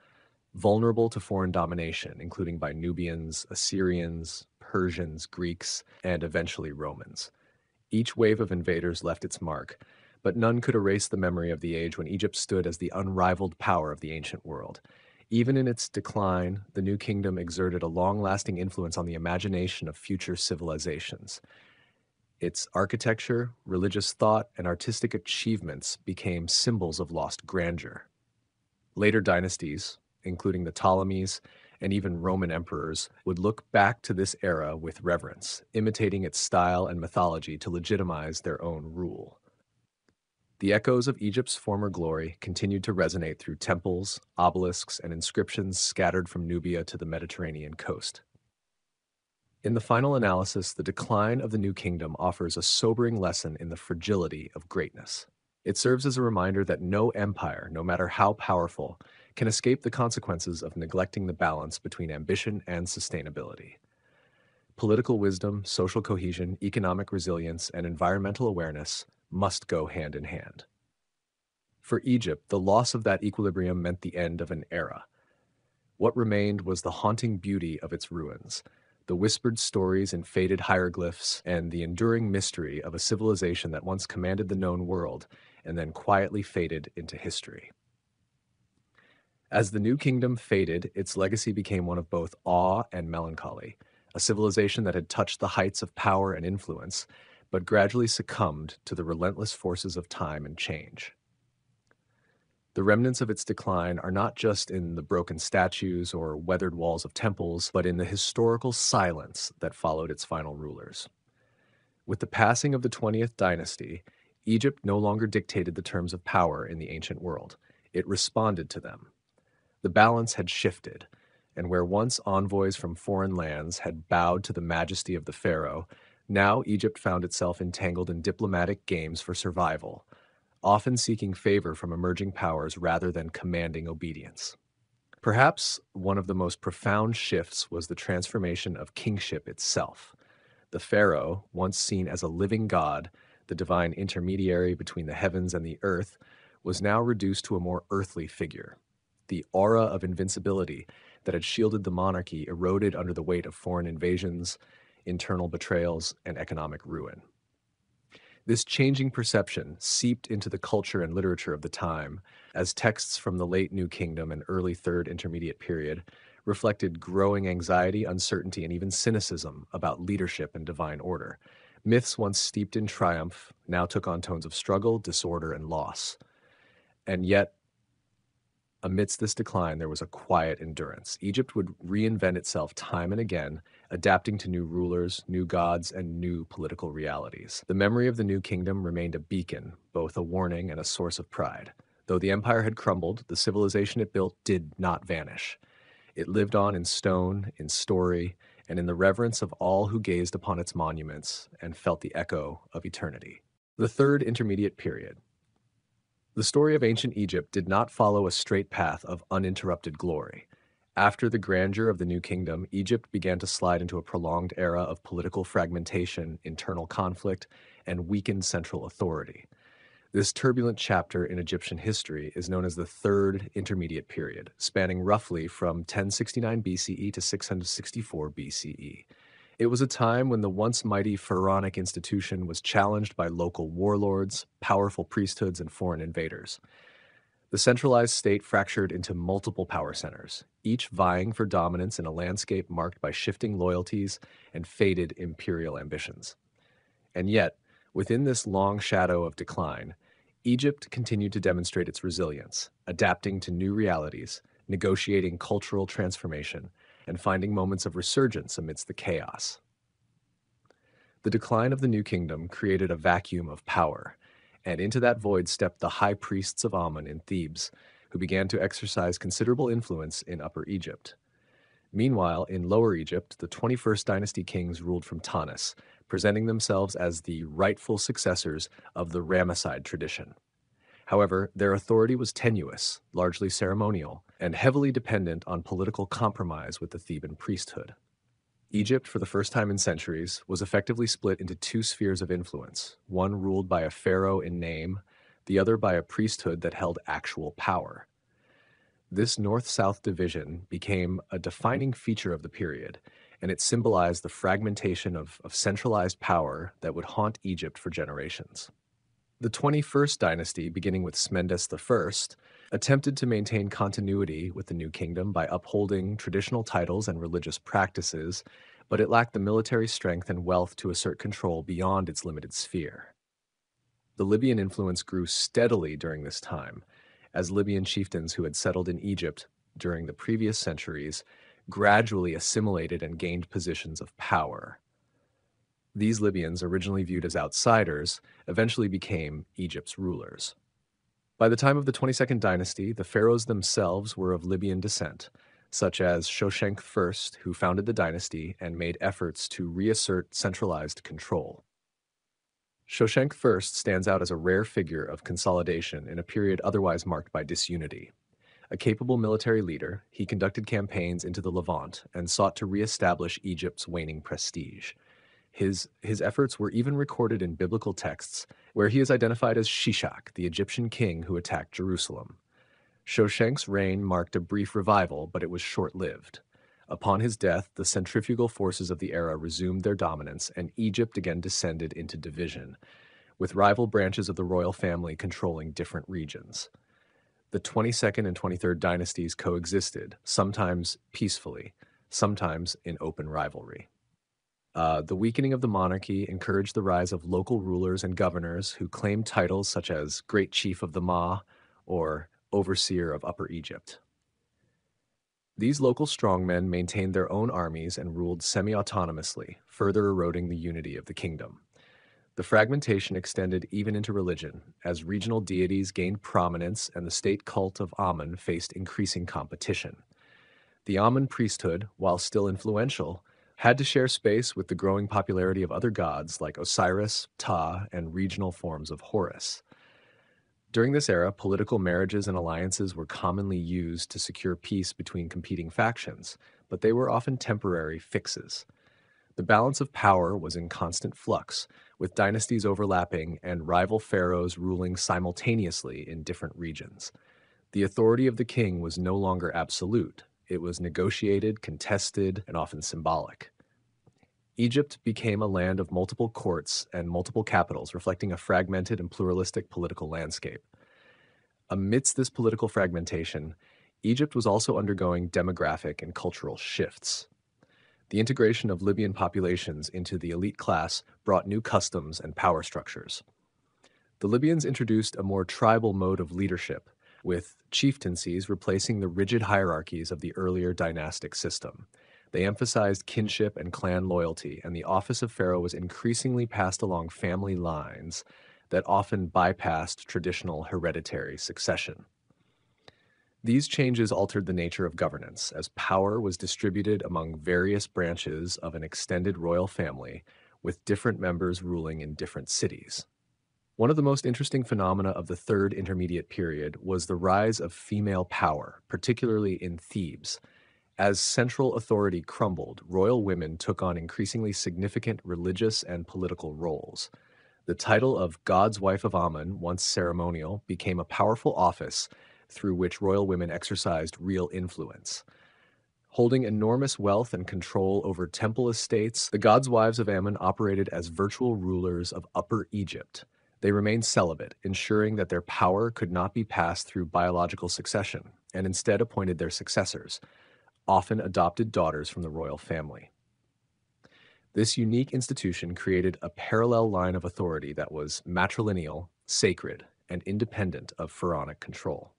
vulnerable to foreign domination, including by Nubians, Assyrians, Persians, Greeks, and eventually Romans. Each wave of invaders left its mark, but none could erase the memory of the age when Egypt stood as the unrivaled power of the ancient world. Even in its decline, the New Kingdom exerted a long-lasting influence on the imagination of future civilizations. Its architecture, religious thought, and artistic achievements became symbols of lost grandeur. Later dynasties, including the Ptolemies and even Roman emperors, would look back to this era with reverence, imitating its style and mythology to legitimize their own rule. The echoes of Egypt's former glory continued to resonate through temples, obelisks, and inscriptions scattered from Nubia to the Mediterranean coast. In the final analysis, the decline of the New Kingdom offers a sobering lesson in the fragility of greatness. It serves as a reminder that no empire, no matter how powerful, can escape the consequences of neglecting the balance between ambition and sustainability. Political wisdom, social cohesion, economic resilience, and environmental awareness must go hand in hand. For Egypt, the loss of that equilibrium meant the end of an era. What remained was the haunting beauty of its ruins, the whispered stories in faded hieroglyphs, and the enduring mystery of a civilization that once commanded the known world and then quietly faded into history. As the New Kingdom faded, its legacy became one of both awe and melancholy, a civilization that had touched the heights of power and influence, but gradually succumbed to the relentless forces of time and change. The remnants of its decline are not just in the broken statues or weathered walls of temples, but in the historical silence that followed its final rulers. With the passing of the 20th dynasty, Egypt no longer dictated the terms of power in the ancient world. It responded to them. The balance had shifted, and where once envoys from foreign lands had bowed to the majesty of the pharaoh, now Egypt found itself entangled in diplomatic games for survival, often seeking favor from emerging powers rather than commanding obedience. Perhaps one of the most profound shifts was the transformation of kingship itself. The pharaoh, once seen as a living god, the divine intermediary between the heavens and the earth, was now reduced to a more earthly figure. The aura of invincibility that had shielded the monarchy eroded under the weight of foreign invasions, internal betrayals, and economic ruin. This changing perception seeped into the culture and literature of the time, as texts from the late New Kingdom and early Third Intermediate Period reflected growing anxiety, uncertainty, and even cynicism about leadership and divine order. Myths once steeped in triumph now took on tones of struggle, disorder, and loss. And yet, amidst this decline, there was a quiet endurance. Egypt would reinvent itself time and again, adapting to new rulers, new gods, and new political realities. The memory of the New Kingdom remained a beacon, both a warning and a source of pride. Though the empire had crumbled, the civilization it built did not vanish. It lived on in stone, in story, and in the reverence of all who gazed upon its monuments and felt the echo of eternity. The Third Intermediate Period. The story of ancient Egypt did not follow a straight path of uninterrupted glory. After the grandeur of the New Kingdom, Egypt began to slide into a prolonged era of political fragmentation, internal conflict, and weakened central authority. This turbulent chapter in Egyptian history is known as the Third Intermediate Period, spanning roughly from 1069 BCE to 664 BCE. It was a time when the once mighty pharaonic institution was challenged by local warlords, powerful priesthoods, and foreign invaders. The centralized state fractured into multiple power centers, each vying for dominance in a landscape marked by shifting loyalties and faded imperial ambitions. And yet, Within this long shadow of decline, Egypt continued to demonstrate its resilience, adapting to new realities, negotiating cultural transformation, and finding moments of resurgence amidst the chaos. The decline of the New Kingdom created a vacuum of power, and into that void stepped the high priests of Amun in Thebes, who began to exercise considerable influence in Upper Egypt. Meanwhile, in Lower Egypt, the 21st dynasty kings ruled from Tanis, presenting themselves as the rightful successors of the Ramesside tradition. However, their authority was tenuous, largely ceremonial, and heavily dependent on political compromise with the Theban priesthood. Egypt, for the first time in centuries, was effectively split into two spheres of influence, one ruled by a pharaoh in name, the other by a priesthood that held actual power. This north-south division became a defining feature of the period, and it symbolized the fragmentation of centralized power that would haunt Egypt for generations. The 21st dynasty, beginning with Smendes I, attempted to maintain continuity with the New Kingdom by upholding traditional titles and religious practices, but it lacked the military strength and wealth to assert control beyond its limited sphere. The Libyan influence grew steadily during this time, as Libyan chieftains who had settled in Egypt during the previous centuries gradually assimilated and gained positions of power. These Libyans, originally viewed as outsiders, eventually became Egypt's rulers. By the time of the 22nd dynasty, the pharaohs themselves were of Libyan descent, such as Shoshenq I, who founded the dynasty and made efforts to reassert centralized control. Shoshenq I stands out as a rare figure of consolidation in a period otherwise marked by disunity. A capable military leader, he conducted campaigns into the Levant and sought to reestablish Egypt's waning prestige. His efforts were even recorded in biblical texts, where he is identified as Shishak, the Egyptian king who attacked Jerusalem. Shoshenq's reign marked a brief revival, but it was short-lived. Upon his death, the centrifugal forces of the era resumed their dominance, and Egypt again descended into division, with rival branches of the royal family controlling different regions. The 22nd and 23rd dynasties coexisted, sometimes peacefully, sometimes in open rivalry. The weakening of the monarchy encouraged the rise of local rulers and governors who claimed titles such as Great Chief of the Ma or Overseer of Upper Egypt. These local strongmen maintained their own armies and ruled semi-autonomously, further eroding the unity of the kingdom. The fragmentation extended even into religion, as regional deities gained prominence and the state cult of Amun faced increasing competition. The Amun priesthood, while still influential, had to share space with the growing popularity of other gods like Osiris, Ptah, and regional forms of Horus. During this era, political marriages and alliances were commonly used to secure peace between competing factions, but they were often temporary fixes. The balance of power was in constant flux, with dynasties overlapping and rival pharaohs ruling simultaneously in different regions. The authority of the king was no longer absolute. It was negotiated, contested, and often symbolic. Egypt became a land of multiple courts and multiple capitals, reflecting a fragmented and pluralistic political landscape. Amidst this political fragmentation, Egypt was also undergoing demographic and cultural shifts. The integration of Libyan populations into the elite class brought new customs and power structures. The Libyans introduced a more tribal mode of leadership, with chieftaincies replacing the rigid hierarchies of the earlier dynastic system. They emphasized kinship and clan loyalty, and the office of pharaoh was increasingly passed along family lines that often bypassed traditional hereditary succession. These changes altered the nature of governance, as power was distributed among various branches of an extended royal family, with different members ruling in different cities. One of the most interesting phenomena of the Third Intermediate Period was the rise of female power, particularly in Thebes. As central authority crumbled, royal women took on increasingly significant religious and political roles. The title of God's Wife of Amun, once ceremonial, became a powerful office through which royal women exercised real influence. Holding enormous wealth and control over temple estates, the gods' wives of Amun operated as virtual rulers of Upper Egypt. They remained celibate, ensuring that their power could not be passed through biological succession, and instead appointed their successors, often adopted daughters from the royal family. This unique institution created a parallel line of authority that was matrilineal, sacred, and independent of pharaonic control.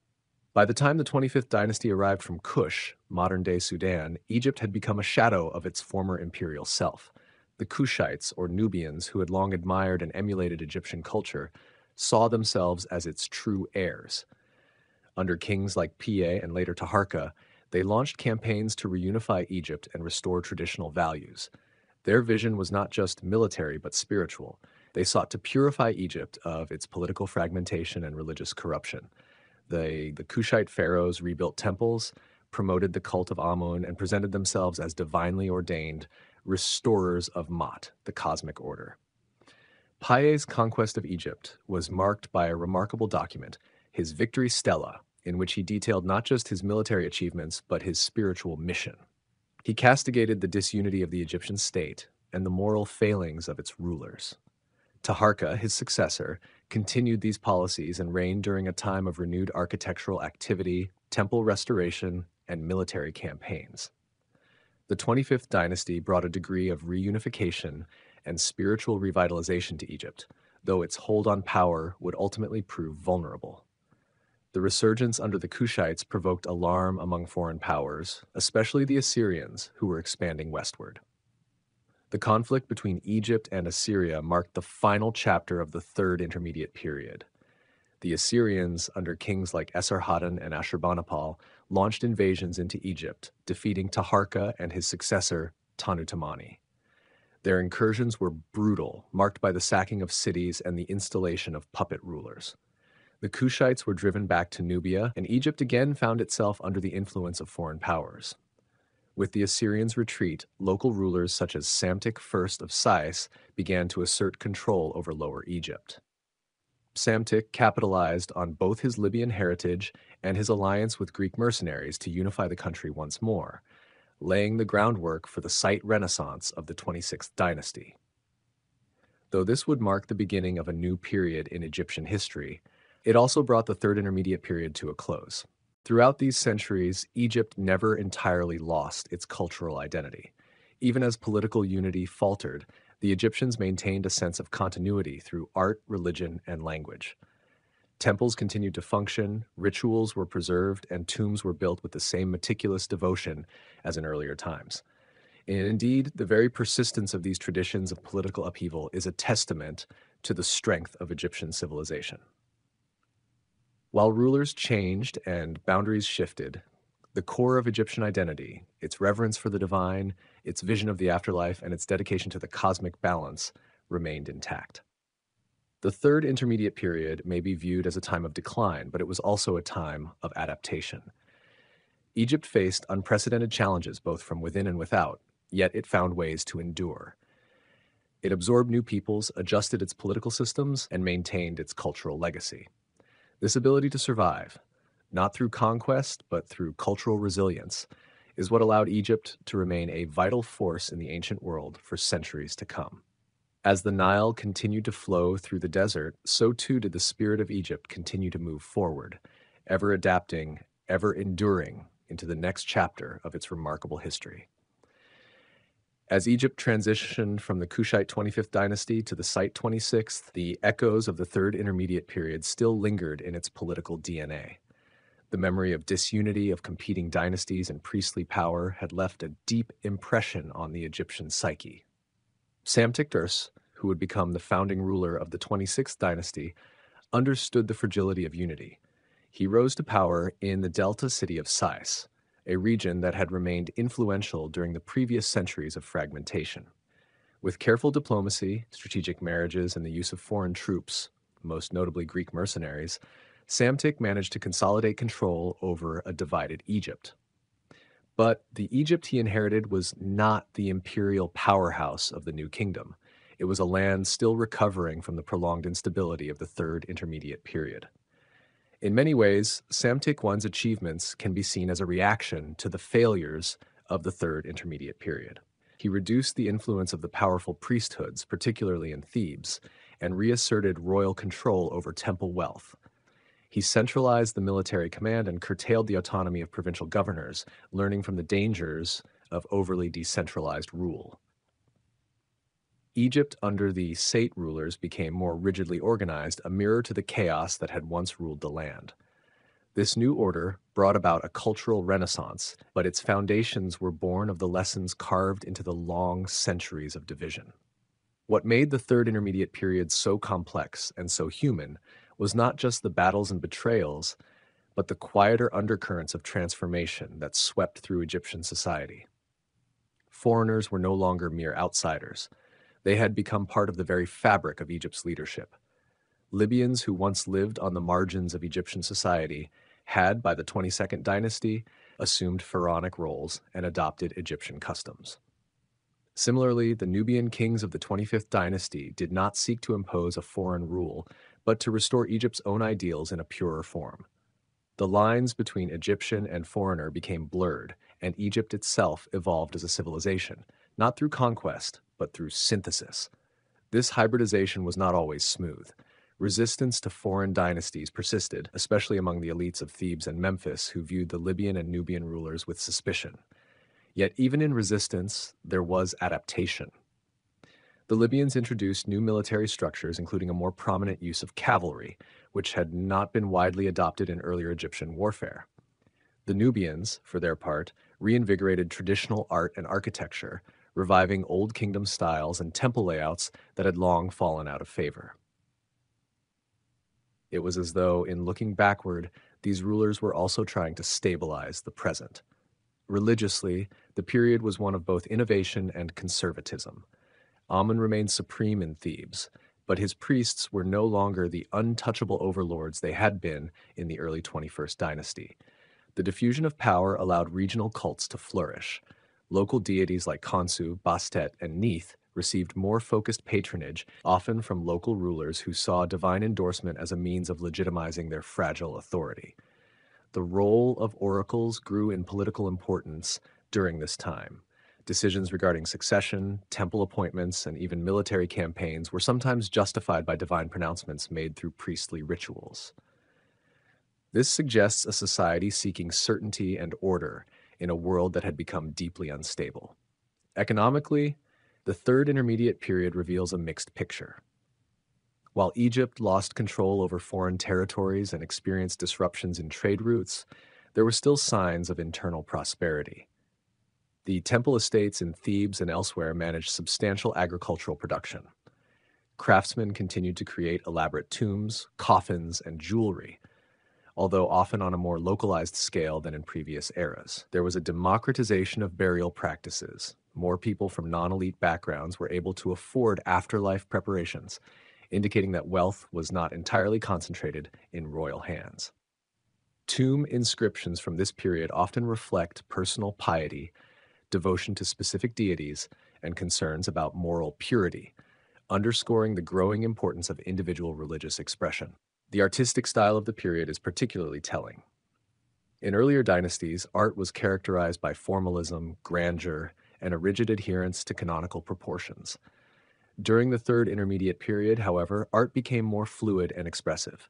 By the time the 25th dynasty arrived from Kush, modern-day Sudan, Egypt had become a shadow of its former imperial self. The Kushites, or Nubians, who had long admired and emulated Egyptian culture, saw themselves as its true heirs. Under kings like Piye and later Taharqa, they launched campaigns to reunify Egypt and restore traditional values. Their vision was not just military but spiritual. They sought to purify Egypt of its political fragmentation and religious corruption. The Kushite pharaohs rebuilt temples, promoted the cult of Amun, and presented themselves as divinely ordained restorers of Ma'at, the cosmic order. Piye's conquest of Egypt was marked by a remarkable document, his Victory Stela, in which he detailed not just his military achievements but his spiritual mission. He castigated the disunity of the Egyptian state and the moral failings of its rulers. Taharqa, his successor, continued these policies and reigned during a time of renewed architectural activity, temple restoration, and military campaigns. The 25th dynasty brought a degree of reunification and spiritual revitalization to Egypt, though its hold on power would ultimately prove vulnerable. The resurgence under the Kushites provoked alarm among foreign powers, especially the Assyrians, who were expanding westward. The conflict between Egypt and Assyria marked the final chapter of the Third Intermediate Period. The Assyrians, under kings like Esarhaddon and Ashurbanipal, launched invasions into Egypt, defeating Taharqa and his successor, Tanu-Tamani. Their incursions were brutal, marked by the sacking of cities and the installation of puppet rulers. The Kushites were driven back to Nubia, and Egypt again found itself under the influence of foreign powers. With the Assyrians' retreat, local rulers such as Psamtik I of Sais began to assert control over Lower Egypt. Psamtik capitalized on both his Libyan heritage and his alliance with Greek mercenaries to unify the country once more, laying the groundwork for the slight renaissance of the 26th dynasty. Though this would mark the beginning of a new period in Egyptian history, it also brought the Third Intermediate Period to a close. Throughout these centuries, Egypt never entirely lost its cultural identity. Even as political unity faltered, the Egyptians maintained a sense of continuity through art, religion, and language. Temples continued to function, rituals were preserved, and tombs were built with the same meticulous devotion as in earlier times. And indeed, the very persistence of these traditions of political upheaval is a testament to the strength of Egyptian civilization. While rulers changed and boundaries shifted, the core of Egyptian identity, its reverence for the divine, its vision of the afterlife, and its dedication to the cosmic balance remained intact. The Third Intermediate Period may be viewed as a time of decline, but it was also a time of adaptation. Egypt faced unprecedented challenges both from within and without, yet it found ways to endure. It absorbed new peoples, adjusted its political systems, and maintained its cultural legacy. This ability to survive, not through conquest, but through cultural resilience, is what allowed Egypt to remain a vital force in the ancient world for centuries to come. As the Nile continued to flow through the desert, so too did the spirit of Egypt continue to move forward, ever adapting, ever enduring into the next chapter of its remarkable history. As Egypt transitioned from the Kushite 25th dynasty to the Site 26th, the echoes of the Third Intermediate Period still lingered in its political DNA. The memory of disunity of competing dynasties and priestly power had left a deep impression on the Egyptian psyche. Psamtik I, who would become the founding ruler of the 26th dynasty, understood the fragility of unity. He rose to power in the delta city of Sais, a region that had remained influential during the previous centuries of fragmentation. With careful diplomacy, strategic marriages, and the use of foreign troops, most notably Greek mercenaries, Psamtik managed to consolidate control over a divided Egypt. But the Egypt he inherited was not the imperial powerhouse of the new kingdom. It was a land still recovering from the prolonged instability of the Third Intermediate Period. In many ways, Psamtik I's achievements can be seen as a reaction to the failures of the Third Intermediate Period. He reduced the influence of the powerful priesthoods, particularly in Thebes, and reasserted royal control over temple wealth. He centralized the military command and curtailed the autonomy of provincial governors, learning from the dangers of overly decentralized rule. Egypt under the Sate rulers became more rigidly organized, a mirror to the chaos that had once ruled the land. This new order brought about a cultural renaissance, but its foundations were born of the lessons carved into the long centuries of division. What made the Third Intermediate Period so complex and so human was not just the battles and betrayals, but the quieter undercurrents of transformation that swept through Egyptian society. Foreigners were no longer mere outsiders. They had become part of the very fabric of Egypt's leadership. Libyans who once lived on the margins of Egyptian society had, by the 22nd dynasty, assumed pharaonic roles and adopted Egyptian customs. Similarly, the Nubian kings of the 25th dynasty did not seek to impose a foreign rule, but to restore Egypt's own ideals in a purer form. The lines between Egyptian and foreigner became blurred, and Egypt itself evolved as a civilization, not through conquest, but through synthesis. This hybridization was not always smooth. Resistance to foreign dynasties persisted, especially among the elites of Thebes and Memphis, who viewed the Libyan and Nubian rulers with suspicion. Yet even in resistance, there was adaptation. The Libyans introduced new military structures, including a more prominent use of cavalry, which had not been widely adopted in earlier Egyptian warfare. The Nubians, for their part, reinvigorated traditional art and architecture, reviving old kingdom styles and temple layouts that had long fallen out of favor. It was as though, in looking backward, these rulers were also trying to stabilize the present. Religiously, the period was one of both innovation and conservatism. Amun remained supreme in Thebes, but his priests were no longer the untouchable overlords they had been in the early 21st dynasty. The diffusion of power allowed regional cults to flourish. Local deities like Khonsu, Bastet, and Neith received more focused patronage, often from local rulers who saw divine endorsement as a means of legitimizing their fragile authority. The role of oracles grew in political importance during this time. Decisions regarding succession, temple appointments, and even military campaigns were sometimes justified by divine pronouncements made through priestly rituals. This suggests a society seeking certainty and order in a world that had become deeply unstable. Economically, the Third Intermediate Period reveals a mixed picture. While Egypt lost control over foreign territories and experienced disruptions in trade routes, there were still signs of internal prosperity. The temple estates in Thebes and elsewhere managed substantial agricultural production. Craftsmen continued to create elaborate tombs, coffins, and jewelry, although often on a more localized scale than in previous eras. There was a democratization of burial practices. More people from non-elite backgrounds were able to afford afterlife preparations, indicating that wealth was not entirely concentrated in royal hands. Tomb inscriptions from this period often reflect personal piety, devotion to specific deities, and concerns about moral purity, underscoring the growing importance of individual religious expression. The artistic style of the period is particularly telling. In earlier dynasties, art was characterized by formalism, grandeur, and a rigid adherence to canonical proportions. During the Third Intermediate Period, however, art became more fluid and expressive.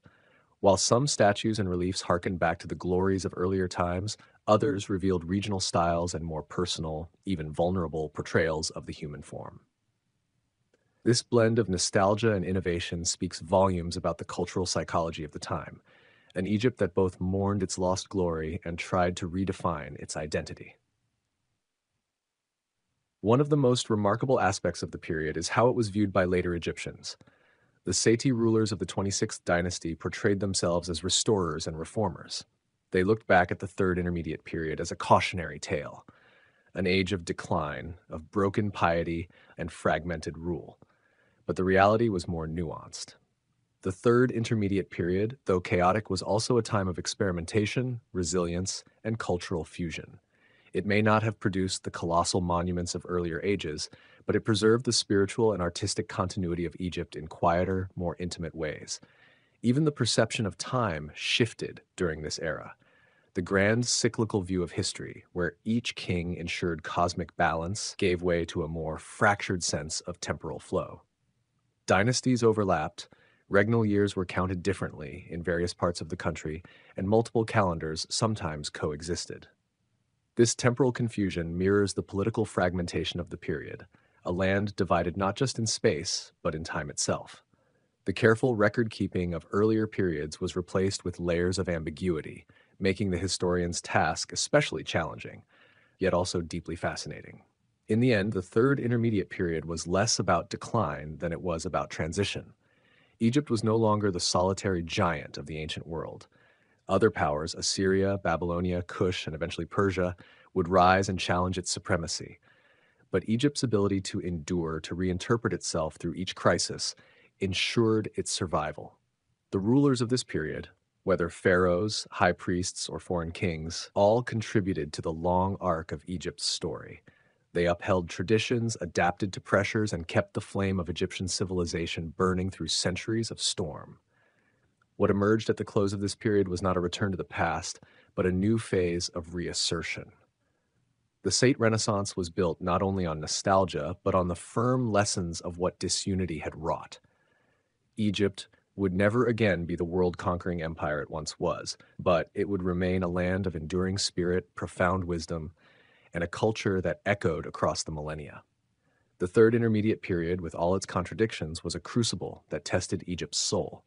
While some statues and reliefs harkened back to the glories of earlier times, others revealed regional styles and more personal, even vulnerable, portrayals of the human form. This blend of nostalgia and innovation speaks volumes about the cultural psychology of the time, an Egypt that both mourned its lost glory and tried to redefine its identity. One of the most remarkable aspects of the period is how it was viewed by later Egyptians. The Seti rulers of the 26th dynasty portrayed themselves as restorers and reformers. They looked back at the Third Intermediate Period as a cautionary tale, an age of decline, of broken piety, and fragmented rule. But the reality was more nuanced. The Third Intermediate Period, though chaotic, was also a time of experimentation, resilience, and cultural fusion. It may not have produced the colossal monuments of earlier ages, but it preserved the spiritual and artistic continuity of Egypt in quieter, more intimate ways. Even the perception of time shifted during this era. The grand cyclical view of history, where each king ensured cosmic balance, gave way to a more fractured sense of temporal flow. Dynasties overlapped, regnal years were counted differently in various parts of the country, and multiple calendars sometimes coexisted. This temporal confusion mirrors the political fragmentation of the period, a land divided not just in space, but in time itself. The careful record-keeping of earlier periods was replaced with layers of ambiguity, making the historian's task especially challenging, yet also deeply fascinating. In the end, the Third Intermediate Period was less about decline than it was about transition. Egypt was no longer the solitary giant of the ancient world. Other powers, Assyria, Babylonia, Kush, and eventually Persia, would rise and challenge its supremacy. But Egypt's ability to endure, to reinterpret itself through each crisis, ensured its survival. The rulers of this period, whether pharaohs, high priests, or foreign kings, all contributed to the long arc of Egypt's story. They upheld traditions, adapted to pressures, and kept the flame of Egyptian civilization burning through centuries of storm. What emerged at the close of this period was not a return to the past, but a new phase of reassertion. The Sate Renaissance was built not only on nostalgia, but on the firm lessons of what disunity had wrought. Egypt would never again be the world-conquering empire it once was, but it would remain a land of enduring spirit, profound wisdom, and a culture that echoed across the millennia. The Third Intermediate Period, with all its contradictions, was a crucible that tested Egypt's soul,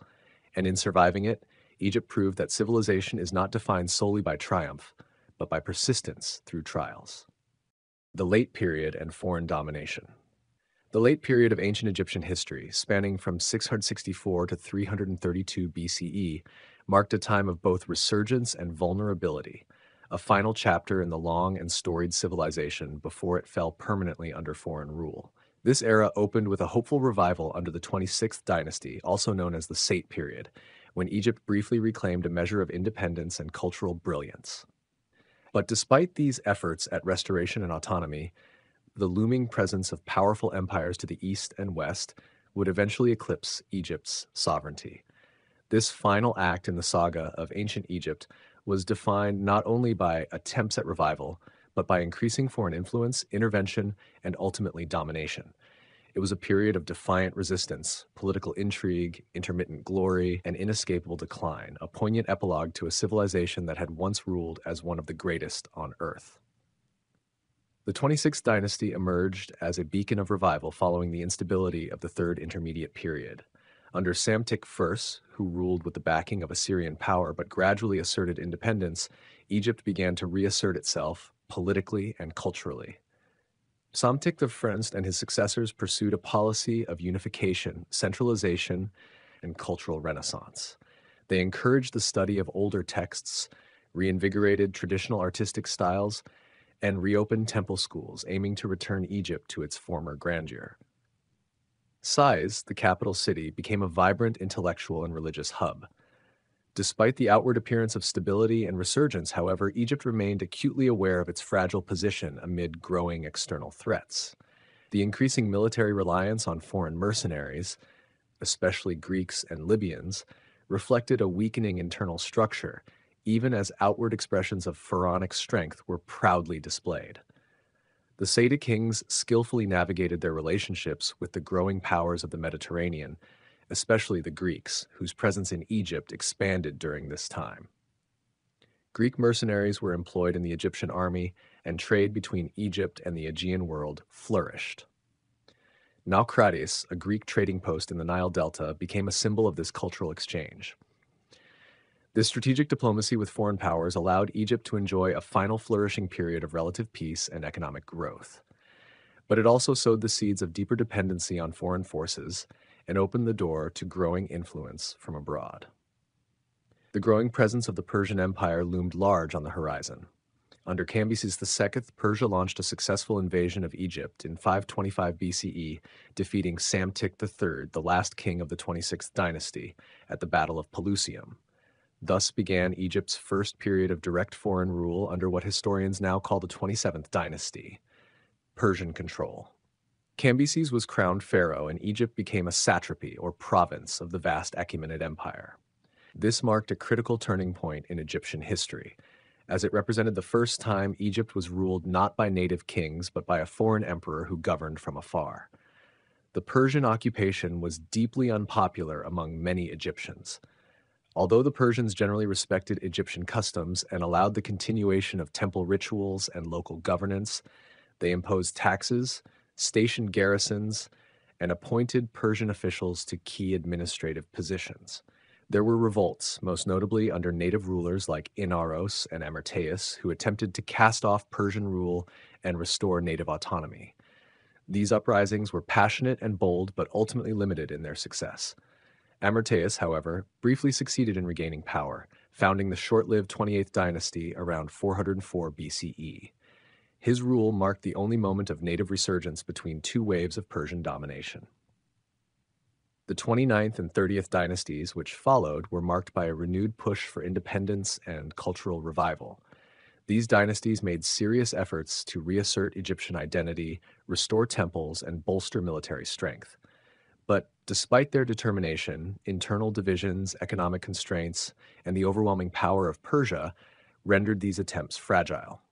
and in surviving it, Egypt proved that civilization is not defined solely by triumph, but by persistence through trials. The Late Period and Foreign Domination. The late period of ancient Egyptian history, spanning from 664 to 332 BCE, marked a time of both resurgence and vulnerability, a final chapter in the long and storied civilization before it fell permanently under foreign rule. This era opened with a hopeful revival under the 26th dynasty, also known as the Sate period, when Egypt briefly reclaimed a measure of independence and cultural brilliance. But despite these efforts at restoration and autonomy, the looming presence of powerful empires to the east and west would eventually eclipse Egypt's sovereignty. This final act in the saga of ancient Egypt was defined not only by attempts at revival, but by increasing foreign influence, intervention, and ultimately domination. It was a period of defiant resistance, political intrigue, intermittent glory, and inescapable decline, a poignant epilogue to a civilization that had once ruled as one of the greatest on earth. The 26th dynasty emerged as a beacon of revival following the instability of the Third Intermediate Period. Under Psamtik I, who ruled with the backing of Assyrian power but gradually asserted independence, Egypt began to reassert itself politically and culturally. Psamtik I and his successors pursued a policy of unification, centralization, and cultural renaissance. They encouraged the study of older texts, reinvigorated traditional artistic styles, and reopened temple schools, aiming to return Egypt to its former grandeur. Sais, the capital city, became a vibrant intellectual and religious hub. Despite the outward appearance of stability and resurgence, however, Egypt remained acutely aware of its fragile position amid growing external threats. The increasing military reliance on foreign mercenaries, especially Greeks and Libyans, reflected a weakening internal structure, even as outward expressions of pharaonic strength were proudly displayed. The Saite kings skillfully navigated their relationships with the growing powers of the Mediterranean, especially the Greeks, whose presence in Egypt expanded during this time. Greek mercenaries were employed in the Egyptian army, and trade between Egypt and the Aegean world flourished. Naucratis, a Greek trading post in the Nile Delta, became a symbol of this cultural exchange. This strategic diplomacy with foreign powers allowed Egypt to enjoy a final flourishing period of relative peace and economic growth. But it also sowed the seeds of deeper dependency on foreign forces and opened the door to growing influence from abroad. The growing presence of the Persian Empire loomed large on the horizon. Under Cambyses II, Persia launched a successful invasion of Egypt in 525 BCE, defeating Psamtik III, the last king of the 26th dynasty, at the Battle of Pelusium. Thus began Egypt's first period of direct foreign rule under what historians now call the 27th dynasty, Persian control. Cambyses was crowned pharaoh, and Egypt became a satrapy or province of the vast Achaemenid Empire. This marked a critical turning point in Egyptian history, as it represented the first time Egypt was ruled not by native kings but by a foreign emperor who governed from afar. The Persian occupation was deeply unpopular among many Egyptians. Although the Persians generally respected Egyptian customs and allowed the continuation of temple rituals and local governance, they imposed taxes, stationed garrisons, and appointed Persian officials to key administrative positions. There were revolts, most notably under native rulers like Inaros and Amarteus, who attempted to cast off Persian rule and restore native autonomy. These uprisings were passionate and bold, but ultimately limited in their success. Amarteus, however, briefly succeeded in regaining power, founding the short-lived 28th dynasty around 404 BCE. His rule marked the only moment of native resurgence between two waves of Persian domination. The 29th and 30th dynasties, which followed, were marked by a renewed push for independence and cultural revival. These dynasties made serious efforts to reassert Egyptian identity, restore temples, and bolster military strength. But despite their determination, internal divisions, economic constraints, and the overwhelming power of Persia rendered these attempts fragile.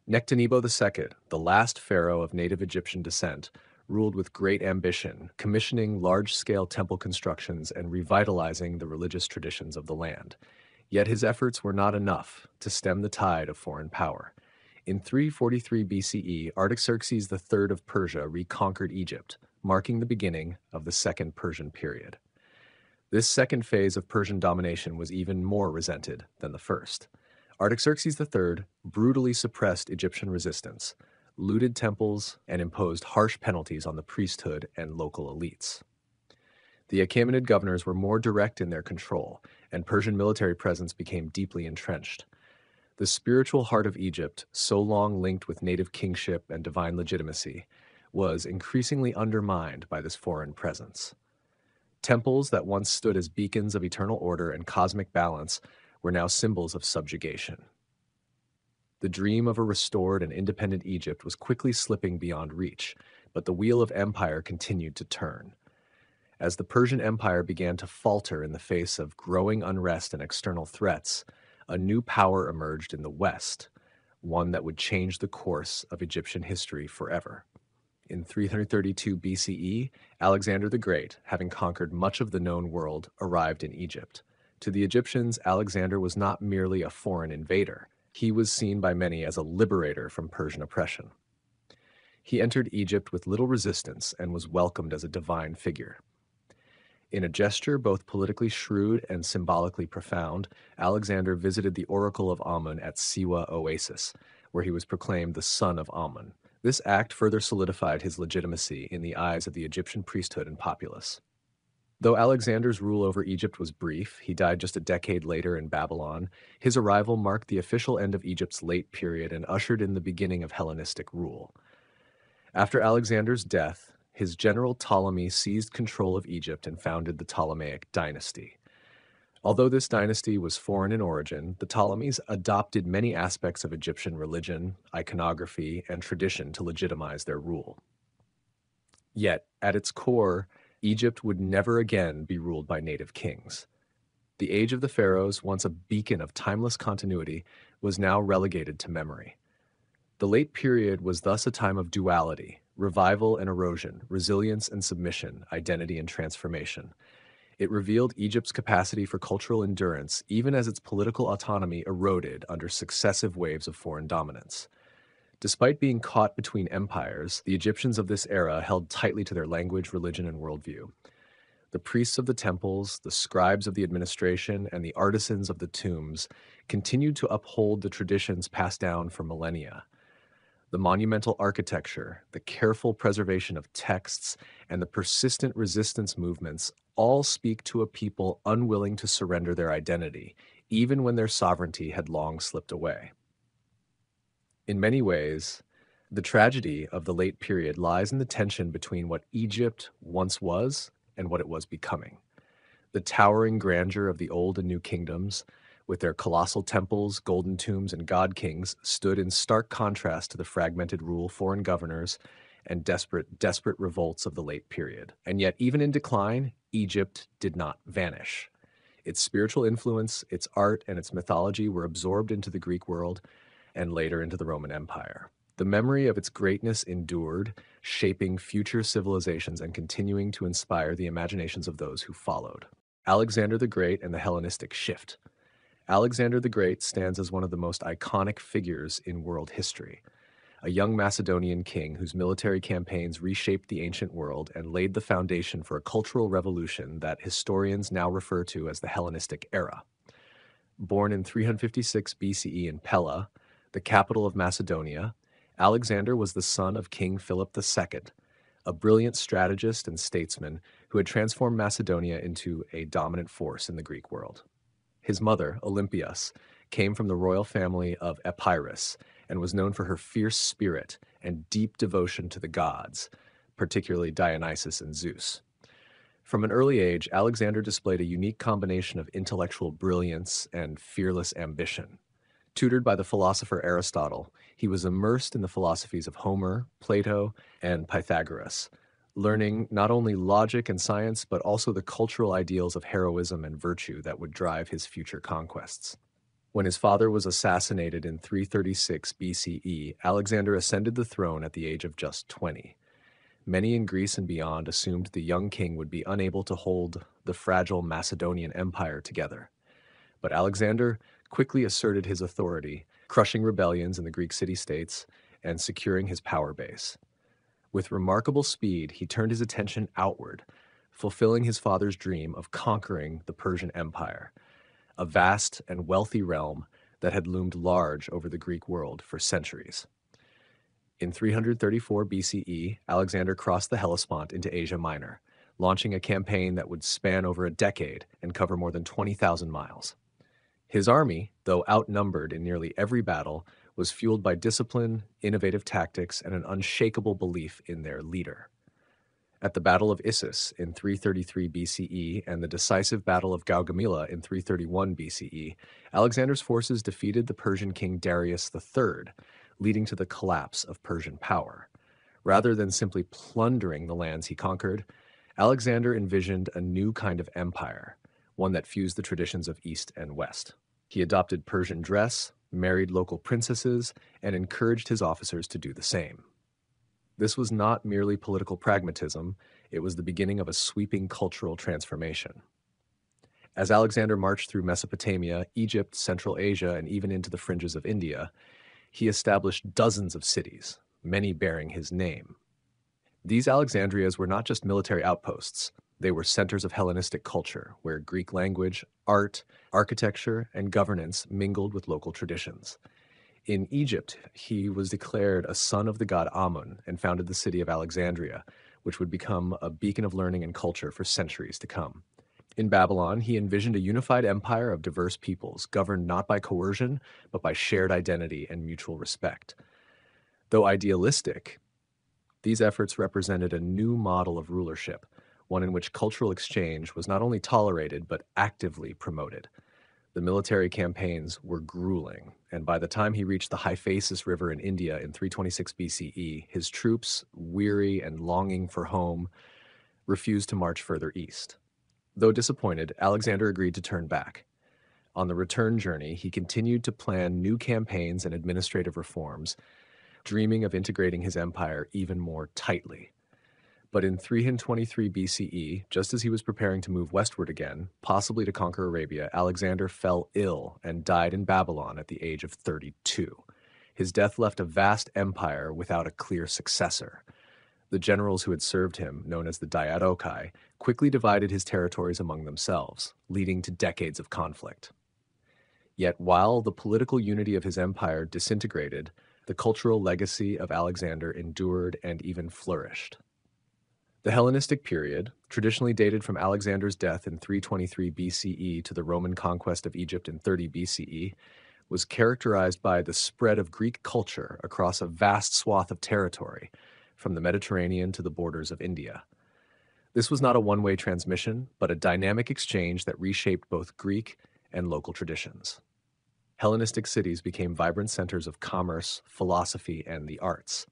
Nectanebo II, the last pharaoh of native Egyptian descent, ruled with great ambition, commissioning large-scale temple constructions and revitalizing the religious traditions of the land. Yet his efforts were not enough to stem the tide of foreign power. In 343 BCE, Artaxerxes III of Persia reconquered Egypt, marking the beginning of the Second Persian period. This second phase of Persian domination was even more resented than the first. Artaxerxes III brutally suppressed Egyptian resistance, looted temples, and imposed harsh penalties on the priesthood and local elites. The Achaemenid governors were more direct in their control, and Persian military presence became deeply entrenched. The spiritual heart of Egypt, so long linked with native kingship and divine legitimacy, was increasingly undermined by this foreign presence. Temples that once stood as beacons of eternal order and cosmic balance were now symbols of subjugation. The dream of a restored and independent Egypt was quickly slipping beyond reach, but the wheel of empire continued to turn. As the Persian Empire began to falter in the face of growing unrest and external threats, a new power emerged in the West, one that would change the course of Egyptian history forever. In 332 BCE, Alexander the Great, having conquered much of the known world, arrived in Egypt. To the Egyptians, Alexander was not merely a foreign invader. He was seen by many as a liberator from Persian oppression. He entered Egypt with little resistance and was welcomed as a divine figure. In a gesture both politically shrewd and symbolically profound, Alexander visited the Oracle of Amun at Siwa Oasis, where he was proclaimed the son of Amun. This act further solidified his legitimacy in the eyes of the Egyptian priesthood and populace. Though Alexander's rule over Egypt was brief, he died just a decade later in Babylon, his arrival marked the official end of Egypt's late period and ushered in the beginning of Hellenistic rule. After Alexander's death, his general Ptolemy seized control of Egypt and founded the Ptolemaic dynasty. Although this dynasty was foreign in origin, the Ptolemies adopted many aspects of Egyptian religion, iconography, and tradition to legitimize their rule. Yet, at its core, Egypt would never again be ruled by native kings. The age of the pharaohs, once a beacon of timeless continuity, was now relegated to memory. The late period was thus a time of duality, revival and erosion, resilience and submission, identity and transformation. It revealed Egypt's capacity for cultural endurance, even as its political autonomy eroded under successive waves of foreign dominance. Despite being caught between empires, the Egyptians of this era held tightly to their language, religion, and worldview. The priests of the temples, the scribes of the administration, and the artisans of the tombs continued to uphold the traditions passed down for millennia. The monumental architecture, the careful preservation of texts, and the persistent resistance movements all speak to a people unwilling to surrender their identity, even when their sovereignty had long slipped away. In many ways, the tragedy of the late period lies in the tension between what Egypt once was and what it was becoming. The towering grandeur of the Old and New Kingdoms, with their colossal temples, golden tombs, and god-kings, stood in stark contrast to the fragmented rule, foreign governors, and desperate revolts of the late period. And yet, even in decline, Egypt did not vanish. Its spiritual influence, its art, and its mythology were absorbed into the Greek world and later into the Roman Empire. The memory of its greatness endured, shaping future civilizations and continuing to inspire the imaginations of those who followed. Alexander the Great and the Hellenistic shift. Alexander the Great stands as one of the most iconic figures in world history. a young Macedonian king whose military campaigns reshaped the ancient world and laid the foundation for a cultural revolution that historians now refer to as the Hellenistic era. Born in 356 BCE in Pella, the capital of Macedonia, Alexander was the son of King Philip II, a brilliant strategist and statesman who had transformed Macedonia into a dominant force in the Greek world. His mother, Olympias, came from the royal family of Epirus and was known for her fierce spirit and deep devotion to the gods, particularly Dionysus and Zeus. From an early age, Alexander displayed a unique combination of intellectual brilliance and fearless ambition. Tutored by the philosopher Aristotle, he was immersed in the philosophies of Homer, Plato, and Pythagoras, learning not only logic and science, but also the cultural ideals of heroism and virtue that would drive his future conquests. When his father was assassinated in 336 BCE, Alexander ascended the throne at the age of just 20. Many in Greece and beyond assumed the young king would be unable to hold the fragile Macedonian empire together. But Alexander quickly asserted his authority, crushing rebellions in the Greek city-states and securing his power base. With remarkable speed, he turned his attention outward, fulfilling his father's dream of conquering the Persian Empire, a vast and wealthy realm that had loomed large over the Greek world for centuries. In 334 BCE, Alexander crossed the Hellespont into Asia Minor, launching a campaign that would span over a decade and cover more than 20,000 miles. His army, though outnumbered in nearly every battle, was fueled by discipline, innovative tactics, and an unshakable belief in their leader. At the Battle of Issus in 333 BCE and the decisive Battle of Gaugamela in 331 BCE, Alexander's forces defeated the Persian king Darius III, leading to the collapse of Persian power. Rather than simply plundering the lands he conquered, Alexander envisioned a new kind of empire, one that fused the traditions of East and West. He adopted Persian dress, married local princesses, and encouraged his officers to do the same. This was not merely political pragmatism, it was the beginning of a sweeping cultural transformation. As Alexander marched through Mesopotamia, Egypt, Central Asia, and even into the fringes of India, he established dozens of cities, many bearing his name. These Alexandrias were not just military outposts, they were centers of Hellenistic culture, where Greek language, art, architecture, and governance mingled with local traditions. In Egypt, he was declared a son of the god Amun and founded the city of Alexandria, which would become a beacon of learning and culture for centuries to come. In Babylon, he envisioned a unified empire of diverse peoples, governed not by coercion, but by shared identity and mutual respect. Though idealistic, these efforts represented a new model of rulership, one in which cultural exchange was not only tolerated, but actively promoted. The military campaigns were grueling, and by the time he reached the Hyphasis River in India in 326 BCE, his troops, weary and longing for home, refused to march further east. Though disappointed, Alexander agreed to turn back. On the return journey, he continued to plan new campaigns and administrative reforms, dreaming of integrating his empire even more tightly. But in 323 BCE, just as he was preparing to move westward again, possibly to conquer Arabia, Alexander fell ill and died in Babylon at the age of 32. His death left a vast empire without a clear successor. The generals who had served him, known as the Diadochi, quickly divided his territories among themselves, leading to decades of conflict. Yet while the political unity of his empire disintegrated, the cultural legacy of Alexander endured and even flourished. The Hellenistic period, traditionally dated from Alexander's death in 323 BCE to the Roman conquest of Egypt in 30 BCE, was characterized by the spread of Greek culture across a vast swath of territory, from the Mediterranean to the borders of India. This was not a one-way transmission, but a dynamic exchange that reshaped both Greek and local traditions. Hellenistic cities became vibrant centers of commerce, philosophy, and the arts.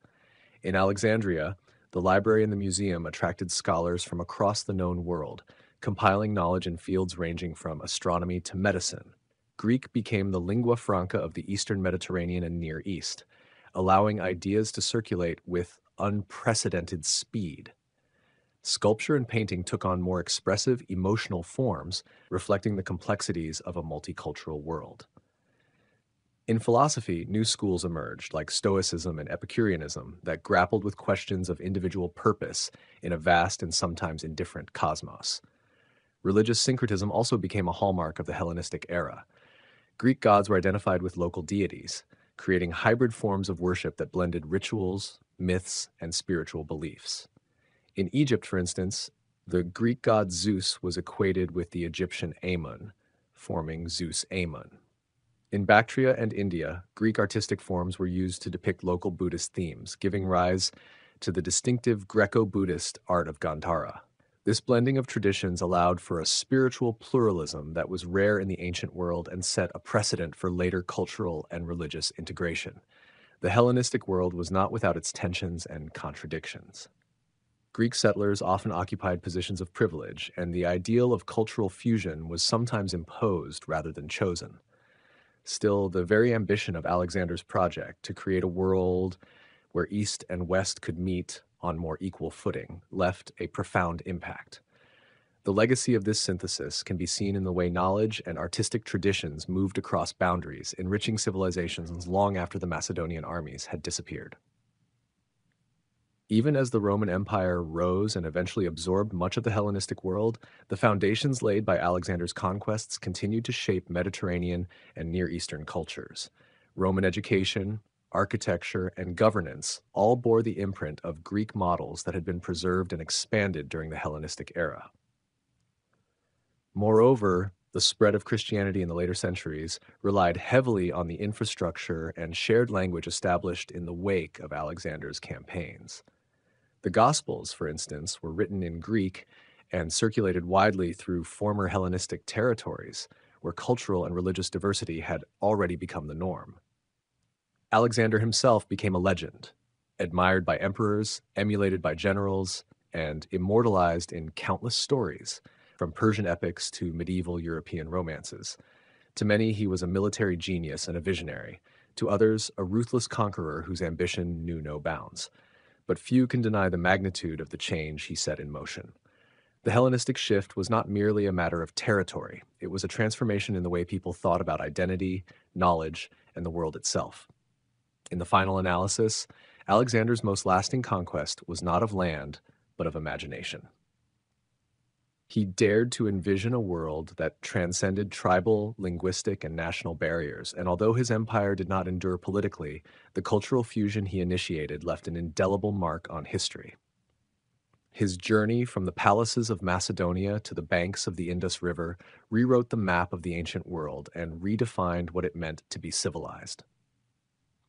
In Alexandria, the library and the museum attracted scholars from across the known world, compiling knowledge in fields ranging from astronomy to medicine. Greek became the lingua franca of the Eastern Mediterranean and Near East, allowing ideas to circulate with unprecedented speed. Sculpture and painting took on more expressive, emotional forms, reflecting the complexities of a multicultural world. In philosophy, new schools emerged, like Stoicism and Epicureanism, that grappled with questions of individual purpose in a vast and sometimes indifferent cosmos. Religious syncretism also became a hallmark of the Hellenistic era. Greek gods were identified with local deities, creating hybrid forms of worship that blended rituals, myths, and spiritual beliefs. In Egypt, for instance, the Greek god Zeus was equated with the Egyptian Amun, forming Zeus Amun. In Bactria and India, Greek artistic forms were used to depict local Buddhist themes, giving rise to the distinctive Greco-Buddhist art of Gandhara. This blending of traditions allowed for a spiritual pluralism that was rare in the ancient world and set a precedent for later cultural and religious integration. The Hellenistic world was not without its tensions and contradictions. Greek settlers often occupied positions of privilege, and the ideal of cultural fusion was sometimes imposed rather than chosen. Still, the very ambition of Alexander's project to create a world where East and West could meet on more equal footing left a profound impact. The legacy of this synthesis can be seen in the way knowledge and artistic traditions moved across boundaries, enriching civilizations long after the Macedonian armies had disappeared. Even as the Roman Empire rose and eventually absorbed much of the Hellenistic world, the foundations laid by Alexander's conquests continued to shape Mediterranean and Near Eastern cultures. Roman education, architecture, and governance all bore the imprint of Greek models that had been preserved and expanded during the Hellenistic era. Moreover, the spread of Christianity in the later centuries relied heavily on the infrastructure and shared language established in the wake of Alexander's campaigns. The Gospels, for instance, were written in Greek and circulated widely through former Hellenistic territories, where cultural and religious diversity had already become the norm. Alexander himself became a legend, admired by emperors, emulated by generals, and immortalized in countless stories, from Persian epics to medieval European romances. To many, he was a military genius and a visionary. To others, a ruthless conqueror whose ambition knew no bounds. But few can deny the magnitude of the change he set in motion. The Hellenistic shift was not merely a matter of territory. It was a transformation in the way people thought about identity, knowledge, and the world itself. In the final analysis, Alexander's most lasting conquest was not of land, but of imagination. He dared to envision a world that transcended tribal, linguistic, and national barriers, and although his empire did not endure politically, the cultural fusion he initiated left an indelible mark on history. His journey from the palaces of Macedonia to the banks of the Indus River rewrote the map of the ancient world and redefined what it meant to be civilized.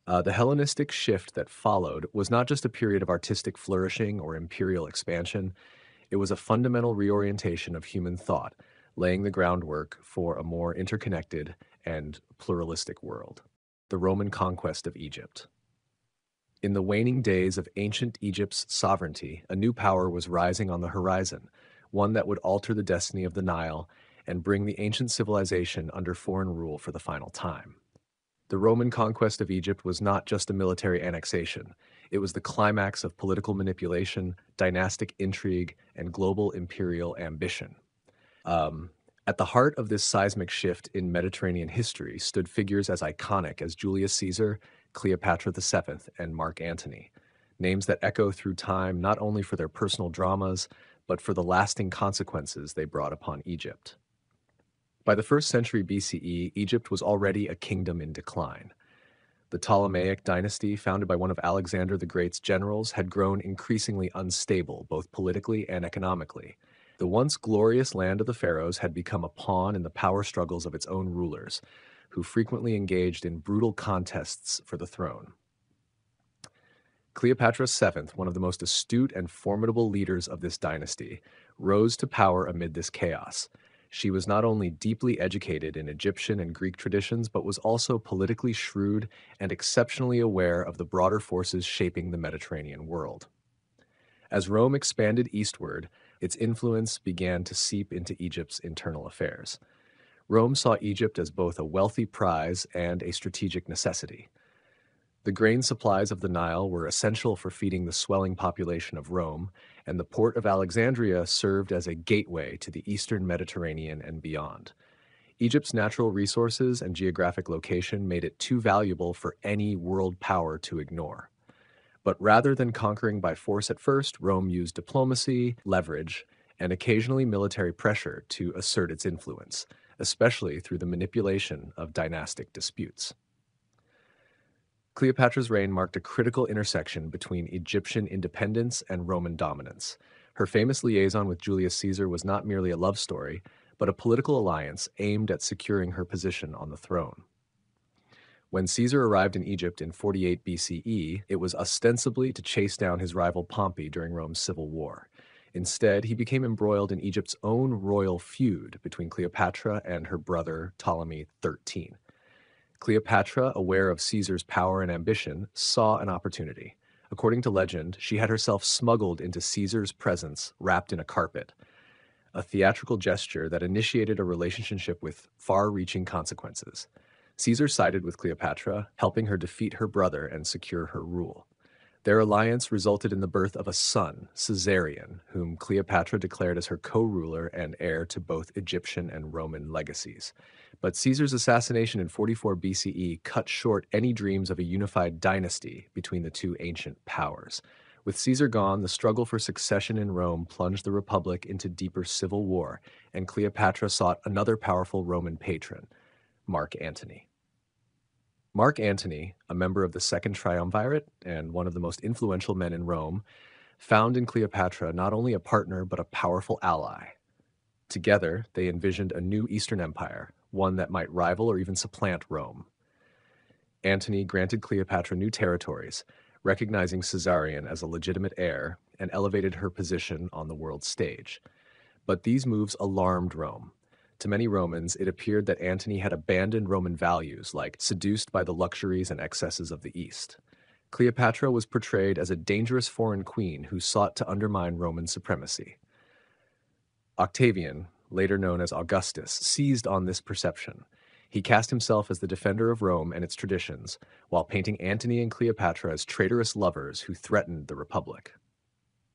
The Hellenistic shift that followed was not just a period of artistic flourishing or imperial expansion. It was a fundamental reorientation of human thought, laying the groundwork for a more interconnected and pluralistic world. The Roman conquest of Egypt. In the waning days of ancient Egypt's sovereignty, a new power was rising on the horizon, one that would alter the destiny of the Nile and bring the ancient civilization under foreign rule for the final time. The Roman conquest of Egypt was not just a military annexation. It was the climax of political manipulation, dynastic intrigue, and global imperial ambition. At the heart of this seismic shift in Mediterranean history stood figures as iconic as Julius Caesar, Cleopatra VII, and Mark Antony, names that echo through time not only for their personal dramas, but for the lasting consequences they brought upon Egypt. By the 1st century BCE, Egypt was already a kingdom in decline. The Ptolemaic dynasty, founded by one of Alexander the Great's generals, had grown increasingly unstable, both politically and economically. The once glorious land of the pharaohs had become a pawn in the power struggles of its own rulers, who frequently engaged in brutal contests for the throne. Cleopatra VII, one of the most astute and formidable leaders of this dynasty, rose to power amid this chaos. She was not only deeply educated in Egyptian and Greek traditions, but was also politically shrewd and exceptionally aware of the broader forces shaping the Mediterranean world. As Rome expanded eastward, its influence began to seep into Egypt's internal affairs. Rome saw Egypt as both a wealthy prize and a strategic necessity. The grain supplies of the Nile were essential for feeding the swelling population of Rome, and the port of Alexandria served as a gateway to the eastern Mediterranean and beyond. Egypt's natural resources and geographic location made it too valuable for any world power to ignore. But rather than conquering by force at first, Rome used diplomacy, leverage, and occasionally military pressure to assert its influence, especially through the manipulation of dynastic disputes. Cleopatra's reign marked a critical intersection between Egyptian independence and Roman dominance. Her famous liaison with Julius Caesar was not merely a love story, but a political alliance aimed at securing her position on the throne. When Caesar arrived in Egypt in 48 BCE, it was ostensibly to chase down his rival Pompey during Rome's civil war. Instead, he became embroiled in Egypt's own royal feud between Cleopatra and her brother Ptolemy XIII. Cleopatra, aware of Caesar's power and ambition, saw an opportunity. According to legend, she had herself smuggled into Caesar's presence wrapped in a carpet, a theatrical gesture that initiated a relationship with far-reaching consequences. Caesar sided with Cleopatra, helping her defeat her brother and secure her rule. Their alliance resulted in the birth of a son, Caesarion, whom Cleopatra declared as her co-ruler and heir to both Egyptian and Roman legacies. But Caesar's assassination in 44 BCE cut short any dreams of a unified dynasty between the two ancient powers. With Caesar gone, the struggle for succession in Rome plunged the Republic into deeper civil war, and Cleopatra sought another powerful Roman patron, Mark Antony. Mark Antony, a member of the Second Triumvirate and one of the most influential men in Rome, found in Cleopatra not only a partner but a powerful ally. Together, they envisioned a new Eastern Empire, one that might rival or even supplant Rome. Antony granted Cleopatra new territories, recognizing Caesarion as a legitimate heir, and elevated her position on the world stage. But these moves alarmed Rome. To many Romans, it appeared that Antony had abandoned Roman values, like seduced by the luxuries and excesses of the East. Cleopatra was portrayed as a dangerous foreign queen who sought to undermine Roman supremacy. Octavian, later known as Augustus, seized on this perception. He cast himself as the defender of Rome and its traditions, while painting Antony and Cleopatra as traitorous lovers who threatened the Republic.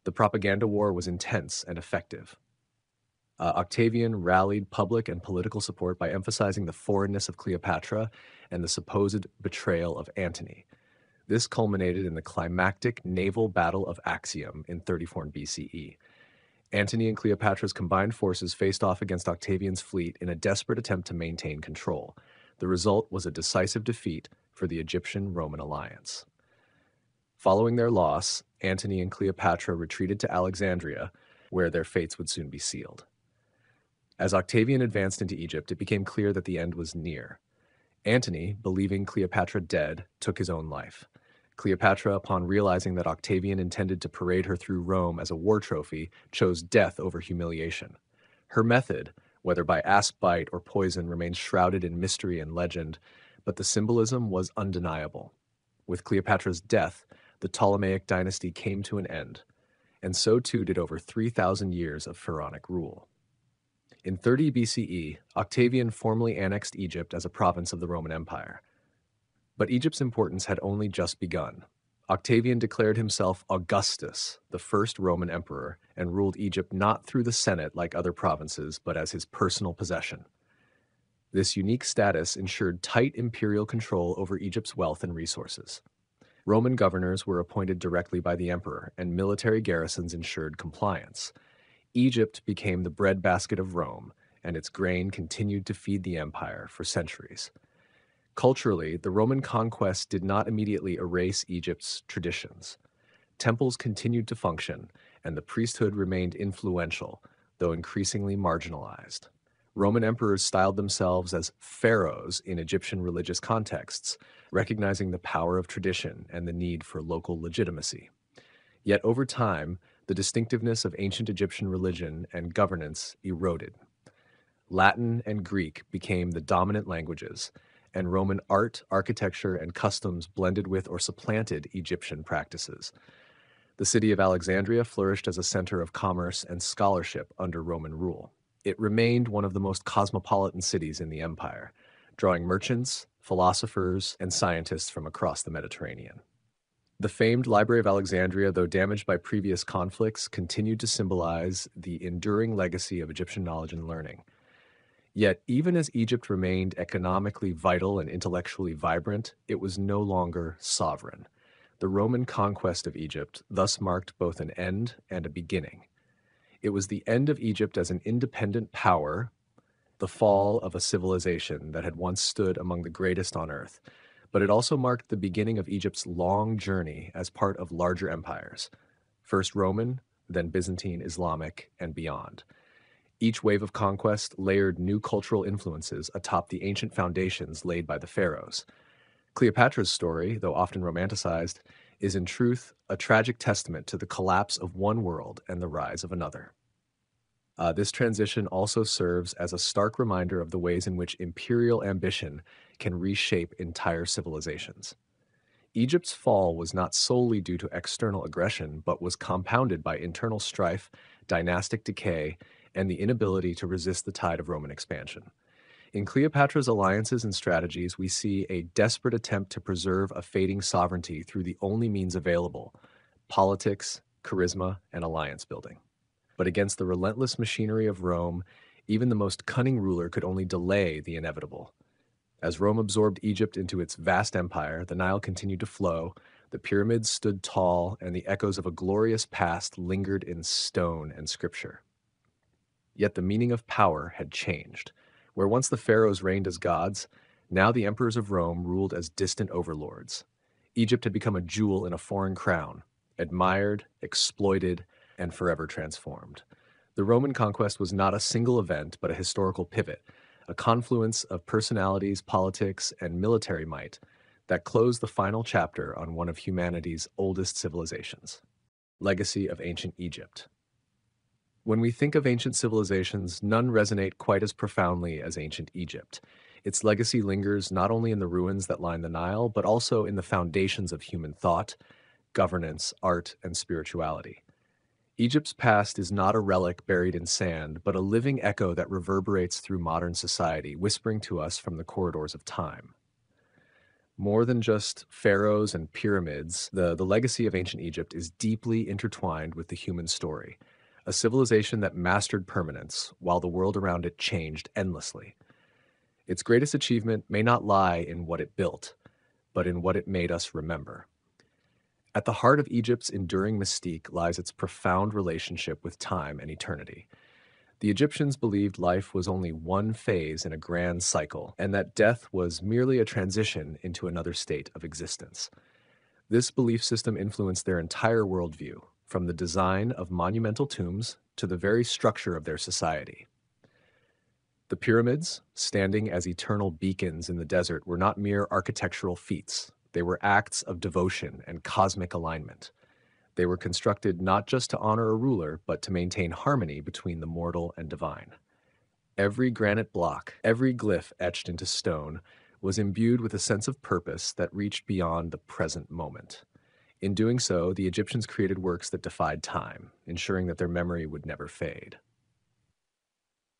The propaganda war was intense and effective. Octavian rallied public and political support by emphasizing the foreignness of Cleopatra and the supposed betrayal of Antony. This culminated in the climactic naval battle of Actium in 34 BCE. Antony and Cleopatra's combined forces faced off against Octavian's fleet in a desperate attempt to maintain control. The result was a decisive defeat for the Egyptian-Roman alliance. Following their loss, Antony and Cleopatra retreated to Alexandria, where their fates would soon be sealed. As Octavian advanced into Egypt, it became clear that the end was near. Antony, believing Cleopatra dead, took his own life. Cleopatra, upon realizing that Octavian intended to parade her through Rome as a war trophy, chose death over humiliation. Her method, whether by asp bite or poison, remains shrouded in mystery and legend, but the symbolism was undeniable. With Cleopatra's death, the Ptolemaic dynasty came to an end, and so too did over 3,000 years of pharaonic rule. In 30 BCE, Octavian formally annexed Egypt as a province of the Roman Empire. But Egypt's importance had only just begun. Octavian declared himself Augustus, the first Roman emperor, and ruled Egypt not through the Senate like other provinces, but as his personal possession. This unique status ensured tight imperial control over Egypt's wealth and resources. Roman governors were appointed directly by the emperor, and military garrisons ensured compliance. Egypt became the breadbasket of Rome, and its grain continued to feed the empire for centuries. Culturally, the Roman conquest did not immediately erase Egypt's traditions. Temples continued to function, and the priesthood remained influential, though increasingly marginalized. Roman emperors styled themselves as pharaohs in Egyptian religious contexts, recognizing the power of tradition and the need for local legitimacy. Yet over time, the distinctiveness of ancient Egyptian religion and governance eroded. Latin and Greek became the dominant languages, and Roman art, architecture, and customs blended with or supplanted Egyptian practices. The city of Alexandria flourished as a center of commerce and scholarship under Roman rule. It remained one of the most cosmopolitan cities in the empire, drawing merchants, philosophers, and scientists from across the Mediterranean. The famed Library of Alexandria, though damaged by previous conflicts, continued to symbolize the enduring legacy of Egyptian knowledge and learning. Yet, even as Egypt remained economically vital and intellectually vibrant, it was no longer sovereign. The Roman conquest of Egypt thus marked both an end and a beginning. It was the end of Egypt as an independent power, the fall of a civilization that had once stood among the greatest on earth, but it also marked the beginning of Egypt's long journey as part of larger empires, first Roman, then Byzantine, Islamic, and beyond. Each wave of conquest layered new cultural influences atop the ancient foundations laid by the pharaohs. Cleopatra's story, though often romanticized, is in truth a tragic testament to the collapse of one world and the rise of another. This transition also serves as a stark reminder of the ways in which imperial ambition can reshape entire civilizations. Egypt's fall was not solely due to external aggression, but was compounded by internal strife, dynastic decay, and the inability to resist the tide of Roman expansion. In Cleopatra's alliances and strategies, we see a desperate attempt to preserve a fading sovereignty through the only means available: politics, charisma, and alliance building. But against the relentless machinery of Rome, even the most cunning ruler could only delay the inevitable. As Rome absorbed Egypt into its vast empire, the Nile continued to flow, the pyramids stood tall, and the echoes of a glorious past lingered in stone and scripture. Yet the meaning of power had changed. Where once the pharaohs reigned as gods, now the emperors of Rome ruled as distant overlords. Egypt had become a jewel in a foreign crown, admired, exploited, and forever transformed. The Roman conquest was not a single event, but a historical pivot, a confluence of personalities, politics, and military might that closed the final chapter on one of humanity's oldest civilizations. Legacy of Ancient Egypt. When we think of ancient civilizations, none resonate quite as profoundly as ancient Egypt. Its legacy lingers not only in the ruins that line the Nile, but also in the foundations of human thought, governance, art, and spirituality. Egypt's past is not a relic buried in sand, but a living echo that reverberates through modern society, whispering to us from the corridors of time. More than just pharaohs and pyramids, the legacy of ancient Egypt is deeply intertwined with the human story, a civilization that mastered permanence while the world around it changed endlessly. Its greatest achievement may not lie in what it built, but in what it made us remember. At the heart of Egypt's enduring mystique lies its profound relationship with time and eternity. The Egyptians believed life was only one phase in a grand cycle, and that death was merely a transition into another state of existence. This belief system influenced their entire worldview, from the design of monumental tombs to the very structure of their society. The pyramids, standing as eternal beacons in the desert, were not mere architectural feats. They were acts of devotion and cosmic alignment. They were constructed not just to honor a ruler, but to maintain harmony between the mortal and divine. Every granite block, every glyph etched into stone, was imbued with a sense of purpose that reached beyond the present moment. In doing so, the Egyptians created works that defied time, ensuring that their memory would never fade.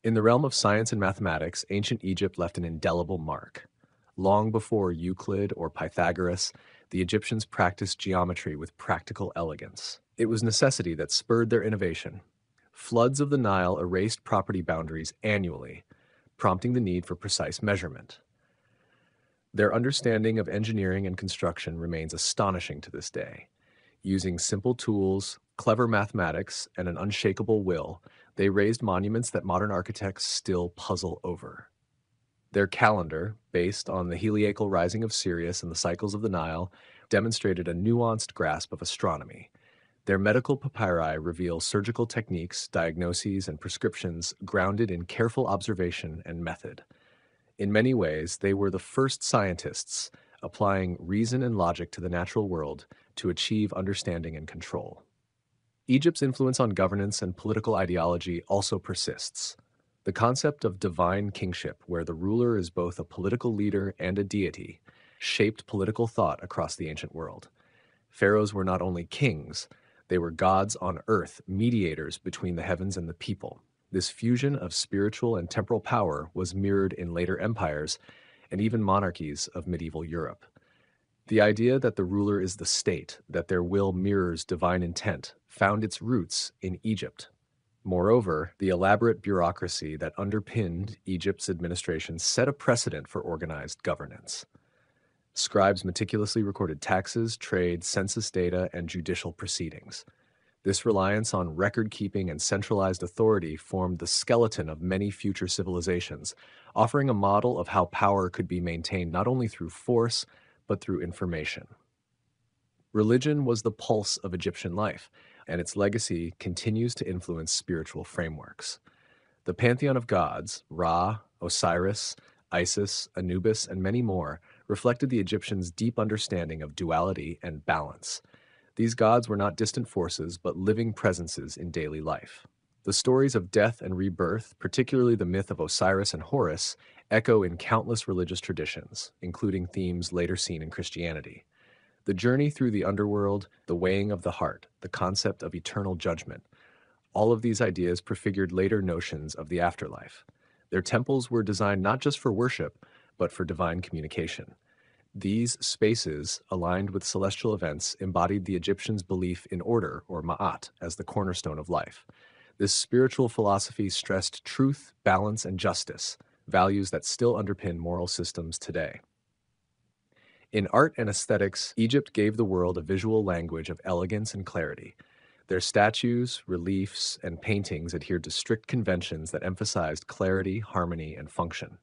In the realm of science and mathematics, ancient Egypt left an indelible mark. Long before Euclid or Pythagoras, the Egyptians practiced geometry with practical elegance. It was necessity that spurred their innovation. Floods of the Nile erased property boundaries annually, prompting the need for precise measurement. Their understanding of engineering and construction remains astonishing to this day. Using simple tools, clever mathematics, and an unshakable will, they raised monuments that modern architects still puzzle over. Their calendar, based on the heliacal rising of Sirius and the cycles of the Nile, demonstrated a nuanced grasp of astronomy. Their medical papyri reveal surgical techniques, diagnoses, and prescriptions grounded in careful observation and method. In many ways, they were the first scientists applying reason and logic to the natural world to achieve understanding and control. Egypt's influence on governance and political ideology also persists. The concept of divine kingship, where the ruler is both a political leader and a deity, shaped political thought across the ancient world. Pharaohs were not only kings, they were gods on earth, mediators between the heavens and the people. This fusion of spiritual and temporal power was mirrored in later empires and even monarchies of medieval Europe. The idea that the ruler is the state, that their will mirrors divine intent, found its roots in Egypt. Moreover, the elaborate bureaucracy that underpinned Egypt's administration set a precedent for organized governance. Scribes meticulously recorded taxes, trade, census data, and judicial proceedings. This reliance on record keeping and centralized authority formed the skeleton of many future civilizations, offering a model of how power could be maintained not only through force, but through information. Religion was the pulse of Egyptian life, and its legacy continues to influence spiritual frameworks. The pantheon of gods, Ra, Osiris, Isis, Anubis, and many more, reflected the Egyptians' deep understanding of duality and balance. These gods were not distant forces, but living presences in daily life. The stories of death and rebirth, particularly the myth of Osiris and Horus, echo in countless religious traditions, including themes later seen in Christianity. The journey through the underworld, the weighing of the heart, the concept of eternal judgment, all of these ideas prefigured later notions of the afterlife. Their temples were designed not just for worship, but for divine communication. These spaces, aligned with celestial events, embodied the Egyptians' belief in order, or ma'at, as the cornerstone of life. This spiritual philosophy stressed truth, balance, and justice, values that still underpin moral systems today. In art and aesthetics, Egypt gave the world a visual language of elegance and clarity. Their statues, reliefs, and paintings adhered to strict conventions that emphasized clarity, harmony, and function.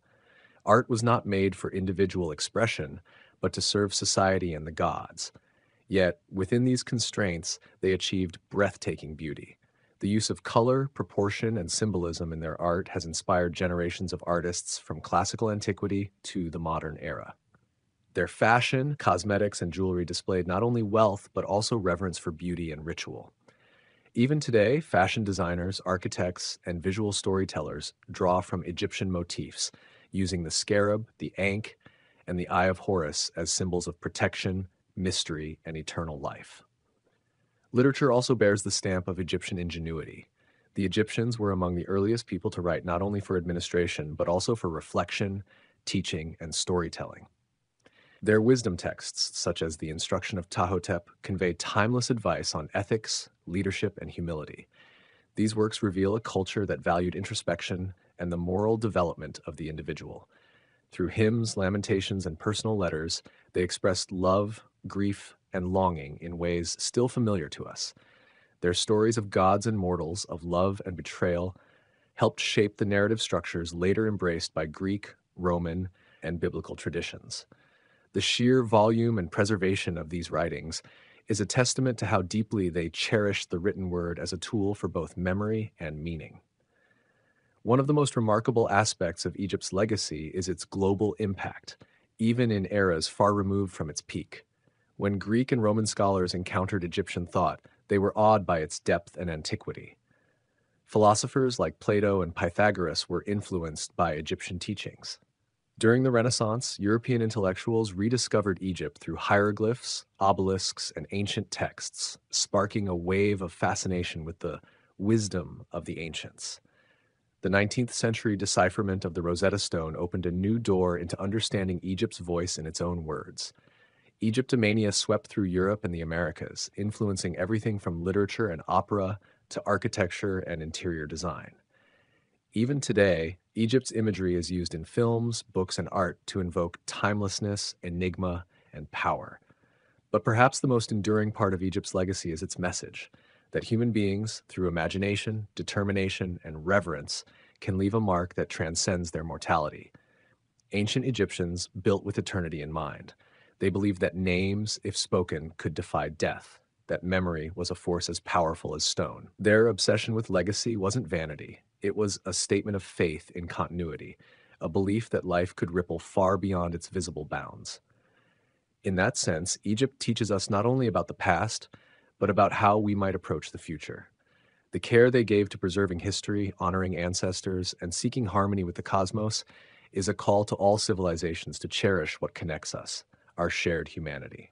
Art was not made for individual expression, but to serve society and the gods. Yet, within these constraints, they achieved breathtaking beauty. The use of color, proportion, and symbolism in their art has inspired generations of artists from classical antiquity to the modern era. Their fashion, cosmetics, and jewelry displayed not only wealth, but also reverence for beauty and ritual. Even today, fashion designers, architects, and visual storytellers draw from Egyptian motifs, using the scarab, the ankh, and the eye of Horus as symbols of protection, mystery, and eternal life. Literature also bears the stamp of Egyptian ingenuity. The Egyptians were among the earliest people to write not only for administration, but also for reflection, teaching, and storytelling. Their wisdom texts, such as the Instruction of Tahotep, convey timeless advice on ethics, leadership, and humility. These works reveal a culture that valued introspection and the moral development of the individual. Through hymns, lamentations, and personal letters, they expressed love, grief, and longing in ways still familiar to us. Their stories of gods and mortals, of love and betrayal, helped shape the narrative structures later embraced by Greek, Roman, and biblical traditions. The sheer volume and preservation of these writings is a testament to how deeply they cherished the written word as a tool for both memory and meaning. One of the most remarkable aspects of Egypt's legacy is its global impact, even in eras far removed from its peak. When Greek and Roman scholars encountered Egyptian thought, they were awed by its depth and antiquity. Philosophers like Plato and Pythagoras were influenced by Egyptian teachings. During the Renaissance, European intellectuals rediscovered Egypt through hieroglyphs, obelisks, and ancient texts, sparking a wave of fascination with the wisdom of the ancients. The 19th century decipherment of the Rosetta Stone opened a new door into understanding Egypt's voice in its own words. Egyptomania swept through Europe and the Americas, influencing everything from literature and opera to architecture and interior design. Even today, Egypt's imagery is used in films, books, and art to invoke timelessness, enigma, and power. But perhaps the most enduring part of Egypt's legacy is its message, that human beings, through imagination, determination, and reverence, can leave a mark that transcends their mortality. Ancient Egyptians built with eternity in mind. They believed that names, if spoken, could defy death, that memory was a force as powerful as stone. Their obsession with legacy wasn't vanity. It was a statement of faith in continuity, a belief that life could ripple far beyond its visible bounds. In that sense, Egypt teaches us not only about the past, but about how we might approach the future. The care they gave to preserving history, honoring ancestors, and seeking harmony with the cosmos is a call to all civilizations to cherish what connects us, our shared humanity.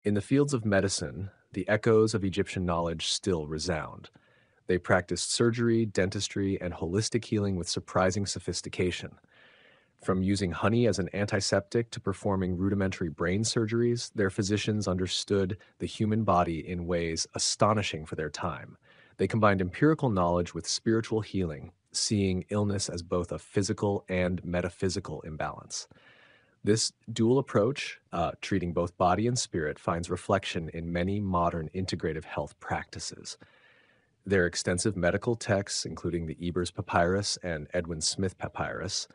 In the fields of medicine, the echoes of Egyptian knowledge still resound. They practiced surgery, dentistry, and holistic healing with surprising sophistication. From using honey as an antiseptic to performing rudimentary brain surgeries, their physicians understood the human body in ways astonishing for their time. They combined empirical knowledge with spiritual healing, seeing illness as both a physical and metaphysical imbalance. This dual approach, treating both body and spirit, finds reflection in many modern integrative health practices. Their extensive medical texts, including the Ebers Papyrus and Edwin Smith Papyrus,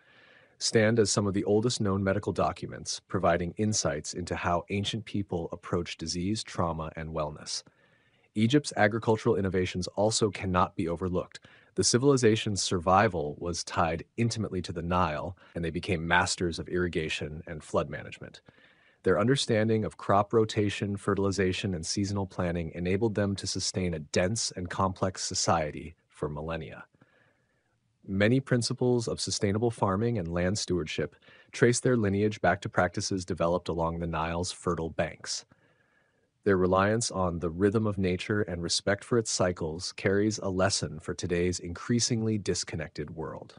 stand as some of the oldest known medical documents, providing insights into how ancient people approached disease, trauma, and wellness. Egypt's agricultural innovations also cannot be overlooked. The civilization's survival was tied intimately to the Nile, and they became masters of irrigation and flood management. Their understanding of crop rotation, fertilization, and seasonal planning enabled them to sustain a dense and complex society for millennia. Many principles of sustainable farming and land stewardship trace their lineage back to practices developed along the Nile's fertile banks. Their reliance on the rhythm of nature and respect for its cycles carries a lesson for today's increasingly disconnected world.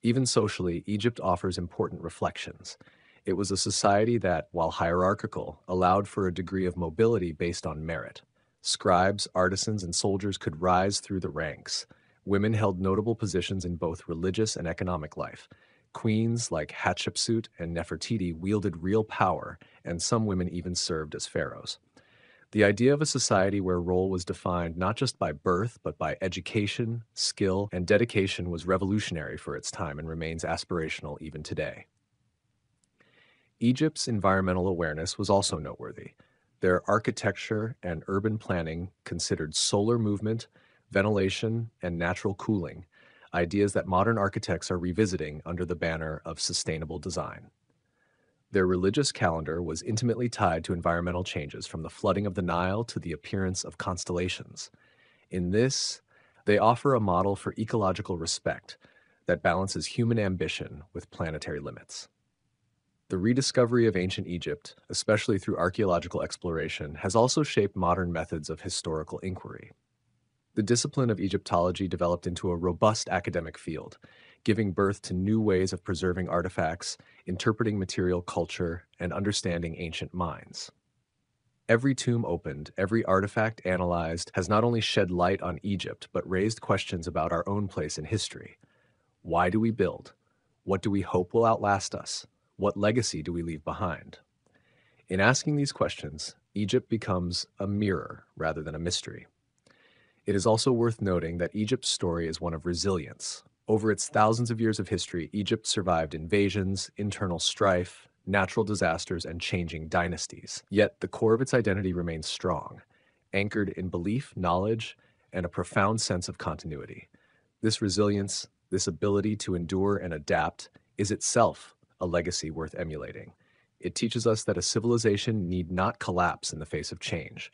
Even socially, Egypt offers important reflections. It was a society that, while hierarchical, allowed for a degree of mobility based on merit. Scribes, artisans, and soldiers could rise through the ranks. Women held notable positions in both religious and economic life. Queens like Hatshepsut and Nefertiti wielded real power, and some women even served as pharaohs. The idea of a society where role was defined not just by birth, but by education, skill, and dedication was revolutionary for its time and remains aspirational even today. Egypt's environmental awareness was also noteworthy. Their architecture and urban planning considered solar movement, ventilation, and natural cooling, ideas that modern architects are revisiting under the banner of sustainable design. Their religious calendar was intimately tied to environmental changes, from the flooding of the Nile to the appearance of constellations. In this, they offer a model for ecological respect that balances human ambition with planetary limits. The rediscovery of ancient Egypt, especially through archaeological exploration, has also shaped modern methods of historical inquiry. The discipline of Egyptology developed into a robust academic field, giving birth to new ways of preserving artifacts, interpreting material culture, and understanding ancient minds. Every tomb opened, every artifact analyzed, has not only shed light on Egypt, but raised questions about our own place in history. Why do we build? What do we hope will outlast us? What legacy do we leave behind? In asking these questions, Egypt becomes a mirror rather than a mystery. It is also worth noting that Egypt's story is one of resilience. Over its thousands of years of history, Egypt survived invasions, internal strife, natural disasters, and changing dynasties. Yet the core of its identity remains strong, anchored in belief, knowledge, and a profound sense of continuity. This resilience, this ability to endure and adapt, is itself a legacy worth emulating. It teaches us that a civilization need not collapse in the face of change.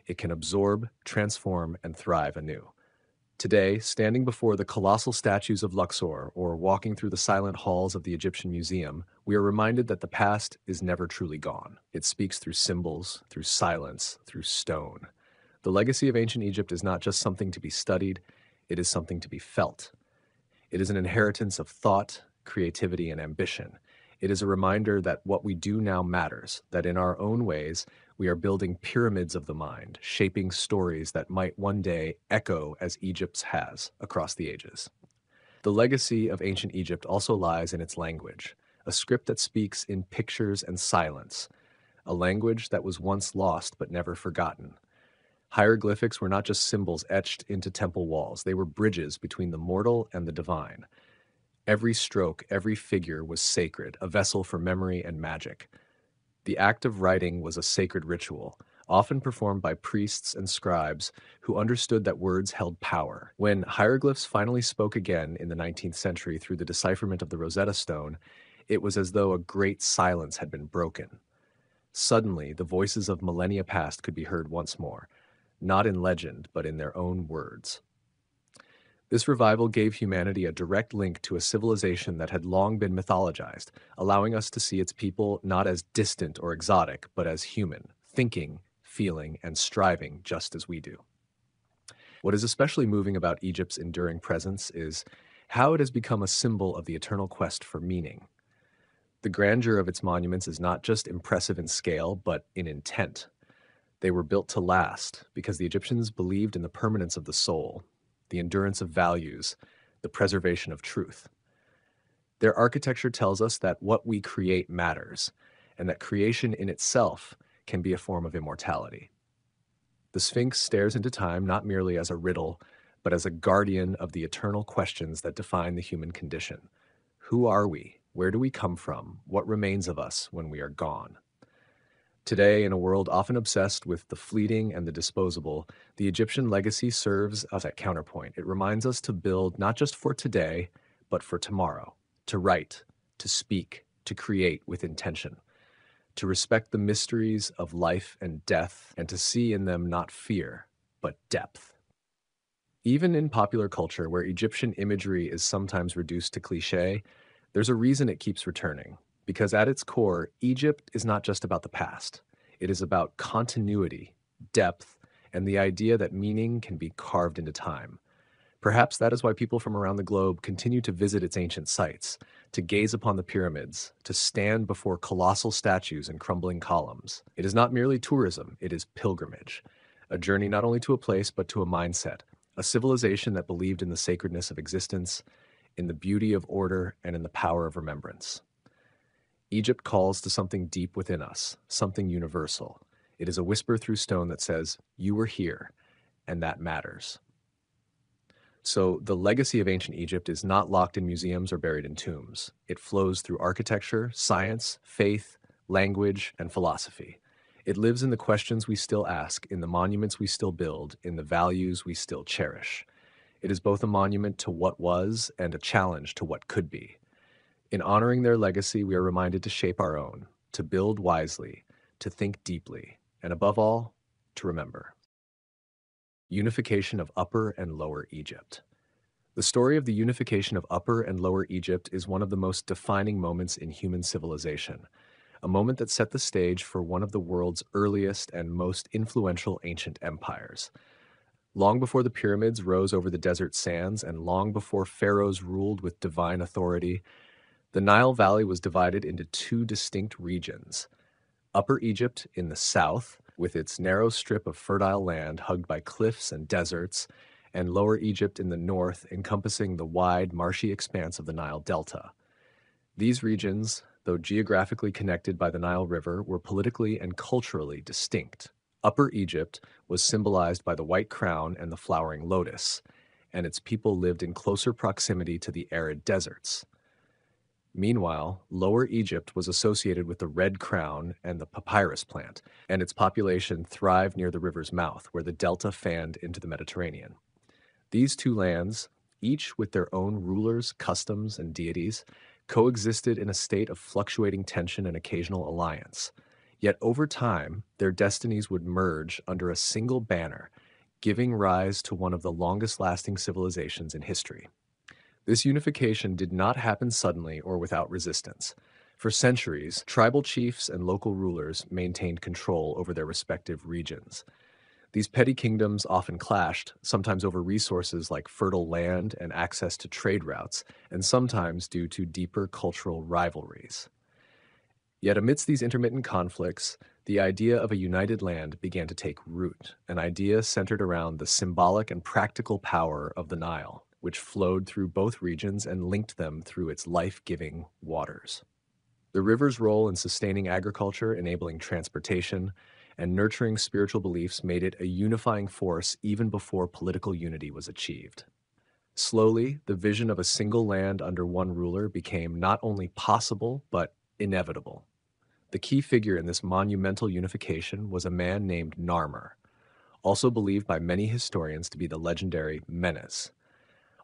It can absorb, transform, and thrive anew. Today, standing before the colossal statues of Luxor or walking through the silent halls of the Egyptian Museum, we are reminded that the past is never truly gone. It speaks through symbols, through silence, through stone. The legacy of ancient Egypt is not just something to be studied, it is something to be felt. It is an inheritance of thought, creativity, and ambition. It is a reminder that what we do now matters, that in our own ways, we are building pyramids of the mind, shaping stories that might one day echo as Egypt's has across the ages. The legacy of ancient Egypt also lies in its language, a script that speaks in pictures and silence, a language that was once lost but never forgotten. Hieroglyphics were not just symbols etched into temple walls, they were bridges between the mortal and the divine. Every stroke, every figure was sacred, a vessel for memory and magic. The act of writing was a sacred ritual, often performed by priests and scribes who understood that words held power. When hieroglyphs finally spoke again in the 19th century through the decipherment of the Rosetta Stone, it was as though a great silence had been broken. Suddenly, the voices of millennia past could be heard once more, not in legend, but in their own words. This revival gave humanity a direct link to a civilization that had long been mythologized, allowing us to see its people not as distant or exotic, but as human, thinking, feeling, and striving just as we do. What is especially moving about Egypt's enduring presence is how it has become a symbol of the eternal quest for meaning. The grandeur of its monuments is not just impressive in scale, but in intent. They were built to last because the Egyptians believed in the permanence of the soul, the endurance of values, the preservation of truth. Their architecture tells us that what we create matters, and that creation in itself can be a form of immortality. The Sphinx stares into time not merely as a riddle, but as a guardian of the eternal questions that define the human condition. Who are we? Where do we come from? What remains of us when we are gone? Today, in a world often obsessed with the fleeting and the disposable, the Egyptian legacy serves as a counterpoint. It reminds us to build not just for today, but for tomorrow, to write, to speak, to create with intention, to respect the mysteries of life and death, and to see in them not fear, but depth. Even in popular culture, where Egyptian imagery is sometimes reduced to cliché, there's a reason it keeps returning. Because at its core, Egypt is not just about the past. It is about continuity, depth, and the idea that meaning can be carved into time. Perhaps that is why people from around the globe continue to visit its ancient sites, to gaze upon the pyramids, to stand before colossal statues and crumbling columns. It is not merely tourism, it is pilgrimage, a journey not only to a place but to a mindset, a civilization that believed in the sacredness of existence, in the beauty of order, and in the power of remembrance. Egypt calls to something deep within us, something universal. It is a whisper through stone that says, "You were here, and that matters." So the legacy of ancient Egypt is not locked in museums or buried in tombs. It flows through architecture, science, faith, language, and philosophy. It lives in the questions we still ask, in the monuments we still build, in the values we still cherish. It is both a monument to what was and a challenge to what could be. In honoring their legacy, we are reminded to shape our own, to build wisely, to think deeply, and above all, to remember. Unification of Upper and Lower Egypt. The story of the unification of Upper and Lower Egypt is one of the most defining moments in human civilization, a moment that set the stage for one of the world's earliest and most influential ancient empires. Long before the pyramids rose over the desert sands and long before pharaohs ruled with divine authority, the Nile Valley was divided into two distinct regions. Upper Egypt in the south, with its narrow strip of fertile land hugged by cliffs and deserts, and Lower Egypt in the north, encompassing the wide, marshy expanse of the Nile Delta. These regions, though geographically connected by the Nile River, were politically and culturally distinct. Upper Egypt was symbolized by the white crown and the flowering lotus, and its people lived in closer proximity to the arid deserts. Meanwhile, Lower Egypt was associated with the red crown and the papyrus plant, and its population thrived near the river's mouth, where the delta fanned into the Mediterranean. These two lands, each with their own rulers, customs, and deities, coexisted in a state of fluctuating tension and occasional alliance. Yet over time, their destinies would merge under a single banner, giving rise to one of the longest-lasting civilizations in history. This unification did not happen suddenly or without resistance. For centuries, tribal chiefs and local rulers maintained control over their respective regions. These petty kingdoms often clashed, sometimes over resources like fertile land and access to trade routes, and sometimes due to deeper cultural rivalries. Yet amidst these intermittent conflicts, the idea of a united land began to take root, an idea centered around the symbolic and practical power of the Nile, which flowed through both regions and linked them through its life-giving waters. The river's role in sustaining agriculture, enabling transportation, and nurturing spiritual beliefs made it a unifying force even before political unity was achieved. Slowly, the vision of a single land under one ruler became not only possible, but inevitable. The key figure in this monumental unification was a man named Narmer, also believed by many historians to be the legendary Menes.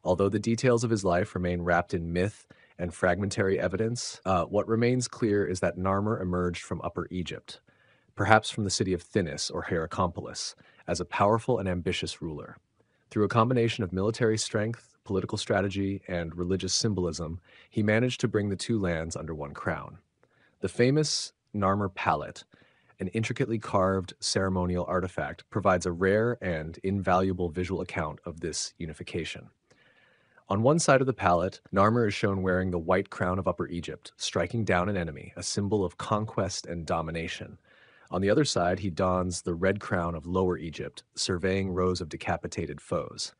Although the details of his life remain wrapped in myth and fragmentary evidence, what remains clear is that Narmer emerged from Upper Egypt, perhaps from the city of Thinis or Hierakonpolis, as a powerful and ambitious ruler. Through a combination of military strength, political strategy, and religious symbolism, he managed to bring the two lands under one crown. The famous Narmer palette, an intricately carved ceremonial artifact, provides a rare and invaluable visual account of this unification. On one side of the palette, Narmer is shown wearing the white crown of Upper Egypt, striking down an enemy, a symbol of conquest and domination. On the other side, he dons the red crown of Lower Egypt, surveying rows of decapitated foes.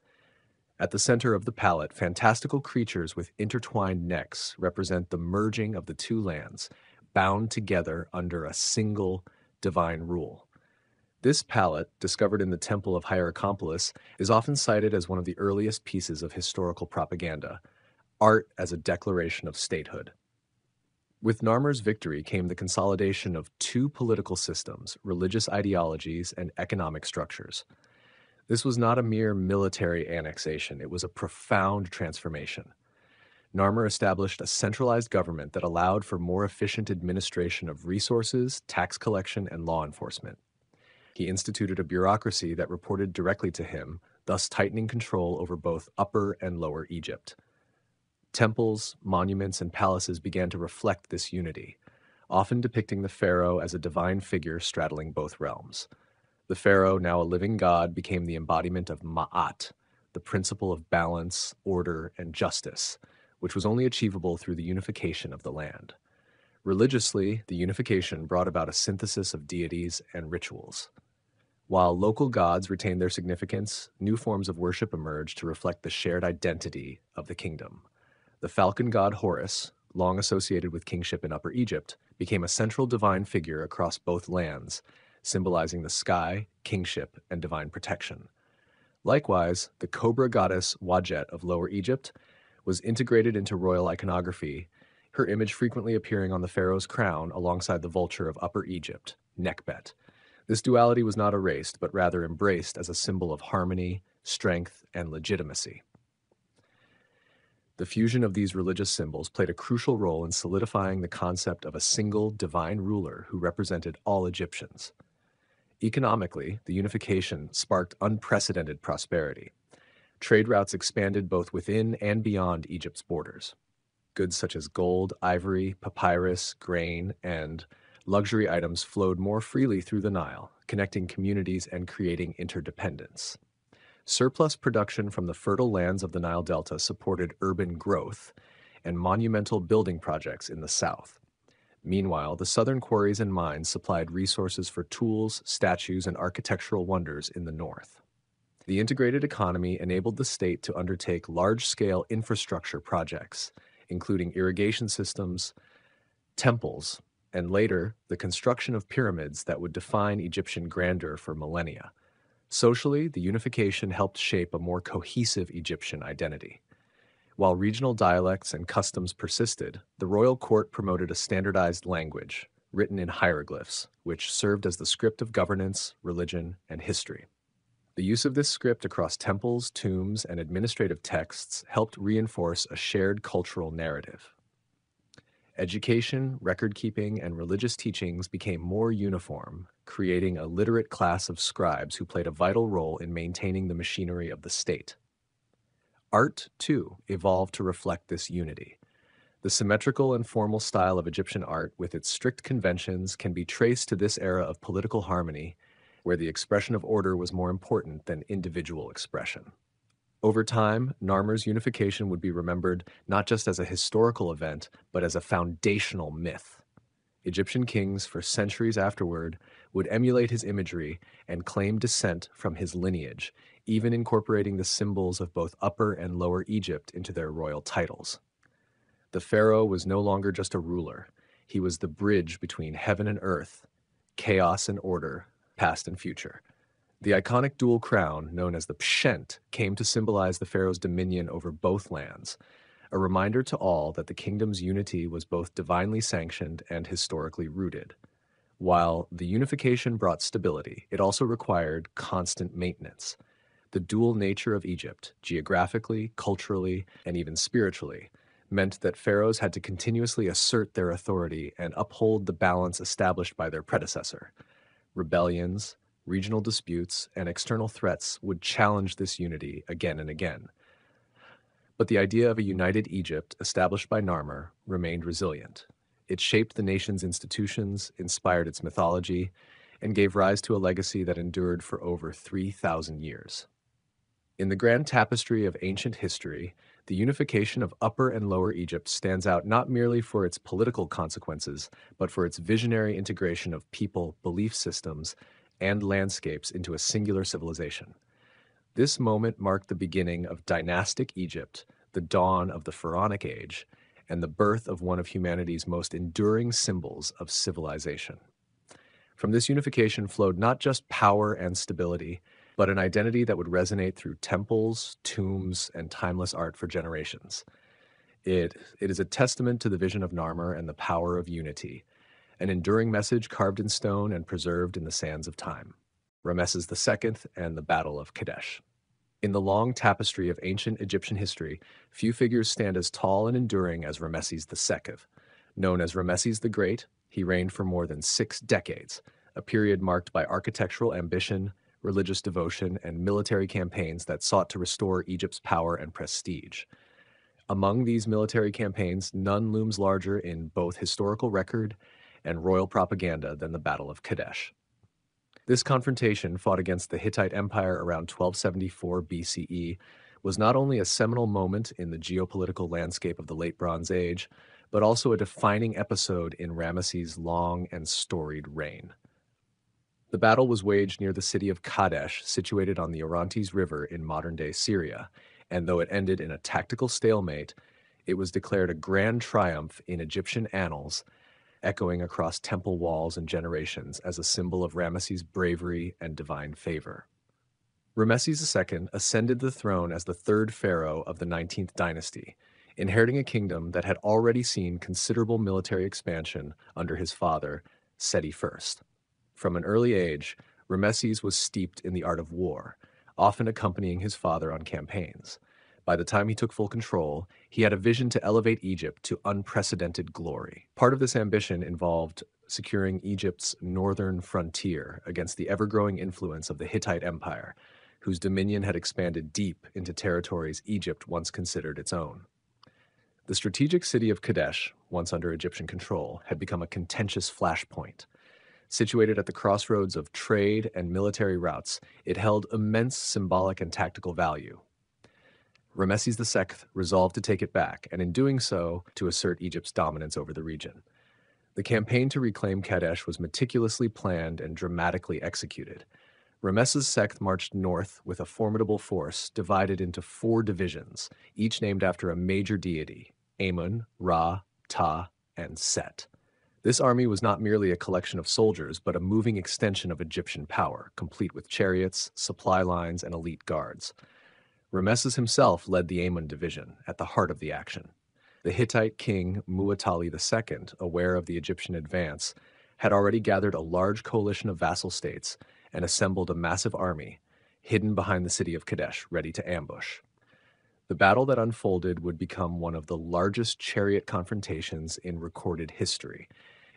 At the center of the palette, fantastical creatures with intertwined necks represent the merging of the two lands, bound together under a single divine rule. This palette, discovered in the Temple of Hierakonpolis, is often cited as one of the earliest pieces of historical propaganda, art as a declaration of statehood. With Narmer's victory came the consolidation of two political systems, religious ideologies, and economic structures. This was not a mere military annexation, it was a profound transformation. Narmer established a centralized government that allowed for more efficient administration of resources, tax collection, and law enforcement. He instituted a bureaucracy that reported directly to him, thus tightening control over both Upper and Lower Egypt. Temples, monuments, and palaces began to reflect this unity, often depicting the pharaoh as a divine figure straddling both realms. The pharaoh, now a living god, became the embodiment of Ma'at, the principle of balance, order, and justice, which was only achievable through the unification of the land. Religiously, the unification brought about a synthesis of deities and rituals. While local gods retained their significance, new forms of worship emerged to reflect the shared identity of the kingdom. The falcon god Horus, long associated with kingship in Upper Egypt, became a central divine figure across both lands, symbolizing the sky, kingship, and divine protection. Likewise, the cobra goddess Wadjet of Lower Egypt was integrated into royal iconography, her image frequently appearing on the pharaoh's crown alongside the vulture of Upper Egypt, Nekbet. This duality was not erased, but rather embraced as a symbol of harmony, strength, and legitimacy. The fusion of these religious symbols played a crucial role in solidifying the concept of a single divine ruler who represented all Egyptians. Economically, the unification sparked unprecedented prosperity. Trade routes expanded both within and beyond Egypt's borders. Goods such as gold, ivory, papyrus, grain, and luxury items flowed more freely through the Nile, connecting communities and creating interdependence. Surplus production from the fertile lands of the Nile Delta supported urban growth and monumental building projects in the south. Meanwhile, the southern quarries and mines supplied resources for tools, statues, and architectural wonders in the north. The integrated economy enabled the state to undertake large-scale infrastructure projects, including irrigation systems, temples, and later, the construction of pyramids that would define Egyptian grandeur for millennia. Socially, the unification helped shape a more cohesive Egyptian identity. While regional dialects and customs persisted, the royal court promoted a standardized language, written in hieroglyphs, which served as the script of governance, religion, and history. The use of this script across temples, tombs, and administrative texts helped reinforce a shared cultural narrative. Education, record-keeping, and religious teachings became more uniform, creating a literate class of scribes who played a vital role in maintaining the machinery of the state. Art, too, evolved to reflect this unity. The symmetrical and formal style of Egyptian art, with its strict conventions, can be traced to this era of political harmony, where the expression of order was more important than individual expression. Over time, Narmer's unification would be remembered not just as a historical event, but as a foundational myth. Egyptian kings, for centuries afterward, would emulate his imagery and claim descent from his lineage, even incorporating the symbols of both Upper and Lower Egypt into their royal titles. The pharaoh was no longer just a ruler. He was the bridge between heaven and earth, chaos and order, past and future. The iconic dual crown, known as the pshent, came to symbolize the pharaoh's dominion over both lands, a reminder to all that the kingdom's unity was both divinely sanctioned and historically rooted. While the unification brought stability, it also required constant maintenance. The dual nature of Egypt, geographically, culturally, and even spiritually, meant that pharaohs had to continuously assert their authority and uphold the balance established by their predecessor. Rebellions, regional disputes, and external threats would challenge this unity again and again. But the idea of a united Egypt, established by Narmer, remained resilient. It shaped the nation's institutions, inspired its mythology, and gave rise to a legacy that endured for over 3,000 years. In the grand tapestry of ancient history, the unification of Upper and Lower Egypt stands out not merely for its political consequences, but for its visionary integration of people, belief systems, and landscapes into a singular civilization. This moment marked the beginning of dynastic Egypt, the dawn of the Pharaonic Age, and the birth of one of humanity's most enduring symbols of civilization. From this unification flowed not just power and stability, but an identity that would resonate through temples, tombs, and timeless art for generations. It is a testament to the vision of Narmer and the power of unity, an enduring message carved in stone and preserved in the sands of time. Rameses II and the Battle of Kadesh. In the long tapestry of ancient Egyptian history, few figures stand as tall and enduring as Rameses II. Known as Rameses the Great, he reigned for more than 6 decades, a period marked by architectural ambition, religious devotion, and military campaigns that sought to restore Egypt's power and prestige. Among these military campaigns, none looms larger in both historical record and royal propaganda than the Battle of Kadesh. This confrontation, fought against the Hittite Empire around 1274 BCE, was not only a seminal moment in the geopolitical landscape of the Late Bronze Age, but also a defining episode in Ramesses' long and storied reign. The battle was waged near the city of Kadesh, situated on the Orontes River in modern-day Syria, and though it ended in a tactical stalemate, it was declared a grand triumph in Egyptian annals, echoing across temple walls and generations as a symbol of Ramesses' bravery and divine favor. Rameses II ascended the throne as the third pharaoh of the 19th dynasty, inheriting a kingdom that had already seen considerable military expansion under his father, Seti I. From an early age, Rameses was steeped in the art of war, often accompanying his father on campaigns. By the time he took full control, he had a vision to elevate Egypt to unprecedented glory. Part of this ambition involved securing Egypt's northern frontier against the ever-growing influence of the Hittite Empire, whose dominion had expanded deep into territories Egypt once considered its own. The strategic city of Kadesh, once under Egyptian control, had become a contentious flashpoint. Situated at the crossroads of trade and military routes, it held immense symbolic and tactical value. Rameses II resolved to take it back, and in doing so, to assert Egypt's dominance over the region. The campaign to reclaim Kadesh was meticulously planned and dramatically executed. Rameses II marched north with a formidable force divided into 4 divisions, each named after a major deity: Amun, Ra, Ptah, and Set. This army was not merely a collection of soldiers, but a moving extension of Egyptian power, complete with chariots, supply lines, and elite guards. Rameses himself led the Amun division, at the heart of the action. The Hittite king Muwatalli II, aware of the Egyptian advance, had already gathered a large coalition of vassal states and assembled a massive army, hidden behind the city of Kadesh, ready to ambush. The battle that unfolded would become one of the largest chariot confrontations in recorded history,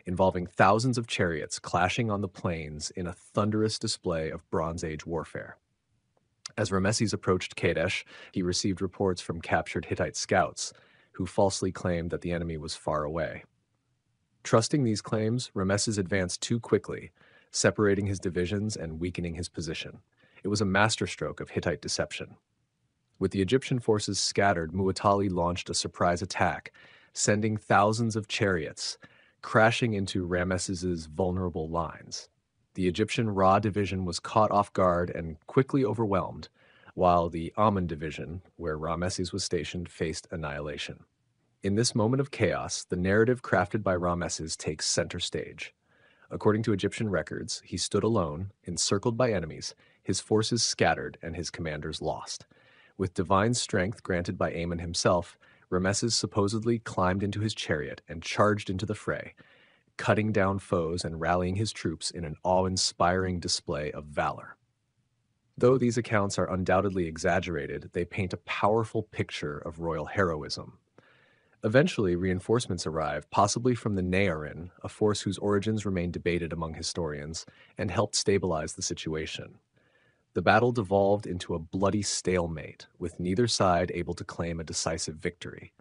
involving thousands of chariots clashing on the plains in a thunderous display of Bronze Age warfare. As Rameses approached Kadesh, he received reports from captured Hittite scouts, who falsely claimed that the enemy was far away. Trusting these claims, Rameses advanced too quickly, separating his divisions and weakening his position. It was a masterstroke of Hittite deception. With the Egyptian forces scattered, Muwatalli launched a surprise attack, sending thousands of chariots crashing into Ramesses' vulnerable lines. The Egyptian Ra division was caught off guard and quickly overwhelmed, while the Amun division, where Rameses was stationed, faced annihilation. In this moment of chaos, the narrative crafted by Rameses takes center stage. According to Egyptian records, he stood alone, encircled by enemies, his forces scattered, and his commanders lost. With divine strength granted by Amun himself, Rameses supposedly climbed into his chariot and charged into the fray, cutting down foes and rallying his troops in an awe-inspiring display of valor. Though these accounts are undoubtedly exaggerated, they paint a powerful picture of royal heroism. Eventually, reinforcements arrived, possibly from the Narration, a force whose origins remain debated among historians, and helped stabilize the situation. The battle devolved into a bloody stalemate, with neither side able to claim a decisive victory.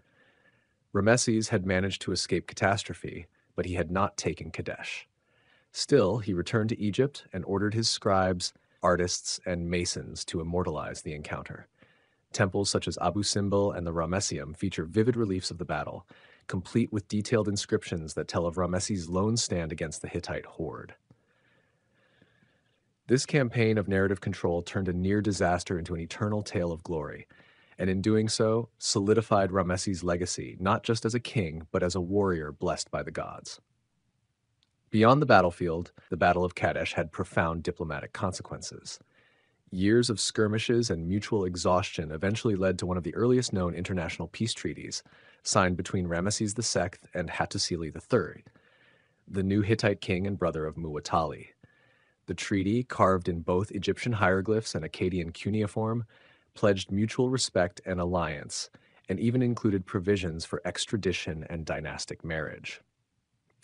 Rameses had managed to escape catastrophe, but he had not taken Kadesh. Still, he returned to Egypt and ordered his scribes, artists, and masons to immortalize the encounter. Temples such as Abu Simbel and the Ramesseum feature vivid reliefs of the battle, complete with detailed inscriptions that tell of Ramesses' lone stand against the Hittite horde. This campaign of narrative control turned a near disaster into an eternal tale of glory, and in doing so, solidified Ramesses' legacy not just as a king, but as a warrior blessed by the gods. Beyond the battlefield, the Battle of Kadesh had profound diplomatic consequences. Years of skirmishes and mutual exhaustion eventually led to one of the earliest known international peace treaties, signed between Ramesses II and Hattusili III, the new Hittite king and brother of Muwatalli. The treaty, carved in both Egyptian hieroglyphs and Akkadian cuneiform, pledged mutual respect and alliance, and even included provisions for extradition and dynastic marriage.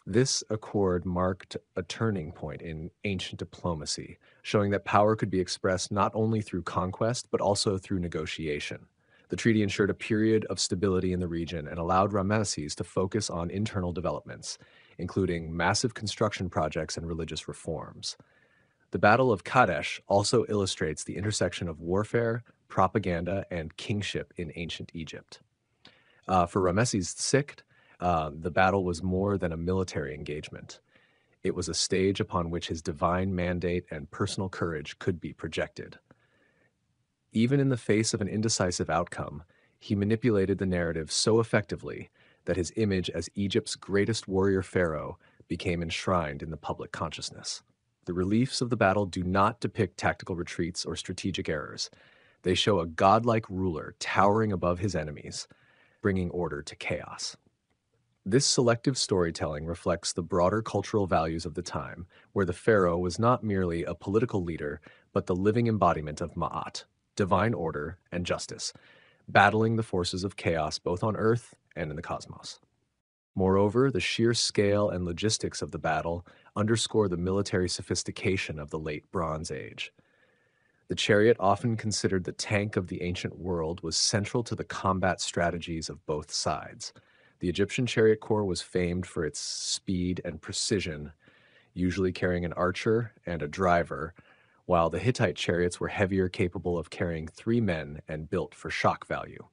This accord marked a turning point in ancient diplomacy, showing that power could be expressed not only through conquest, but also through negotiation. The treaty ensured a period of stability in the region and allowed Ramesses to focus on internal developments, including massive construction projects and religious reforms. The Battle of Kadesh also illustrates the intersection of warfare, propaganda, and kingship in ancient Egypt. For Ramesses VI, the battle was more than a military engagement. It was a stage upon which his divine mandate and personal courage could be projected. Even in the face of an indecisive outcome, he manipulated the narrative so effectively that his image as Egypt's greatest warrior pharaoh became enshrined in the public consciousness. The reliefs of the battle do not depict tactical retreats or strategic errors. They show a godlike ruler towering above his enemies, bringing order to chaos. This selective storytelling reflects the broader cultural values of the time, where the pharaoh was not merely a political leader, but the living embodiment of Ma'at, divine order and justice, battling the forces of chaos both on Earth and in the cosmos. Moreover, the sheer scale and logistics of the battle underscore the military sophistication of the late Bronze Age. The chariot, often considered the tank of the ancient world, was central to the combat strategies of both sides. The Egyptian chariot corps was famed for its speed and precision, usually carrying an archer and a driver, while the Hittite chariots were heavier, capable of carrying 3 men and built for shock value.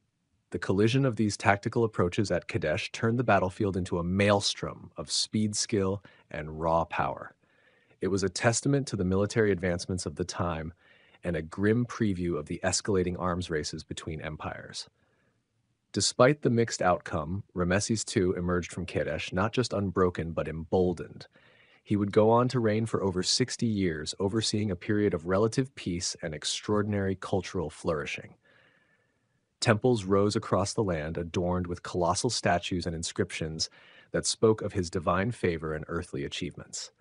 The collision of these tactical approaches at Kadesh turned the battlefield into a maelstrom of speed, skill, and raw power. It was a testament to the military advancements of the time and a grim preview of the escalating arms races between empires. Despite the mixed outcome, Ramesses II emerged from Kadesh not just unbroken but emboldened. He would go on to reign for over 60 years, overseeing a period of relative peace and extraordinary cultural flourishing. Temples rose across the land, adorned with colossal statues and inscriptions that spoke of his divine favor and earthly achievements.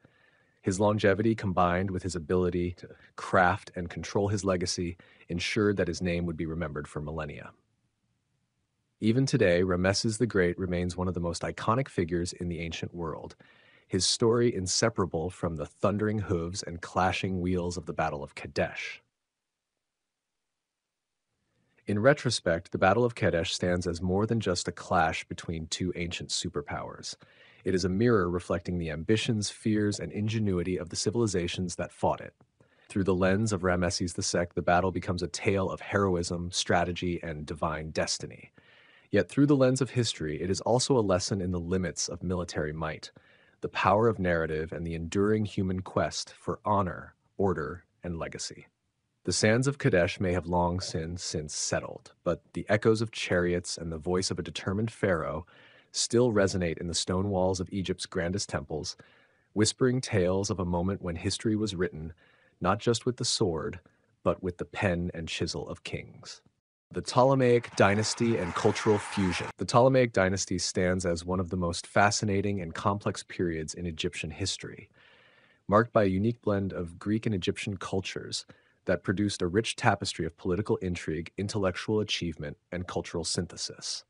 His longevity, combined with his ability to craft and control his legacy, ensured that his name would be remembered for millennia. Even today, Ramesses the Great remains one of the most iconic figures in the ancient world, his story inseparable from the thundering hooves and clashing wheels of the Battle of Kadesh. In retrospect, the Battle of Kadesh stands as more than just a clash between two ancient superpowers. It is a mirror reflecting the ambitions, fears, and ingenuity of the civilizations that fought it. Through the lens of Ramesses II, the battle becomes a tale of heroism, strategy, and divine destiny. Yet through the lens of history, it is also a lesson in the limits of military might, the power of narrative, and the enduring human quest for honor, order, and legacy. The sands of Kadesh may have long since settled, but the echoes of chariots and the voice of a determined pharaoh still resonate in the stone walls of Egypt's grandest temples, whispering tales of a moment when history was written, not just with the sword, but with the pen and chisel of kings. The Ptolemaic dynasty and cultural fusion. The Ptolemaic dynasty stands as one of the most fascinating and complex periods in Egyptian history, marked by a unique blend of Greek and Egyptian cultures that produced a rich tapestry of political intrigue, intellectual achievement, and cultural synthesis.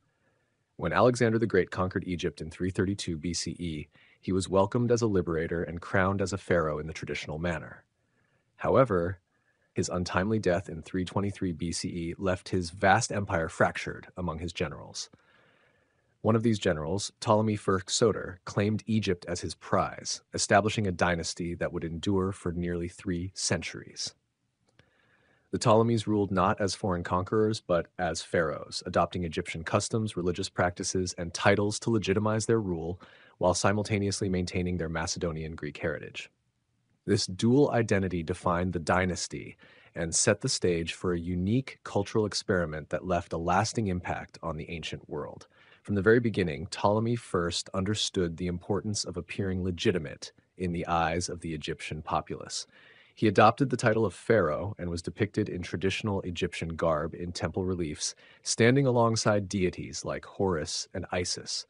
When Alexander the Great conquered Egypt in 332 BCE, he was welcomed as a liberator and crowned as a pharaoh in the traditional manner. However, his untimely death in 323 BCE left his vast empire fractured among his generals. One of these generals, Ptolemy I Soter, claimed Egypt as his prize, establishing a dynasty that would endure for nearly 3 centuries. The Ptolemies ruled not as foreign conquerors, but as pharaohs, adopting Egyptian customs, religious practices, and titles to legitimize their rule, while simultaneously maintaining their Macedonian Greek heritage. This dual identity defined the dynasty and set the stage for a unique cultural experiment that left a lasting impact on the ancient world. From the very beginning, Ptolemy first understood the importance of appearing legitimate in the eyes of the Egyptian populace. He adopted the title of pharaoh and was depicted in traditional Egyptian garb in temple reliefs, standing alongside deities like Horus and Isis.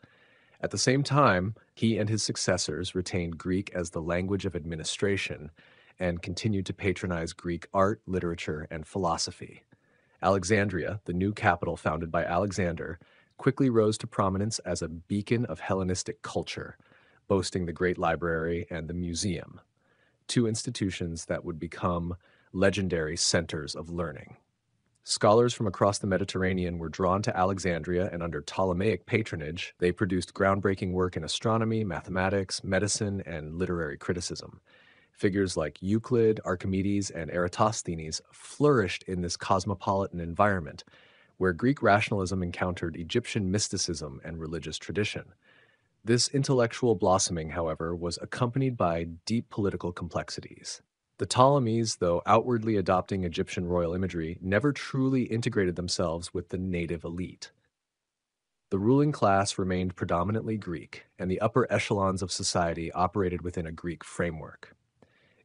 At the same time, he and his successors retained Greek as the language of administration and continued to patronize Greek art, literature, and philosophy. Alexandria, the new capital founded by Alexander, quickly rose to prominence as a beacon of Hellenistic culture, boasting the Great Library and the Museum, two institutions that would become legendary centers of learning. Scholars from across the Mediterranean were drawn to Alexandria, and under Ptolemaic patronage, they produced groundbreaking work in astronomy, mathematics, medicine, and literary criticism. Figures like Euclid, Archimedes, and Eratosthenes flourished in this cosmopolitan environment, where Greek rationalism encountered Egyptian mysticism and religious tradition. This intellectual blossoming, however, was accompanied by deep political complexities. The Ptolemies, though outwardly adopting Egyptian royal imagery, never truly integrated themselves with the native elite. The ruling class remained predominantly Greek, and the upper echelons of society operated within a Greek framework.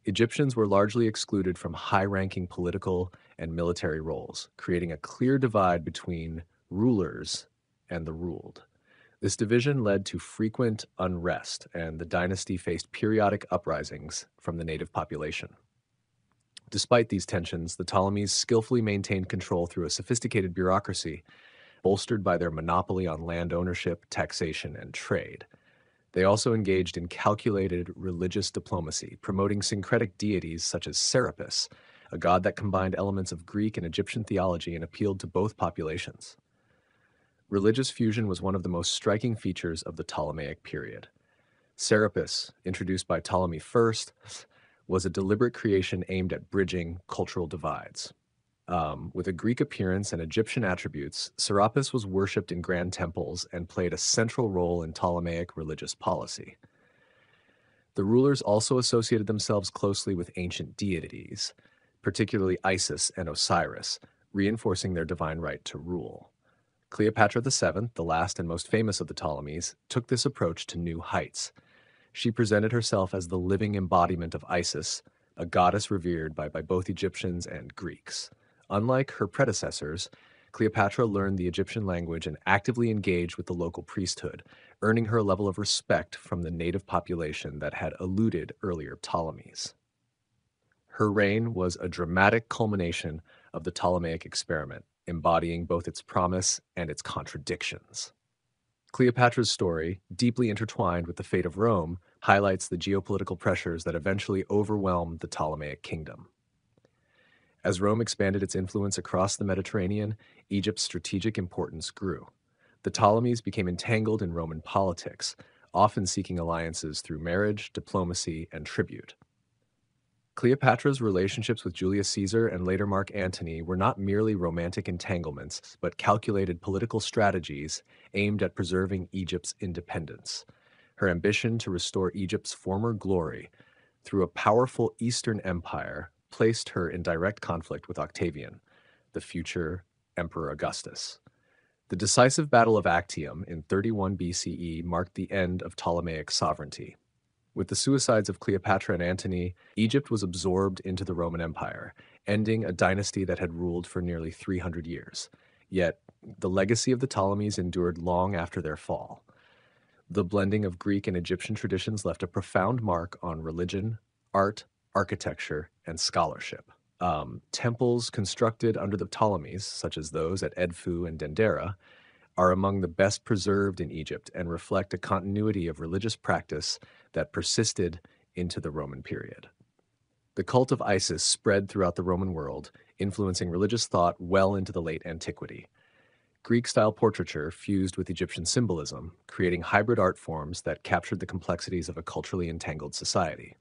Egyptians were largely excluded from high-ranking political and military roles, creating a clear divide between rulers and the ruled. This division led to frequent unrest, and the dynasty faced periodic uprisings from the native population. Despite these tensions, the Ptolemies skillfully maintained control through a sophisticated bureaucracy, bolstered by their monopoly on land ownership, taxation, and trade. They also engaged in calculated religious diplomacy, promoting syncretic deities such as Serapis, a god that combined elements of Greek and Egyptian theology and appealed to both populations. Religious fusion was one of the most striking features of the Ptolemaic period. Serapis, introduced by Ptolemy I, was a deliberate creation aimed at bridging cultural divides. With a Greek appearance and Egyptian attributes, Serapis was worshipped in grand temples and played a central role in Ptolemaic religious policy. The rulers also associated themselves closely with ancient deities, particularly Isis and Osiris, reinforcing their divine right to rule. Cleopatra VII, the last and most famous of the Ptolemies, took this approach to new heights. She presented herself as the living embodiment of Isis, a goddess revered by both Egyptians and Greeks. Unlike her predecessors, Cleopatra learned the Egyptian language and actively engaged with the local priesthood, earning her a level of respect from the native population that had eluded earlier Ptolemies. Her reign was a dramatic culmination of the Ptolemaic experiment, embodying both its promise and its contradictions. Cleopatra's story, deeply intertwined with the fate of Rome, highlights the geopolitical pressures that eventually overwhelmed the Ptolemaic kingdom. As Rome expanded its influence across the Mediterranean, Egypt's strategic importance grew. The Ptolemies became entangled in Roman politics, often seeking alliances through marriage, diplomacy, and tribute. Cleopatra's relationships with Julius Caesar and later Mark Antony were not merely romantic entanglements, but calculated political strategies aimed at preserving Egypt's independence. Her ambition to restore Egypt's former glory through a powerful Eastern empire placed her in direct conflict with Octavian, the future Emperor Augustus. The decisive Battle of Actium in 31 BCE marked the end of Ptolemaic sovereignty. With the suicides of Cleopatra and Antony, Egypt was absorbed into the Roman Empire, ending a dynasty that had ruled for nearly 300 years. Yet, the legacy of the Ptolemies endured long after their fall. The blending of Greek and Egyptian traditions left a profound mark on religion, art, architecture, and scholarship. Temples constructed under the Ptolemies, such as those at Edfu and Dendera, are among the best preserved in Egypt and reflect a continuity of religious practice that persisted into the Roman period. The cult of Isis spread throughout the Roman world, influencing religious thought well into the late antiquity. Greek-style portraiture fused with Egyptian symbolism, creating hybrid art forms that captured the complexities of a culturally entangled society.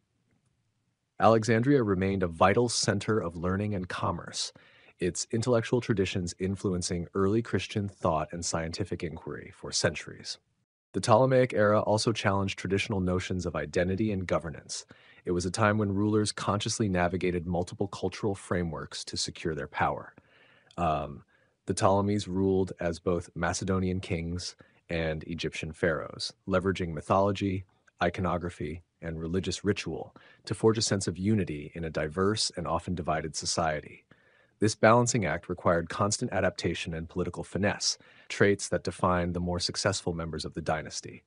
Alexandria remained a vital center of learning and commerce, its intellectual traditions influencing early Christian thought and scientific inquiry for centuries. The Ptolemaic era also challenged traditional notions of identity and governance. It was a time when rulers consciously navigated multiple cultural frameworks to secure their power. Um, the Ptolemies ruled as both Macedonian kings and Egyptian pharaohs, leveraging mythology, iconography, and religious ritual to forge a sense of unity in a diverse and often divided society. This balancing act required constant adaptation and political finesse, traits that defined the more successful members of the dynasty.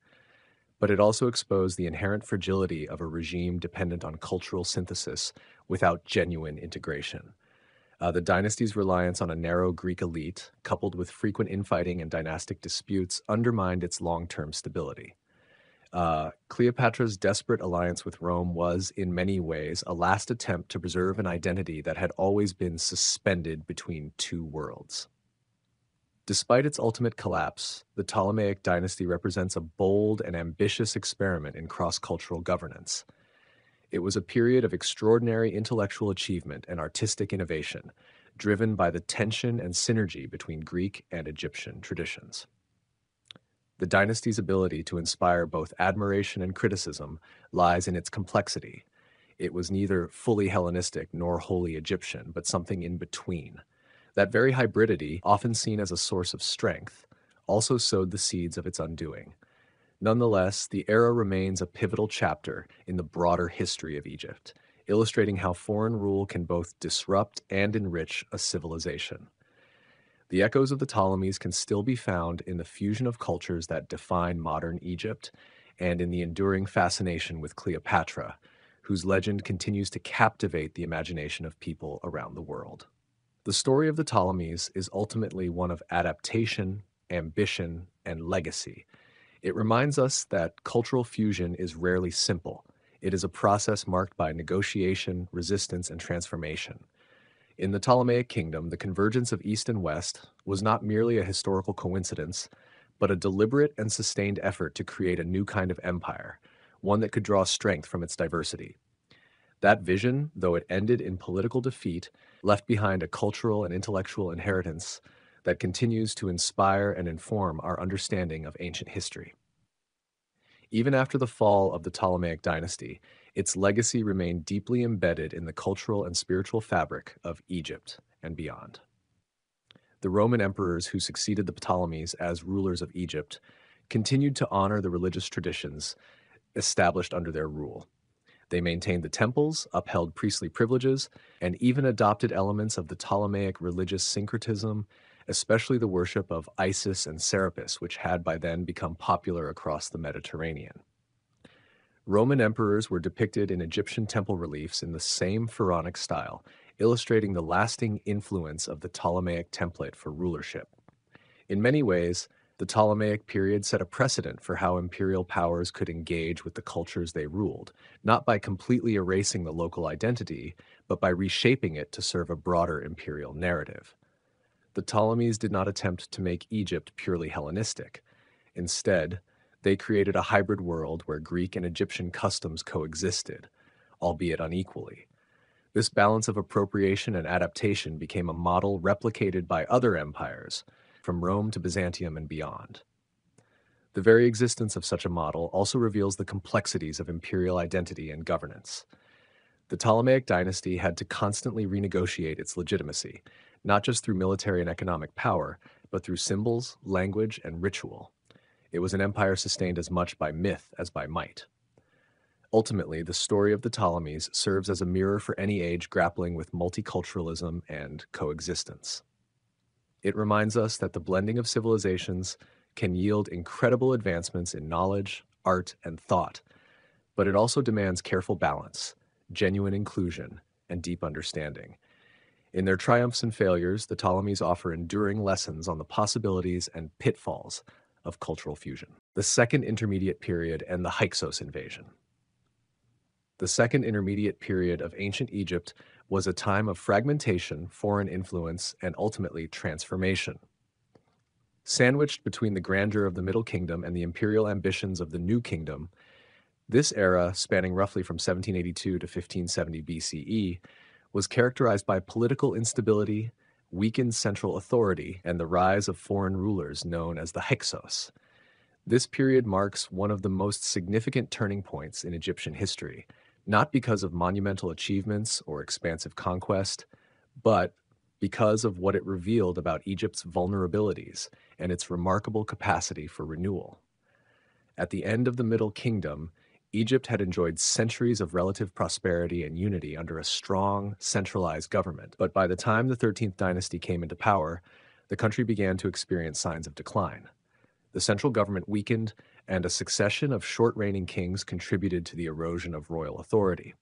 But it also exposed the inherent fragility of a regime dependent on cultural synthesis without genuine integration. The dynasty's reliance on a narrow Greek elite, coupled with frequent infighting and dynastic disputes, undermined its long-term stability. Cleopatra's desperate alliance with Rome was, in many ways, a last attempt to preserve an identity that had always been suspended between two worlds. Despite its ultimate collapse, the Ptolemaic dynasty represents a bold and ambitious experiment in cross-cultural governance. It was a period of extraordinary intellectual achievement and artistic innovation, driven by the tension and synergy between Greek and Egyptian traditions. The dynasty's ability to inspire both admiration and criticism lies in its complexity. It was neither fully Hellenistic nor wholly Egyptian, but something in between. That very hybridity, often seen as a source of strength, also sowed the seeds of its undoing. Nonetheless, the era remains a pivotal chapter in the broader history of Egypt, illustrating how foreign rule can both disrupt and enrich a civilization. The echoes of the Ptolemies can still be found in the fusion of cultures that define modern Egypt and in the enduring fascination with Cleopatra, whose legend continues to captivate the imagination of people around the world. The story of the Ptolemies is ultimately one of adaptation, ambition, and legacy. It reminds us that cultural fusion is rarely simple. It is a process marked by negotiation, resistance, and transformation. In the Ptolemaic kingdom, the convergence of East and West was not merely a historical coincidence, but a deliberate and sustained effort to create a new kind of empire, one that could draw strength from its diversity. That vision, though it ended in political defeat, left behind a cultural and intellectual inheritance that continues to inspire and inform our understanding of ancient history. Even after the fall of the Ptolemaic dynasty, its legacy remained deeply embedded in the cultural and spiritual fabric of Egypt and beyond. The Roman emperors who succeeded the Ptolemies as rulers of Egypt continued to honor the religious traditions established under their rule. They maintained the temples, upheld priestly privileges, and even adopted elements of the Ptolemaic religious syncretism, especially the worship of Isis and Serapis, which had by then become popular across the Mediterranean. Roman emperors were depicted in Egyptian temple reliefs in the same pharaonic style, illustrating the lasting influence of the Ptolemaic template for rulership. In many ways, the Ptolemaic period set a precedent for how imperial powers could engage with the cultures they ruled, not by completely erasing the local identity, but by reshaping it to serve a broader imperial narrative. The Ptolemies did not attempt to make Egypt purely Hellenistic. Instead, they created a hybrid world where Greek and Egyptian customs coexisted, albeit unequally. This balance of appropriation and adaptation became a model replicated by other empires, from Rome to Byzantium and beyond. The very existence of such a model also reveals the complexities of imperial identity and governance. The Ptolemaic dynasty had to constantly renegotiate its legitimacy, not just through military and economic power, but through symbols, language, and ritual. It was an empire sustained as much by myth as by might. Ultimately, the story of the Ptolemies serves as a mirror for any age grappling with multiculturalism and coexistence. It reminds us that the blending of civilizations can yield incredible advancements in knowledge, art, and thought, but it also demands careful balance, genuine inclusion, and deep understanding. In their triumphs and failures, the Ptolemies offer enduring lessons on the possibilities and pitfalls of cultural fusion. The Second Intermediate Period and the Hyksos invasion. The Second Intermediate Period of ancient Egypt was a time of fragmentation, foreign influence, and ultimately transformation. Sandwiched between the grandeur of the Middle Kingdom and the imperial ambitions of the New Kingdom, This era, spanning roughly from 1782 to 1570 BCE, was characterized by political instability, weakened central authority, and the rise of foreign rulers known as the Hyksos. This period marks one of the most significant turning points in Egyptian history, not because of monumental achievements or expansive conquest, but because of what it revealed about Egypt's vulnerabilities and its remarkable capacity for renewal. At the end of the Middle Kingdom, Egypt had enjoyed centuries of relative prosperity and unity under a strong, centralized government. But by the time the 13th dynasty came into power, the country began to experience signs of decline. The central government weakened, and a succession of short-reigning kings contributed to the erosion of royal authority.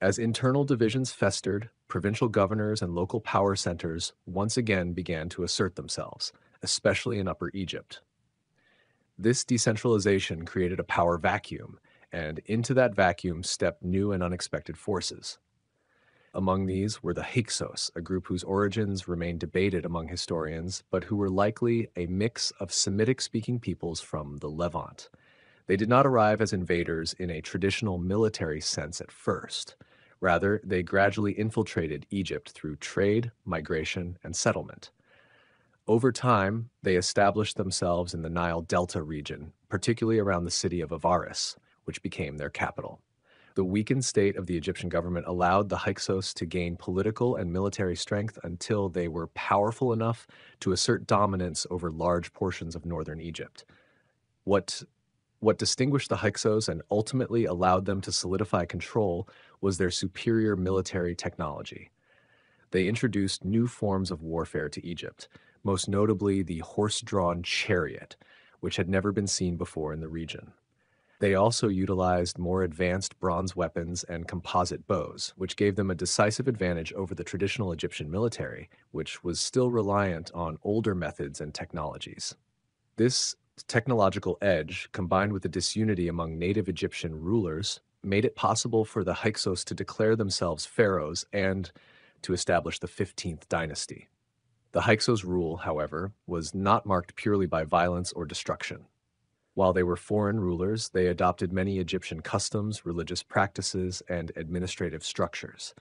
As internal divisions festered, provincial governors and local power centers once again began to assert themselves, especially in Upper Egypt. This decentralization created a power vacuum, and into that vacuum stepped new and unexpected forces. Among these were the Hyksos, a group whose origins remain debated among historians, but who were likely a mix of Semitic-speaking peoples from the Levant. They did not arrive as invaders in a traditional military sense at first. Rather, they gradually infiltrated Egypt through trade, migration, and settlement. Over time, they established themselves in the Nile Delta region, particularly around the city of Avaris, which became their capital. The weakened state of the Egyptian government allowed the Hyksos to gain political and military strength until they were powerful enough to assert dominance over large portions of northern Egypt. What distinguished the Hyksos and ultimately allowed them to solidify control was their superior military technology. They introduced new forms of warfare to Egypt, most notably the horse-drawn chariot, which had never been seen before in the region. They also utilized more advanced bronze weapons and composite bows, which gave them a decisive advantage over the traditional Egyptian military, which was still reliant on older methods and technologies. This technological edge, combined with the disunity among native Egyptian rulers, made it possible for the Hyksos to declare themselves pharaohs and to establish the 15th dynasty. The Hyksos' rule, however, was not marked purely by violence or destruction. While they were foreign rulers, they adopted many Egyptian customs, religious practices, and administrative structures.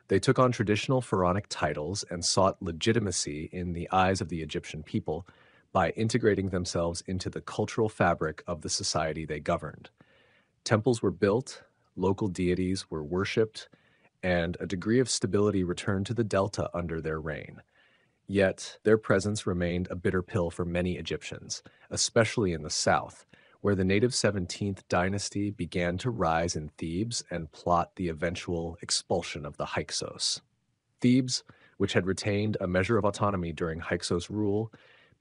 They took on traditional pharaonic titles and sought legitimacy in the eyes of the Egyptian people by integrating themselves into the cultural fabric of the society they governed. Temples were built, local deities were worshipped, and a degree of stability returned to the Delta under their reign. Yet, their presence remained a bitter pill for many Egyptians, especially in the south, where the native 17th dynasty began to rise in Thebes and plot the eventual expulsion of the Hyksos. Thebes, which had retained a measure of autonomy during Hyksos rule,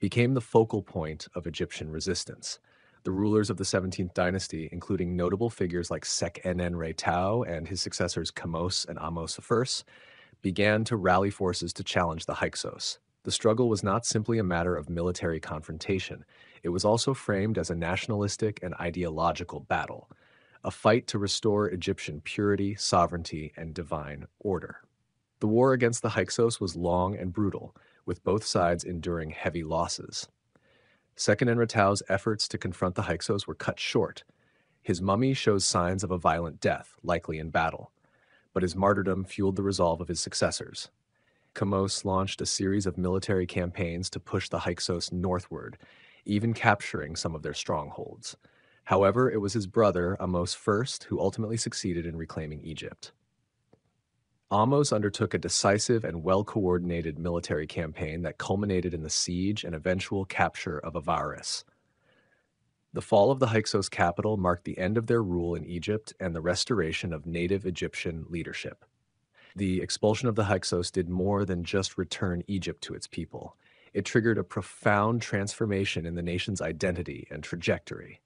became the focal point of Egyptian resistance. The rulers of the 17th dynasty, including notable figures like Seq-Enen-Re-Tau and his successors Kamose and Ahmose I, began to rally forces to challenge the Hyksos. The struggle was not simply a matter of military confrontation. It was also framed as a nationalistic and ideological battle, a fight to restore Egyptian purity, sovereignty, and divine order. The war against the Hyksos was long and brutal, with both sides enduring heavy losses. Seqen-Enre-Tau's efforts to confront the Hyksos were cut short. His mummy shows signs of a violent death, likely in battle, but his martyrdom fueled the resolve of his successors. Kamose launched a series of military campaigns to push the Hyksos northward, even capturing some of their strongholds. However, it was his brother, Ahmose I, who ultimately succeeded in reclaiming Egypt. Ahmose undertook a decisive and well-coordinated military campaign that culminated in the siege and eventual capture of Avaris. The fall of the Hyksos capital marked the end of their rule in Egypt and the restoration of native Egyptian leadership. The expulsion of the Hyksos did more than just return Egypt to its people. It triggered a profound transformation in the nation's identity and trajectory.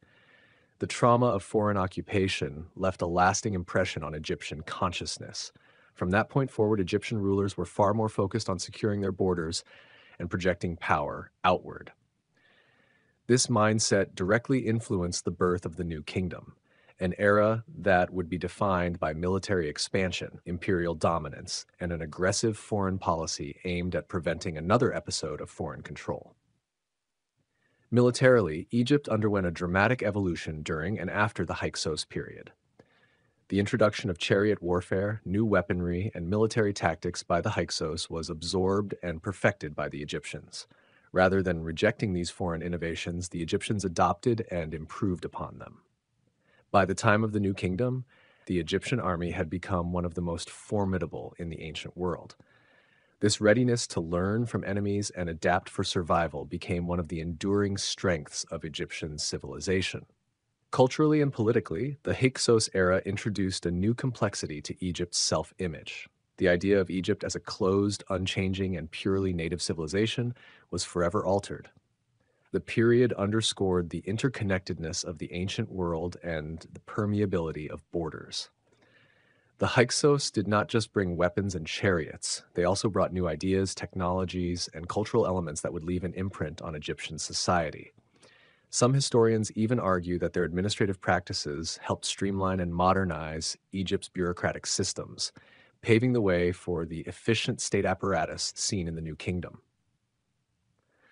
The trauma of foreign occupation left a lasting impression on Egyptian consciousness. From that point forward, Egyptian rulers were far more focused on securing their borders and projecting power outward. This mindset directly influenced the birth of the New Kingdom, an era that would be defined by military expansion, imperial dominance, and an aggressive foreign policy aimed at preventing another episode of foreign control. Militarily, Egypt underwent a dramatic evolution during and after the Hyksos period. The introduction of chariot warfare, new weaponry, and military tactics by the Hyksos was absorbed and perfected by the Egyptians. Rather than rejecting these foreign innovations, the Egyptians adopted and improved upon them. By the time of the New Kingdom, the Egyptian army had become one of the most formidable in the ancient world. This readiness to learn from enemies and adapt for survival became one of the enduring strengths of Egyptian civilization. Culturally and politically, the Hyksos era introduced a new complexity to Egypt's self-image. The idea of Egypt as a closed, unchanging, and purely native civilization was forever altered. The period underscored the interconnectedness of the ancient world and the permeability of borders. The Hyksos did not just bring weapons and chariots, they also brought new ideas, technologies, and cultural elements that would leave an imprint on Egyptian society. Some historians even argue that their administrative practices helped streamline and modernize Egypt's bureaucratic systems, paving the way for the efficient state apparatus seen in the New Kingdom.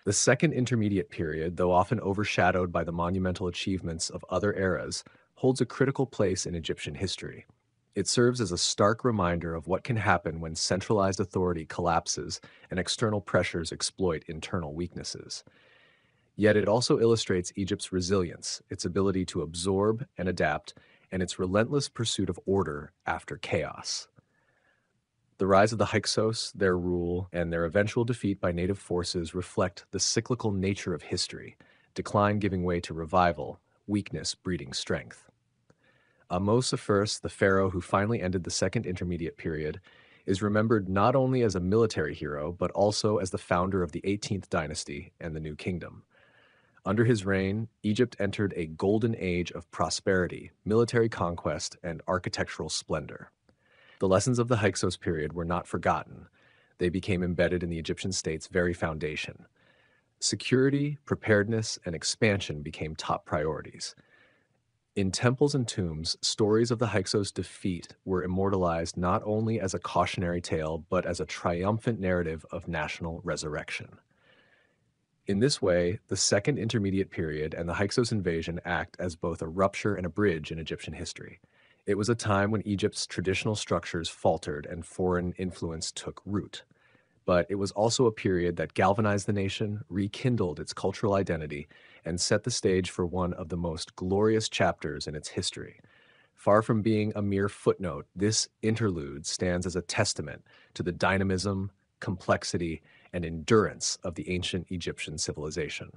The Second Intermediate Period, though often overshadowed by the monumental achievements of other eras, holds a critical place in Egyptian history. It serves as a stark reminder of what can happen when centralized authority collapses and external pressures exploit internal weaknesses. Yet it also illustrates Egypt's resilience, its ability to absorb and adapt, and its relentless pursuit of order after chaos. The rise of the Hyksos, their rule, and their eventual defeat by native forces reflect the cyclical nature of history, decline giving way to revival, weakness breeding strength. Ahmose I, the pharaoh who finally ended the Second Intermediate Period, is remembered not only as a military hero, but also as the founder of the 18th dynasty and the New Kingdom. Under his reign, Egypt entered a golden age of prosperity, military conquest, and architectural splendor. The lessons of the Hyksos period were not forgotten. They became embedded in the Egyptian state's very foundation. Security, preparedness, and expansion became top priorities. In temples and tombs, stories of the Hyksos' defeat were immortalized not only as a cautionary tale, but as a triumphant narrative of national resurrection. In this way, the Second Intermediate Period and the Hyksos invasion act as both a rupture and a bridge in Egyptian history. It was a time when Egypt's traditional structures faltered and foreign influence took root. But it was also a period that galvanized the nation, rekindled its cultural identity, and set the stage for one of the most glorious chapters in its history. Far from being a mere footnote, this interlude stands as a testament to the dynamism, complexity, and endurance of the ancient Egyptian civilization.